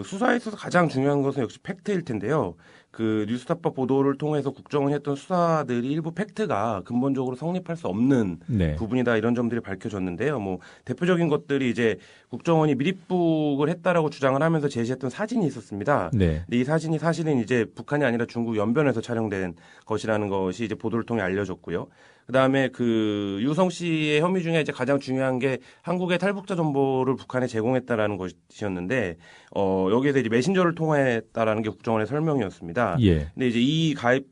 수사에 있어서 가장 중요한 것은 역시 팩트일 텐데요. 뉴스타파 보도를 통해서 국정원이 했던 수사들이 일부 팩트가 근본적으로 성립할 수 없는 부분이다, 이런 점들이 밝혀졌는데요. 대표적인 것들이 이제 국정원이 미립북을 했다라고 주장을 하면서 제시했던 사진이 있었습니다. 네. 근데 이 사진이 사실은 이제 북한이 아니라 중국 연변에서 촬영된 것이라는 것이 이제 보도를 통해 알려졌고요. 그다음에 유성 씨의 혐의 중에 이제 가장 중요한 게 한국의 탈북자 정보를 북한에 제공했다라는 것이었는데, 여기에서 이제 메신저를 통했다라는 게 국정원의 설명이었습니다. 예. 근데 이제 이 가입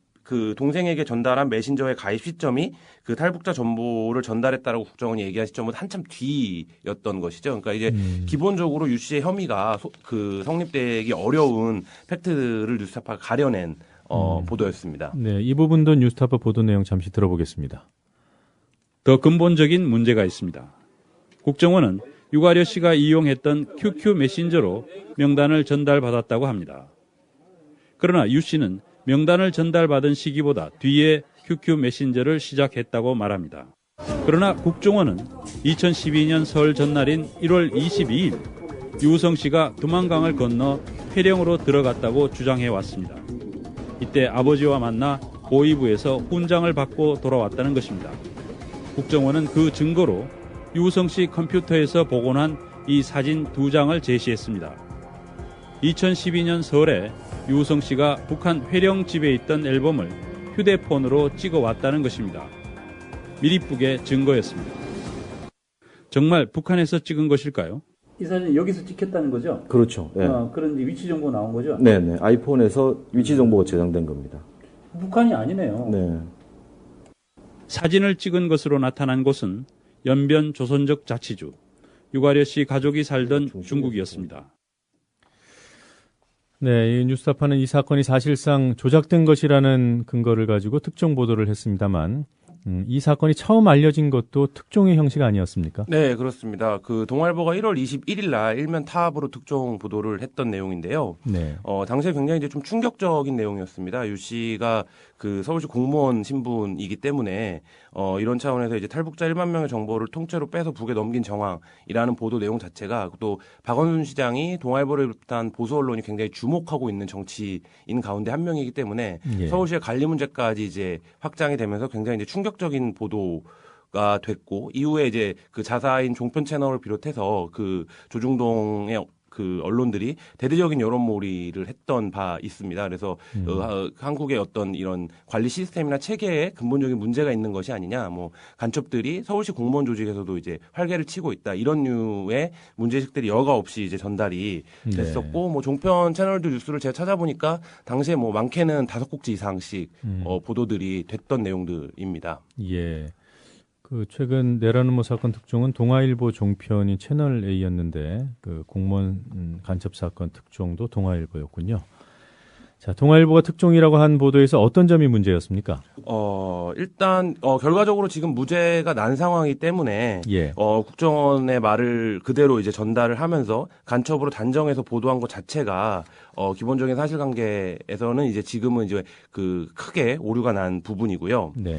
동생에게 전달한 메신저의 가입 시점이 탈북자 정보를 전달했다라고 국정원이 얘기한 시점은 한참 뒤였던 것이죠. 그러니까 이제 기본적으로 유 씨의 혐의가 성립되기 어려운 팩트를 뉴스타파가 가려낸 보도였습니다. 네, 이 부분도 뉴스타파 보도 내용 잠시 들어보겠습니다. 더 근본적인 문제가 있습니다. 국정원은 유가려 씨가 이용했던 QQ 메신저로 명단을 전달받았다고 합니다. 그러나 유 씨는 명단을 전달받은 시기보다 뒤에 QQ 메신저를 시작했다고 말합니다. 그러나 국정원은 2012년 설 전날인 1월 22일 유성 씨가 두만강을 건너 회령으로 들어갔다고 주장해 왔습니다. 이때 아버지와 만나 고위부에서 훈장을 받고 돌아왔다는 것입니다. 국정원은 그 증거로 유성 씨 컴퓨터에서 복원한 이 사진 2장을 제시했습니다. 2012년 설에 유성 씨가 북한 회령 집에 있던 앨범을 휴대폰으로 찍어왔다는 것입니다. 미립북의 증거였습니다. 정말 북한에서 찍은 것일까요? 이 사진이 여기서 찍혔다는 거죠? 그렇죠. 예. 그런 위치 정보 나온 거죠? 네네. 아이폰에서 위치 정보가 저장된 겁니다. 북한이 아니네요. 네. 사진을 찍은 것으로 나타난 곳은 연변 조선족 자치주 유가려 씨 가족이 살던 중국이었습니다. 네, 이 뉴스타파는 이 사건이 사실상 조작된 것이라는 근거를 가지고 특종 보도를 했습니다만 이 사건이 처음 알려진 것도 특종의 형식 아니었습니까? 네, 그렇습니다. 그 동아일보가 1월 21일 날 일면 타압으로 특종 보도를 했던 내용인데요. 네. 당시에 굉장히 이제 좀 충격적인 내용이었습니다. 유 씨가 그 서울시 공무원 신분이기 때문에 이런 차원에서 이제 탈북자 1만 명의 정보를 통째로 빼서 북에 넘긴 정황이라는 보도 내용 자체가 또 박원순 시장이 동아일보를 비롯한 보수 언론이 굉장히 주목하고 있는 정치인 가운데 한 명이기 때문에 예. 서울시의 관리 문제까지 이제 확장이 되면서 굉장히 이제 충격적인 보도가 됐고 이후에 이제 그 자사인 종편 채널을 비롯해서 그 조중동의 그 언론들이 대대적인 여론몰이를 했던 바 있습니다. 그래서 한국의 어떤 이런 관리 시스템이나 체계에 근본적인 문제가 있는 것이 아니냐, 뭐 간첩들이 서울시 공무원 조직에서도 이제 활개를 치고 있다 이런 류의 문제식들이 여과 없이 이제 전달이 됐었고, 뭐 종편 채널들 뉴스를 제가 찾아보니까 당시에 뭐 많게는 5곡지 이상씩 보도들이 됐던 내용들입니다. 예. 그 최근 내라는 모 사건 특종은 동아일보 종편이 채널 A였는데 그 공무원 간첩 사건 특종도 동아일보였군요. 자, 동아일보가 특종이라고 한 보도에서 어떤 점이 문제였습니까? 일단 결과적으로 지금 무죄가 난 상황이기 때문에 예. 국정원의 말을 그대로 이제 전달을 하면서 간첩으로 단정해서 보도한 것 자체가 기본적인 사실관계에서는 이제 지금은 이제 그 크게 오류가 난 부분이고요. 네.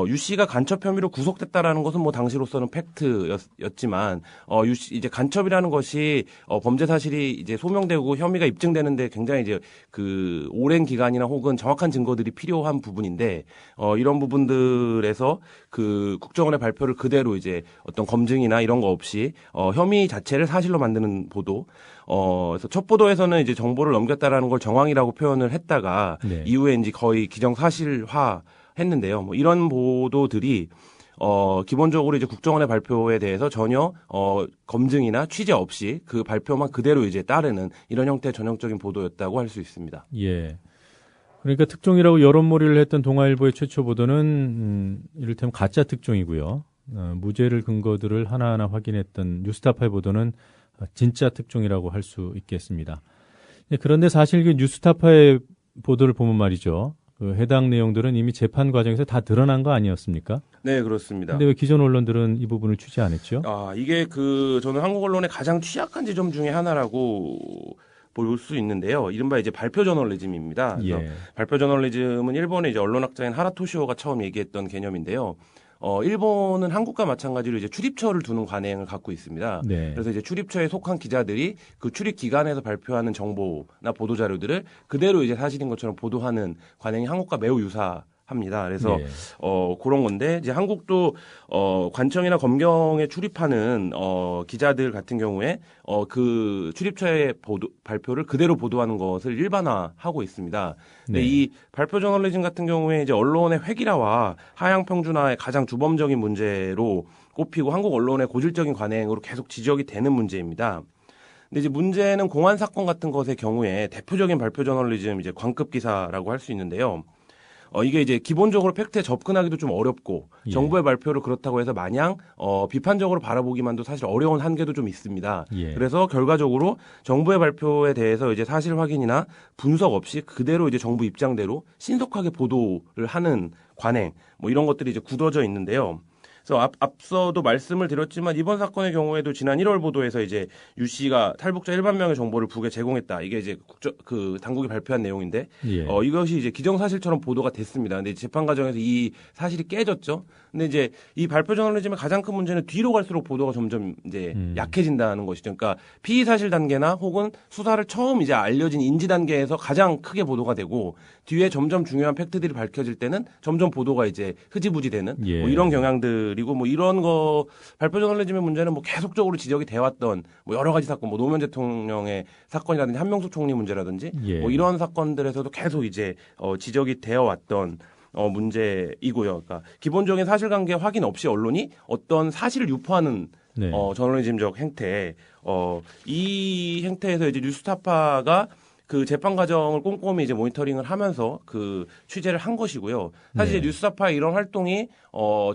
유 씨가 간첩 혐의로 구속됐다라는 것은 뭐 당시로서는 팩트였지만 유 씨 이제 간첩이라는 것이 범죄 사실이 이제 소명되고 혐의가 입증되는데 굉장히 이제 그 오랜 기간이나 혹은 정확한 증거들이 필요한 부분인데 이런 부분들에서 그 국정원의 발표를 그대로 이제 어떤 검증이나 이런 거 없이 혐의 자체를 사실로 만드는 보도. 그래서 첫 보도에서는 이제 정보를 넘겼다라는 걸 정황이라고 표현을 했다가 네. 이후에 이제 거의 기정사실화 했는데요. 뭐 이런 보도들이 기본적으로 이제 국정원의 발표에 대해서 전혀 검증이나 취재 없이 그 발표만 그대로 이제 따르는 이런 형태의 전형적인 보도였다고 할 수 있습니다. 예. 그러니까 특종이라고 여론몰이를 했던 동아일보의 최초 보도는 이를테면 가짜 특종이고요. 무죄를 근거들을 하나하나 확인했던 뉴스타파의 보도는 진짜 특종이라고 할 수 있겠습니다. 그런데 사실 그 뉴스타파의 보도를 보면 말이죠. 그 해당 내용들은 이미 재판 과정에서 다 드러난 거 아니었습니까? 네, 그렇습니다. 근데 왜 기존 언론들은 이 부분을 취재 안 했죠? 이게 저는 한국 언론의 가장 취약한 지점 중에 하나라고 볼 수 있는데요. 이른바 이제 발표 저널리즘입니다. 그래서 예. 발표 저널리즘은 일본의 이제 언론학자인 하라 토시오가 처음 얘기했던 개념인데요. 일본은 한국과 마찬가지로 이제 출입처를 두는 관행을 갖고 있습니다. 네. 그래서 이제 출입처에 속한 기자들이 그 출입 기관에서 발표하는 정보나 보도 자료들을 그대로 이제 사실인 것처럼 보도하는 관행이 한국과 매우 유사합니다. 그래서 네. 그런 건데 이제 한국도 관청이나 검경에 출입하는 기자들 같은 경우에 그 출입처의 발표를 그대로 보도하는 것을 일반화하고 있습니다. 근데 네. 이 발표 저널리즘 같은 경우에 이제 언론의 획일화와 하향 평준화의 가장 주범적인 문제로 꼽히고 한국 언론의 고질적인 관행으로 계속 지적이 되는 문제입니다. 근데 이제 문제는 공안 사건 같은 것의 경우에 대표적인 발표 저널리즘 이제 광급 기사라고 할 수 있는데요. 이게 이제 기본적으로 팩트에 접근하기도 좀 어렵고 예. 정부의 발표를 그렇다고 해서 마냥 비판적으로 바라보기만도 사실 어려운 한계도 좀 있습니다. 예. 그래서 결과적으로 정부의 발표에 대해서 이제 사실 확인이나 분석 없이 그대로 이제 정부 입장대로 신속하게 보도를 하는 관행 뭐 이런 것들이 이제 굳어져 있는데요. 그래서 앞서도 말씀을 드렸지만 이번 사건의 경우에도 지난 1월 보도에서 이제 유 씨가 탈북자 1만 명의 정보를 북에 제공했다. 이게 이제 당국이 발표한 내용인데 예. 이것이 이제 기정사실처럼 보도가 됐습니다. 근데 재판 과정에서 이 사실이 깨졌죠. 근데 이제 이 발표 저널리즘의 가장 큰 문제는 뒤로 갈수록 보도가 점점 이제 약해진다는 것이죠. 그러니까 피의 사실 단계나 혹은 수사를 처음 이제 알려진 인지 단계에서 가장 크게 보도가 되고 뒤에 점점 중요한 팩트들이 밝혀질 때는 점점 보도가 이제 흐지부지되는 예. 뭐 이런 경향들이고 뭐 이런 거 발표 저널리즘의 문제는 뭐 계속적으로 지적이 돼 왔던 뭐 여러 가지 사건, 뭐 노무현 대통령의 사건이라든지 한명숙 총리 문제라든지 예. 뭐 이런 사건들에서도 계속 이제 지적이 되어 왔던 문제이고요. 그러니까 기본적인 사실관계 확인 없이 언론이 어떤 사실을 유포하는 네. 저널리즘적 행태. 이 행태에서 이제 뉴스타파가 그 재판 과정을 꼼꼼히 이제 모니터링을 하면서 그 취재를 한 것이고요. 사실 네. 뉴스타파의 이런 활동이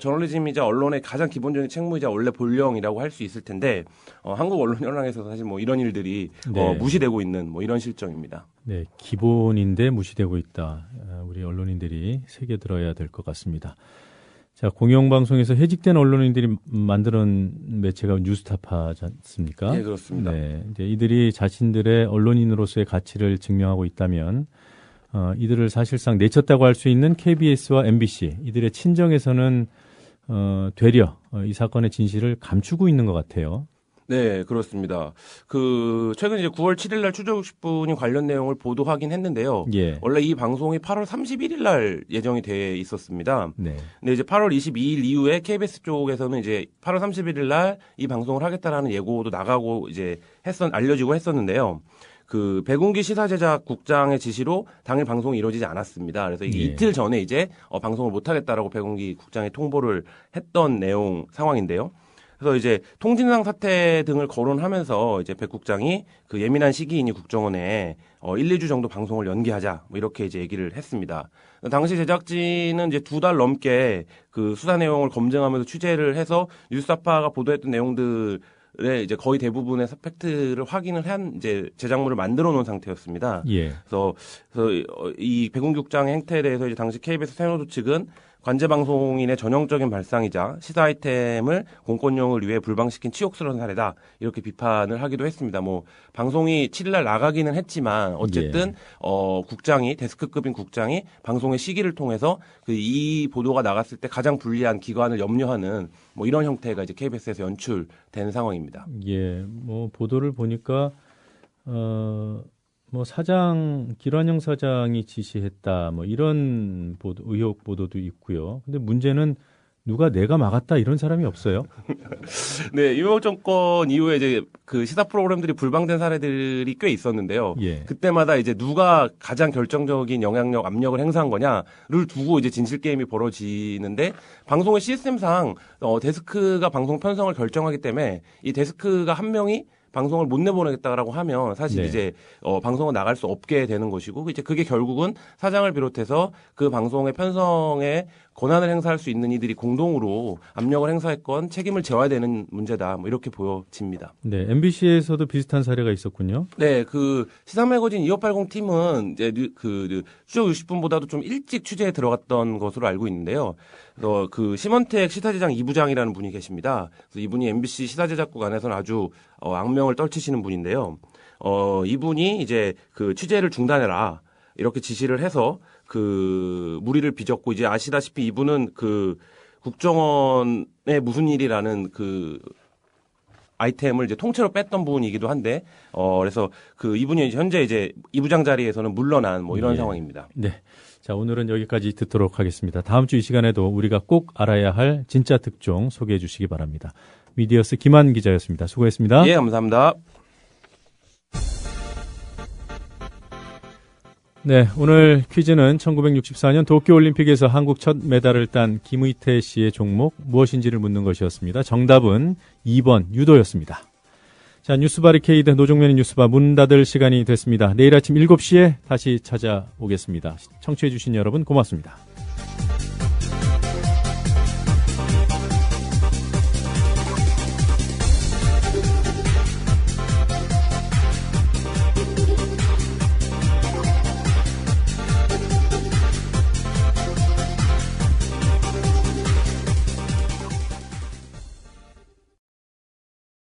저널리즘이자 언론의 가장 기본적인 책무이자 원래 본령이라고 할 수 있을 텐데 한국 언론 현황에서 사실 뭐 이런 일들이 네. 무시되고 있는 뭐 이런 실정입니다. 네, 기본인데 무시되고 있다. 우리 언론인들이 새겨들어야 될 것 같습니다. 자, 공영방송에서 해직된 언론인들이 만드는 매체가 뉴스타파지 않습니까? 네, 그렇습니다. 네, 이제 이들이 자신들의 언론인으로서의 가치를 증명하고 있다면, 이들을 사실상 내쳤다고 할 수 있는 KBS와 MBC, 이들의 친정에서는, 되려, 이 사건의 진실을 감추고 있는 것 같아요. 네, 그렇습니다. 최근 이제 9월 7일 날 추적 60분이 관련 내용을 보도하긴 했는데요. 예. 원래 이 방송이 8월 31일 날 예정이 돼 있었습니다. 네. 근데 이제 8월 22일 이후에 KBS 쪽에서는 이제 8월 31일 날 이 방송을 하겠다라는 예고도 나가고 이제 알려지고 했었는데요. 백운기 시사제작국장의 지시로 당일 방송이 이루어지지 않았습니다. 그래서 이게 이틀 전에 이제 방송을 못 하겠다라고 백운기 국장이 통보를 했던 내용 상황인데요. 그래서 이제 통진상 사태 등을 거론하면서 이제 백 국장이 그 예민한 시기이니 국정원에 1, 2주 정도 방송을 연기하자 뭐 이렇게 이제 얘기를 했습니다. 당시 제작진은 이제 2달 넘게 그 수사 내용을 검증하면서 취재를 해서 뉴스타파가 보도했던 내용들의 이제 거의 대부분의 팩트를 확인을 한 이제 제작물을 만들어 놓은 상태였습니다. 예. 그래서 이 백운기 국장의 행태에 대해서 이제 당시 KBS 세노조 측은 관제방송인의 전형적인 발상이자 시사 아이템을 공권력을 위해 불방시킨 치욕스러운 사례다. 이렇게 비판을 하기도 했습니다. 뭐 방송이 7일날 나가기는 했지만 어쨌든 국장이 데스크급인 국장이 방송의 시기를 통해서 이 보도가 나갔을 때 가장 불리한 기관을 염려하는 뭐 이런 형태가 이제 KBS에서 연출된 상황입니다. 예, 뭐 보도를 보니까 기란영 사장이 지시했다, 뭐 이런 의혹 보도도 있고요. 근데 문제는 누가 내가 막았다 이런 사람이 없어요. 네, 이명박 정권 이후에 이제 그 시사 프로그램들이 불방된 사례들이 꽤 있었는데요. 예. 그때마다 이제 누가 가장 결정적인 영향력, 압력을 행사한 거냐를 두고 이제 진실 게임이 벌어지는데 방송의 시스템상 데스크가 방송 편성을 결정하기 때문에 이 데스크가 한 명이 방송을 못 내보내겠다라고 하면 사실 네. 이제 방송은 나갈 수 없게 되는 것이고 이제 그게 결국은 사장을 비롯해서 그 방송의 편성에 권한을 행사할 수 있는 이들이 공동으로 압력을 행사했건 책임을 져야 되는 문제다. 뭐 이렇게 보여집니다. 네, MBC에서도 비슷한 사례가 있었군요. 네, 그 시사 매거진 2580 팀은 이제 추적 60분보다도 좀 일찍 취재에 들어갔던 것으로 알고 있는데요. 그 심원택 시사제작 2부장이라는 분이 계십니다. 그래서 이분이 MBC 시사제작국 안에서는 아주 악명을 떨치시는 분인데요. 이분이 이제 그 취재를 중단해라 이렇게 지시를 해서 그 무리를 빚었고 이제 아시다시피 이분은 그 국정원의 무슨 일이라는 그 아이템을 이제 통째로 뺐던 분이기도 한데 그래서 그 이분이 현재 이제 2부장 자리에서는 물러난 뭐 이런 상황입니다. 네. 자, 오늘은 여기까지 듣도록 하겠습니다. 다음 주 이 시간에도 우리가 꼭 알아야 할 진짜 특종 소개해 주시기 바랍니다. 미디어스 김한 기자였습니다. 수고했습니다. 예, 감사합니다. 네, 오늘 퀴즈는 1964년 도쿄올림픽에서 한국 첫 메달을 딴 김의태 씨의 종목 무엇인지를 묻는 것이었습니다. 정답은 2번 유도였습니다. 자, 뉴스 바리케이드 노종면의 뉴스바 문 닫을 시간이 됐습니다. 내일 아침 7시에 다시 찾아오겠습니다. 청취해 주신 여러분 고맙습니다.